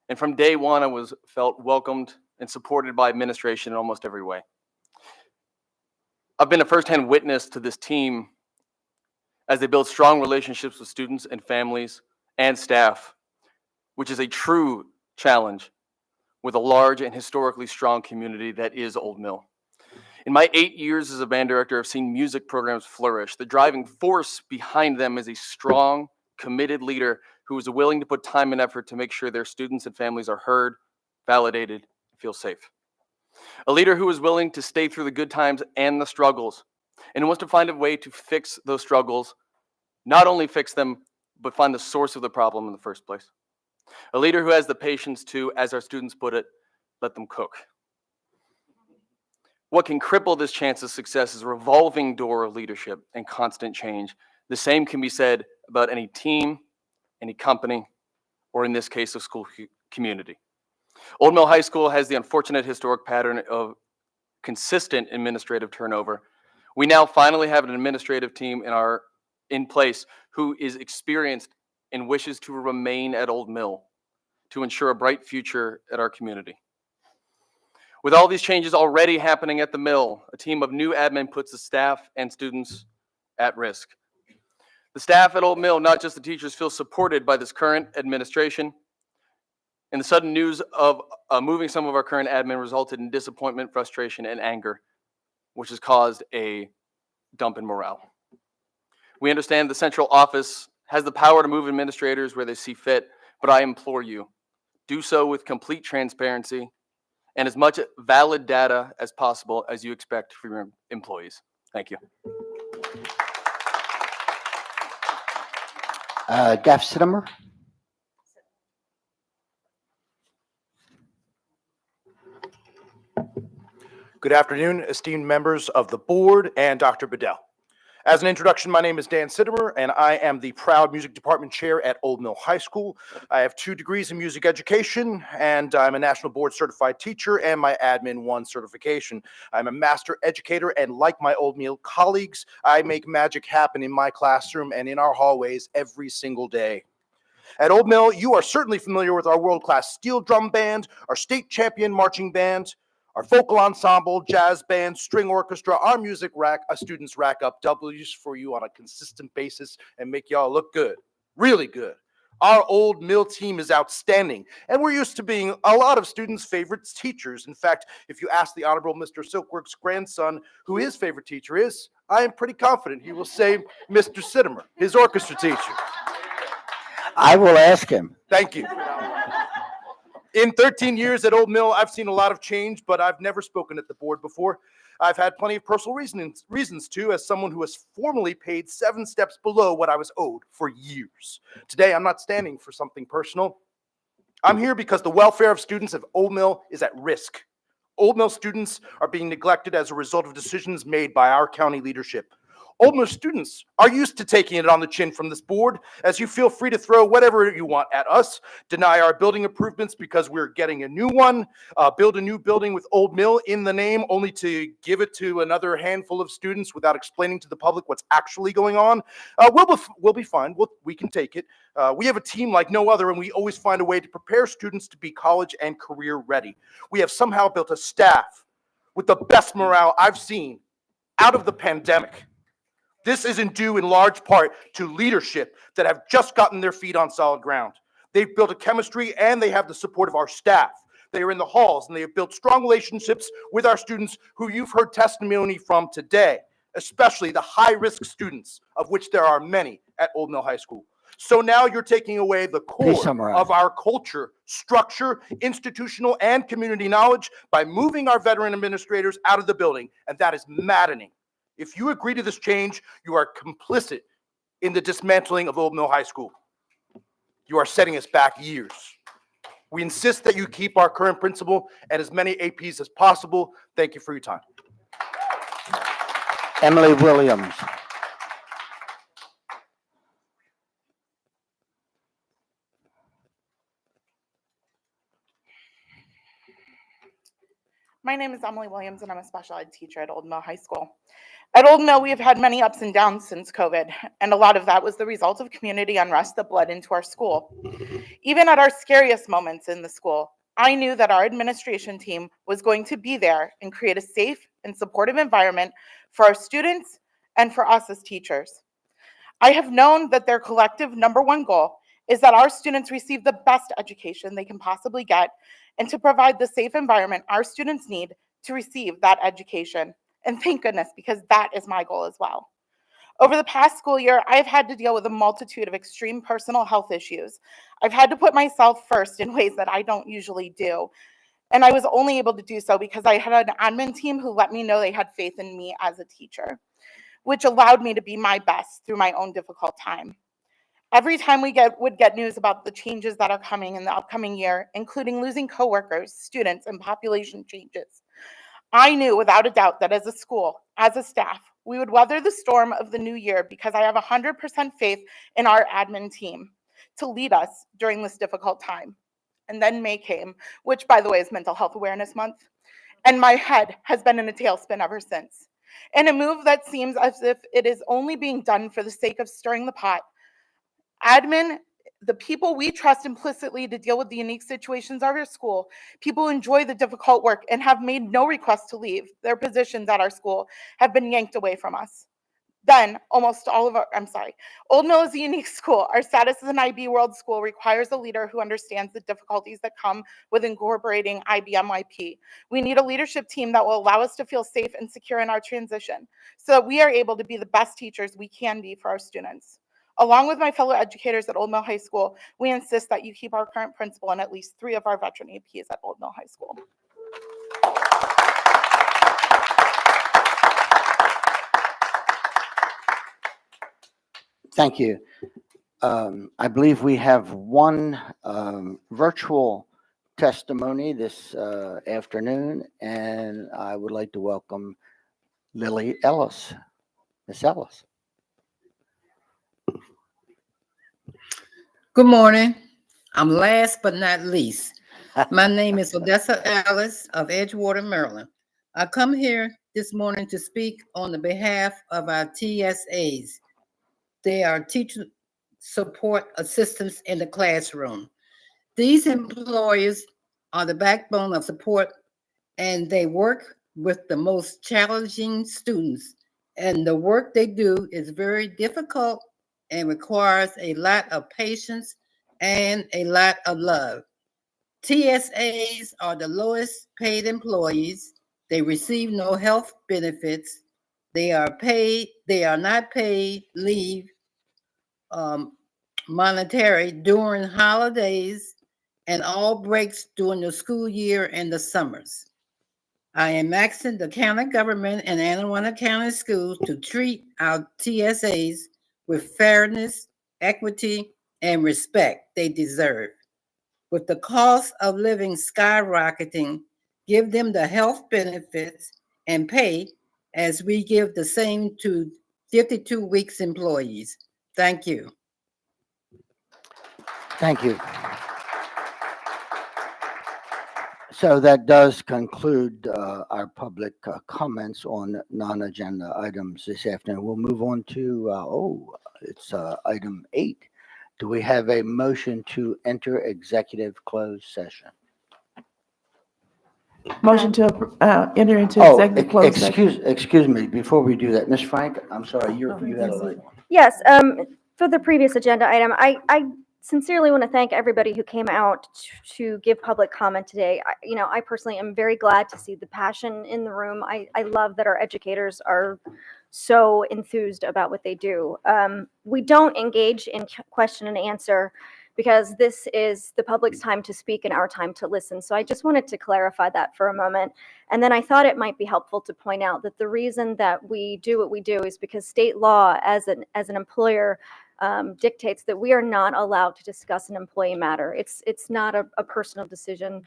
and from day one, I felt welcomed and supported by administration in almost every way. I've been a firsthand witness to this team as they build strong relationships with students and families and staff, which is a true challenge with a large and historically strong community that is Old Mill. In my 8 years as a band director, I've seen music programs flourish. The driving force behind them is a strong, committed leader who is willing to put time and effort to make sure their students and families are heard, validated, and feel safe. A leader who is willing to stay through the good times and the struggles, and wants to find a way to fix those struggles, not only fix them, but find the source of the problem in the first place. A leader who has the patience to, as our students put it, let them cook. What can cripple this chance of success is a revolving door of leadership and constant change. The same can be said about any team, any company, or in this case, a school community. Old Mill High School has the unfortunate historic pattern of consistent administrative turnover. We now finally have an administrative team in place who is experienced and wishes to remain at Old Mill to ensure a bright future at our community. With all these changes already happening at the mill, a team of new admin puts the staff and students at risk. The staff at Old Mill, not just the teachers, feel supported by this current administration. And the sudden news of moving some of our current admin resulted in disappointment, frustration, and anger, which has caused a dump in morale. We understand the central office has the power to move administrators where they see fit, but I implore you, do so with complete transparency and as much valid data as possible as you expect from your employees. Thank you. Gaff Sittimer. Good afternoon, esteemed members of the board and Dr. Bedell. As an introduction, my name is Dan Sittimer, and I am the proud music department chair at Old Mill High School. I have 2 degrees in music education, and I'm a national board certified teacher and my Admin 1 certification. I'm a master educator, and like my Old Mill colleagues, I make magic happen in my classroom and in our hallways every single day. At Old Mill, you are certainly familiar with our world-class steel drum band, our state champion marching band, our vocal ensemble, jazz band, string orchestra, our music rack, our students rack up W's for you on a consistent basis and make y'all look good, really good. Our Old Mill team is outstanding, and we're used to being a lot of students' favorite teachers. In fact, if you ask the Honorable Mr. Silkworth's grandson who his favorite teacher is, I am pretty confident he will say Mr. Sittimer, his orchestra teacher. I will ask him. Thank you. In 13 years at Old Mill, I've seen a lot of change, but I've never spoken at the board before. I've had plenty of personal reasons too, as someone who was formerly paid 7 steps below what I was owed for years. Today, I'm not standing for something personal. I'm here because the welfare of students at Old Mill is at risk. Old Mill students are being neglected as a result of decisions made by our county leadership. Old Mill students are used to taking it on the chin from this board, as you feel free to throw whatever you want at us, deny our building improvements because we're getting a new one, build a new building with Old Mill in the name, only to give it to another handful of students without explaining to the public what's actually going on. We'll be fine. We can take it. We have a team like no other, and we always find a way to prepare students to be college and career ready. We have somehow built a staff with the best morale I've seen out of the pandemic. This isn't due in large part to leadership that have just gotten their feet on solid ground. They've built a chemistry and they have the support of our staff. They are in the halls and they have built strong relationships with our students who you've heard testimony from today, especially the high-risk students, of which there are many at Old Mill High School. So now you're taking away the core of our culture, structure, institutional, and community knowledge by moving our veteran administrators out of the building, and that is maddening. If you agree to this change, you are complicit in the dismantling of Old Mill High School. You are setting us back years. We insist that you keep our current principal and as many APs as possible. Thank you for your time. Emily Williams. My name is Emily Williams, and I'm a special ed teacher at Old Mill High School. At Old Mill, we have had many ups and downs since COVID, and a lot of that was the result of community unrest that bled into our school. Even at our scariest moments in the school, I knew that our administration team was going to be there and create a safe and supportive environment for our students and for us as teachers. I have known that their collective #1 goal is that our students receive the best education they can possibly get and to provide the safe environment our students need to receive that education. And thank goodness, because that is my goal as well. Over the past school year, I've had to deal with a multitude of extreme personal health issues. I've had to put myself first in ways that I don't usually do. And I was only able to do so because I had an admin team who let me know they had faith in me as a teacher, which allowed me to be my best through my own difficult time. Every time we would get news about the changes that are coming in the upcoming year, including losing coworkers, students, and population changes, I knew without a doubt that as a school, as a staff, we would weather the storm of the new year because I have 100% faith in our admin team to lead us during this difficult time. And then May came, which, by the way, is Mental Health Awareness Month, and my head has been in a tailspin ever since. In a move that seems as if it is only being done for the sake of stirring the pot, admin, the people we trust implicitly to deal with the unique situations of our school, people who enjoy the difficult work and have made no request to leave their positions at our school, have been yanked away from us. Then, almost all of our, Old Mill is a unique school. Our status as an IB World School requires a leader who understands the difficulties that come with incorporating IBMYP. We need a leadership team that will allow us to feel safe and secure in our transition so that we are able to be the best teachers we can be for our students. Along with my fellow educators at Old Mill High School, we insist that you keep our current principal and at least 3 of our veteran APs at Old Mill High School. Thank you. I believe we have one virtual testimony this afternoon, and I would like to welcome Lily Ellis. Miss Ellis. Good morning. I'm last but not least. My name is Odessa Ellis of Edgewater, Maryland. I come here this morning to speak on the behalf of our TSAs. They are teacher support assistants in the classroom. These employees are the backbone of support, and they work with the most challenging students. And the work they do is very difficult and requires a lot of patience and a lot of love. TSAs are the lowest paid employees. They receive no health benefits. They are not paid leave monetary during holidays and all breaks during the school year and the summers. I am asking the county government and Anne Arundel County Schools to treat our TSAs with fairness, equity, and respect they deserve. With the cost of living skyrocketing, give them the health benefits and pay as we give the same to 52 weeks employees. Thank you. Thank you. So that does conclude our public comments on non-agenda items this afternoon. We'll move on to, it's item 8. Do we have a motion to enter executive closed session? Motion to enter into Oh, executive closed session. excuse me, before we do that, Ms. Frank, I'm sorry, you had a light on. Yes, for the previous agenda item, I sincerely want to thank everybody who came out to give public comment today. I personally am very glad to see the passion in the room. I love that our educators are so enthused about what they do. We don't engage in question and answer because this is the public's time to speak and our time to listen. So I just wanted to clarify that for a moment. And then I thought it might be helpful to point out that the reason that we do what we do is because state law as an employer dictates that we are not allowed to discuss an employee matter. It's not a personal decision.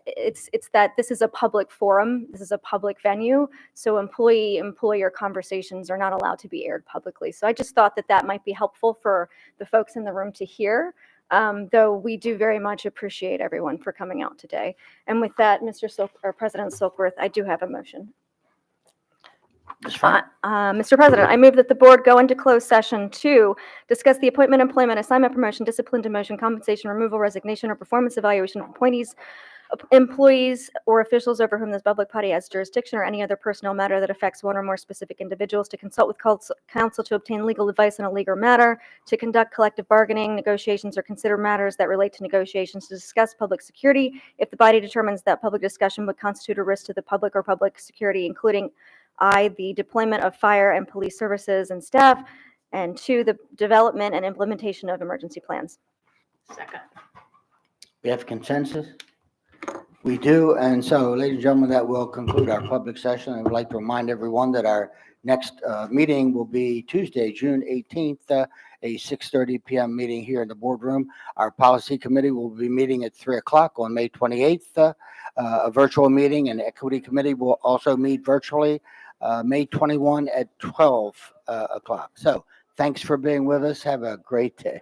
It's that this is a public forum. This is a public venue. So employee-employer conversations are not allowed to be aired publicly. So I just thought that that might be helpful for the folks in the room to hear, though we do very much appreciate everyone for coming out today. And with that, President Silkworth, I do have a motion. Mr. President, I move that the board go into closed session to discuss the appointment, employment, assignment, promotion, discipline, demotion, compensation, removal, resignation, or performance evaluation of appointees, employees, or officials over whom this public body has jurisdiction, or any other personnel matter that affects one or more specific individuals, to consult with counsel to obtain legal advice on a legal matter, to conduct collective bargaining negotiations, or consider matters that relate to negotiations, to discuss public security if the body determines that public discussion would constitute a risk to the public or public security, including the deployment of fire and police services and staff, and 2, the development and implementation of emergency plans. Second. We have consensus? We do, and so, ladies and gentlemen, that will conclude our public session. I would like to remind everyone that our next meeting will be Tuesday, June 18th, a 6:30 p.m. meeting here in the boardroom. Our policy committee will be meeting at 3 o'clock on May 28th, a virtual meeting, and the equity committee will also meet virtually May 21 at 12 o'clock. So thanks for being with us. Have a great day.